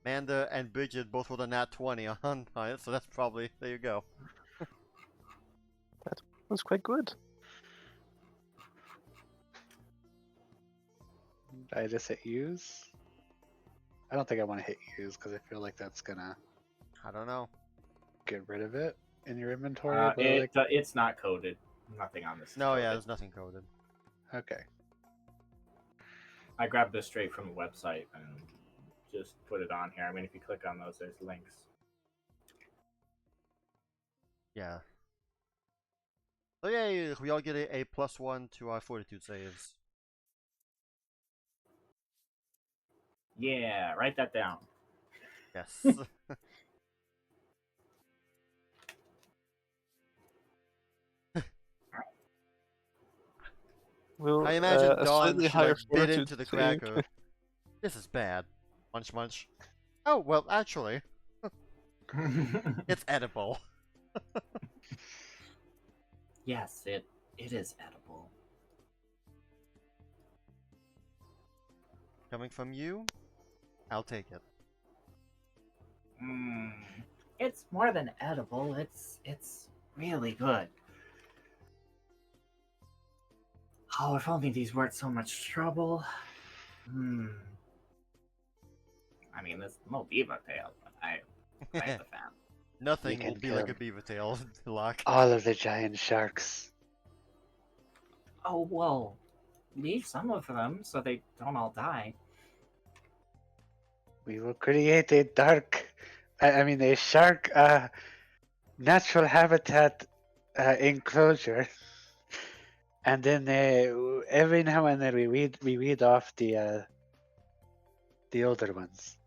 S1: Manda and Bridget both with a nat 20 on it, so that's probably, there you go.
S2: That was quite good.
S3: I just hit use. I don't think I want to hit use because I feel like that's gonna
S1: I don't know.
S3: get rid of it in your inventory. But
S5: It's not coded. Nothing on this. is
S1: No, yeah,
S5: coded.
S1: there's nothing coded.
S3: okay.
S5: I grabbed this straight from the website and just put it on here. I mean, if you click on those, there's links.
S1: Yeah. So yeah, we all get a +1 to our fortitude saves.
S5: Yeah, write that down.
S1: Yes.
S2: Will
S1: I imagine
S2: a
S1: Dawn
S2: slightly
S1: should
S2: higher
S1: like bit
S2: fortitude
S1: into the
S2: save.
S1: cracker. This is bad. Munch munch. Oh well, actually, it's edible.
S5: Yes, it is edible.
S1: Coming from you, I'll take it.
S5: Mm.
S4: It's more than edible. It's really good. Oh, if only these weren't so much trouble.
S5: Hmm. I mean, there's no beaver tail, but I'm a fan.
S1: Nothing
S3: You
S1: will
S3: can
S1: be like
S3: kill
S1: a beaver tail, Locke.
S3: all of the giant sharks.
S4: Oh well, leave some of them so they don't all die.
S3: We will create a a shark natural habitat enclosure, and then every now and then we weed off the older ones.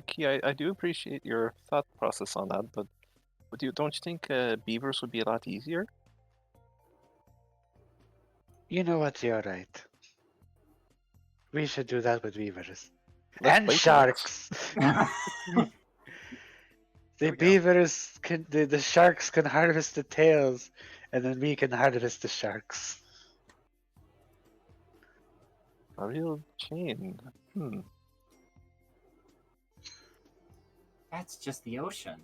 S2: Key, I do appreciate your thought process on that, but don't you think beavers would be a lot easier?
S3: You know what? You're right. We should do that with beavers
S2: Less
S3: and
S2: bite
S3: sharks.
S1: There
S3: The
S1: we go.
S3: beavers can, the sharks can harvest the tails, and then we can harvest the sharks.
S2: A real chain. Hmm.
S4: That's just the ocean.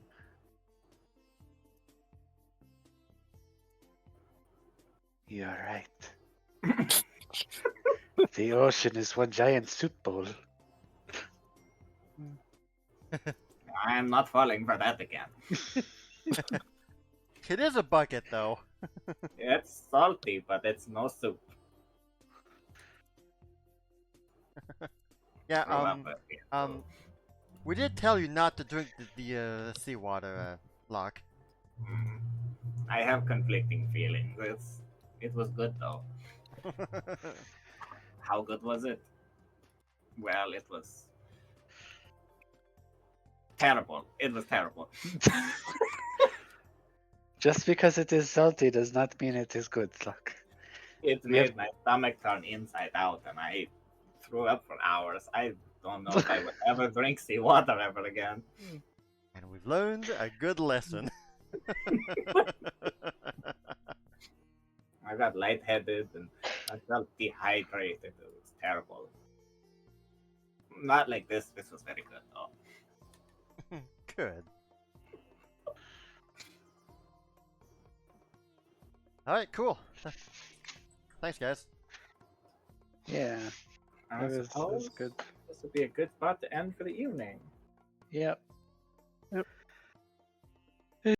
S3: You're right. The ocean is one giant soup bowl.
S5: I'm not falling for that again.
S1: It is a bucket, though.
S5: It's salty, but it's no soup.
S1: Yeah.
S5: Grow up with it.
S1: We did tell you not to drink the seawater, Locke.
S5: Hmm. I have conflicting feelings. It was good though. How good was it? Well, it was terrible. It was terrible.
S3: Just because it is salty does not mean it is good, Luck.
S5: It
S3: We have-
S5: made my stomach turn inside out, and I threw up for hours. I don't know if I would ever drink seawater ever again.
S1: And we've learned a good lesson.
S5: I got lightheaded and I felt dehydrated. It was terrible. Not like this. This was very good though.
S1: Good. Alright, cool. Thanks, guys.
S3: Yeah,
S5: I
S3: that
S5: suppose
S3: was good.
S5: this would be a good spot to end for the evening.
S3: Yep.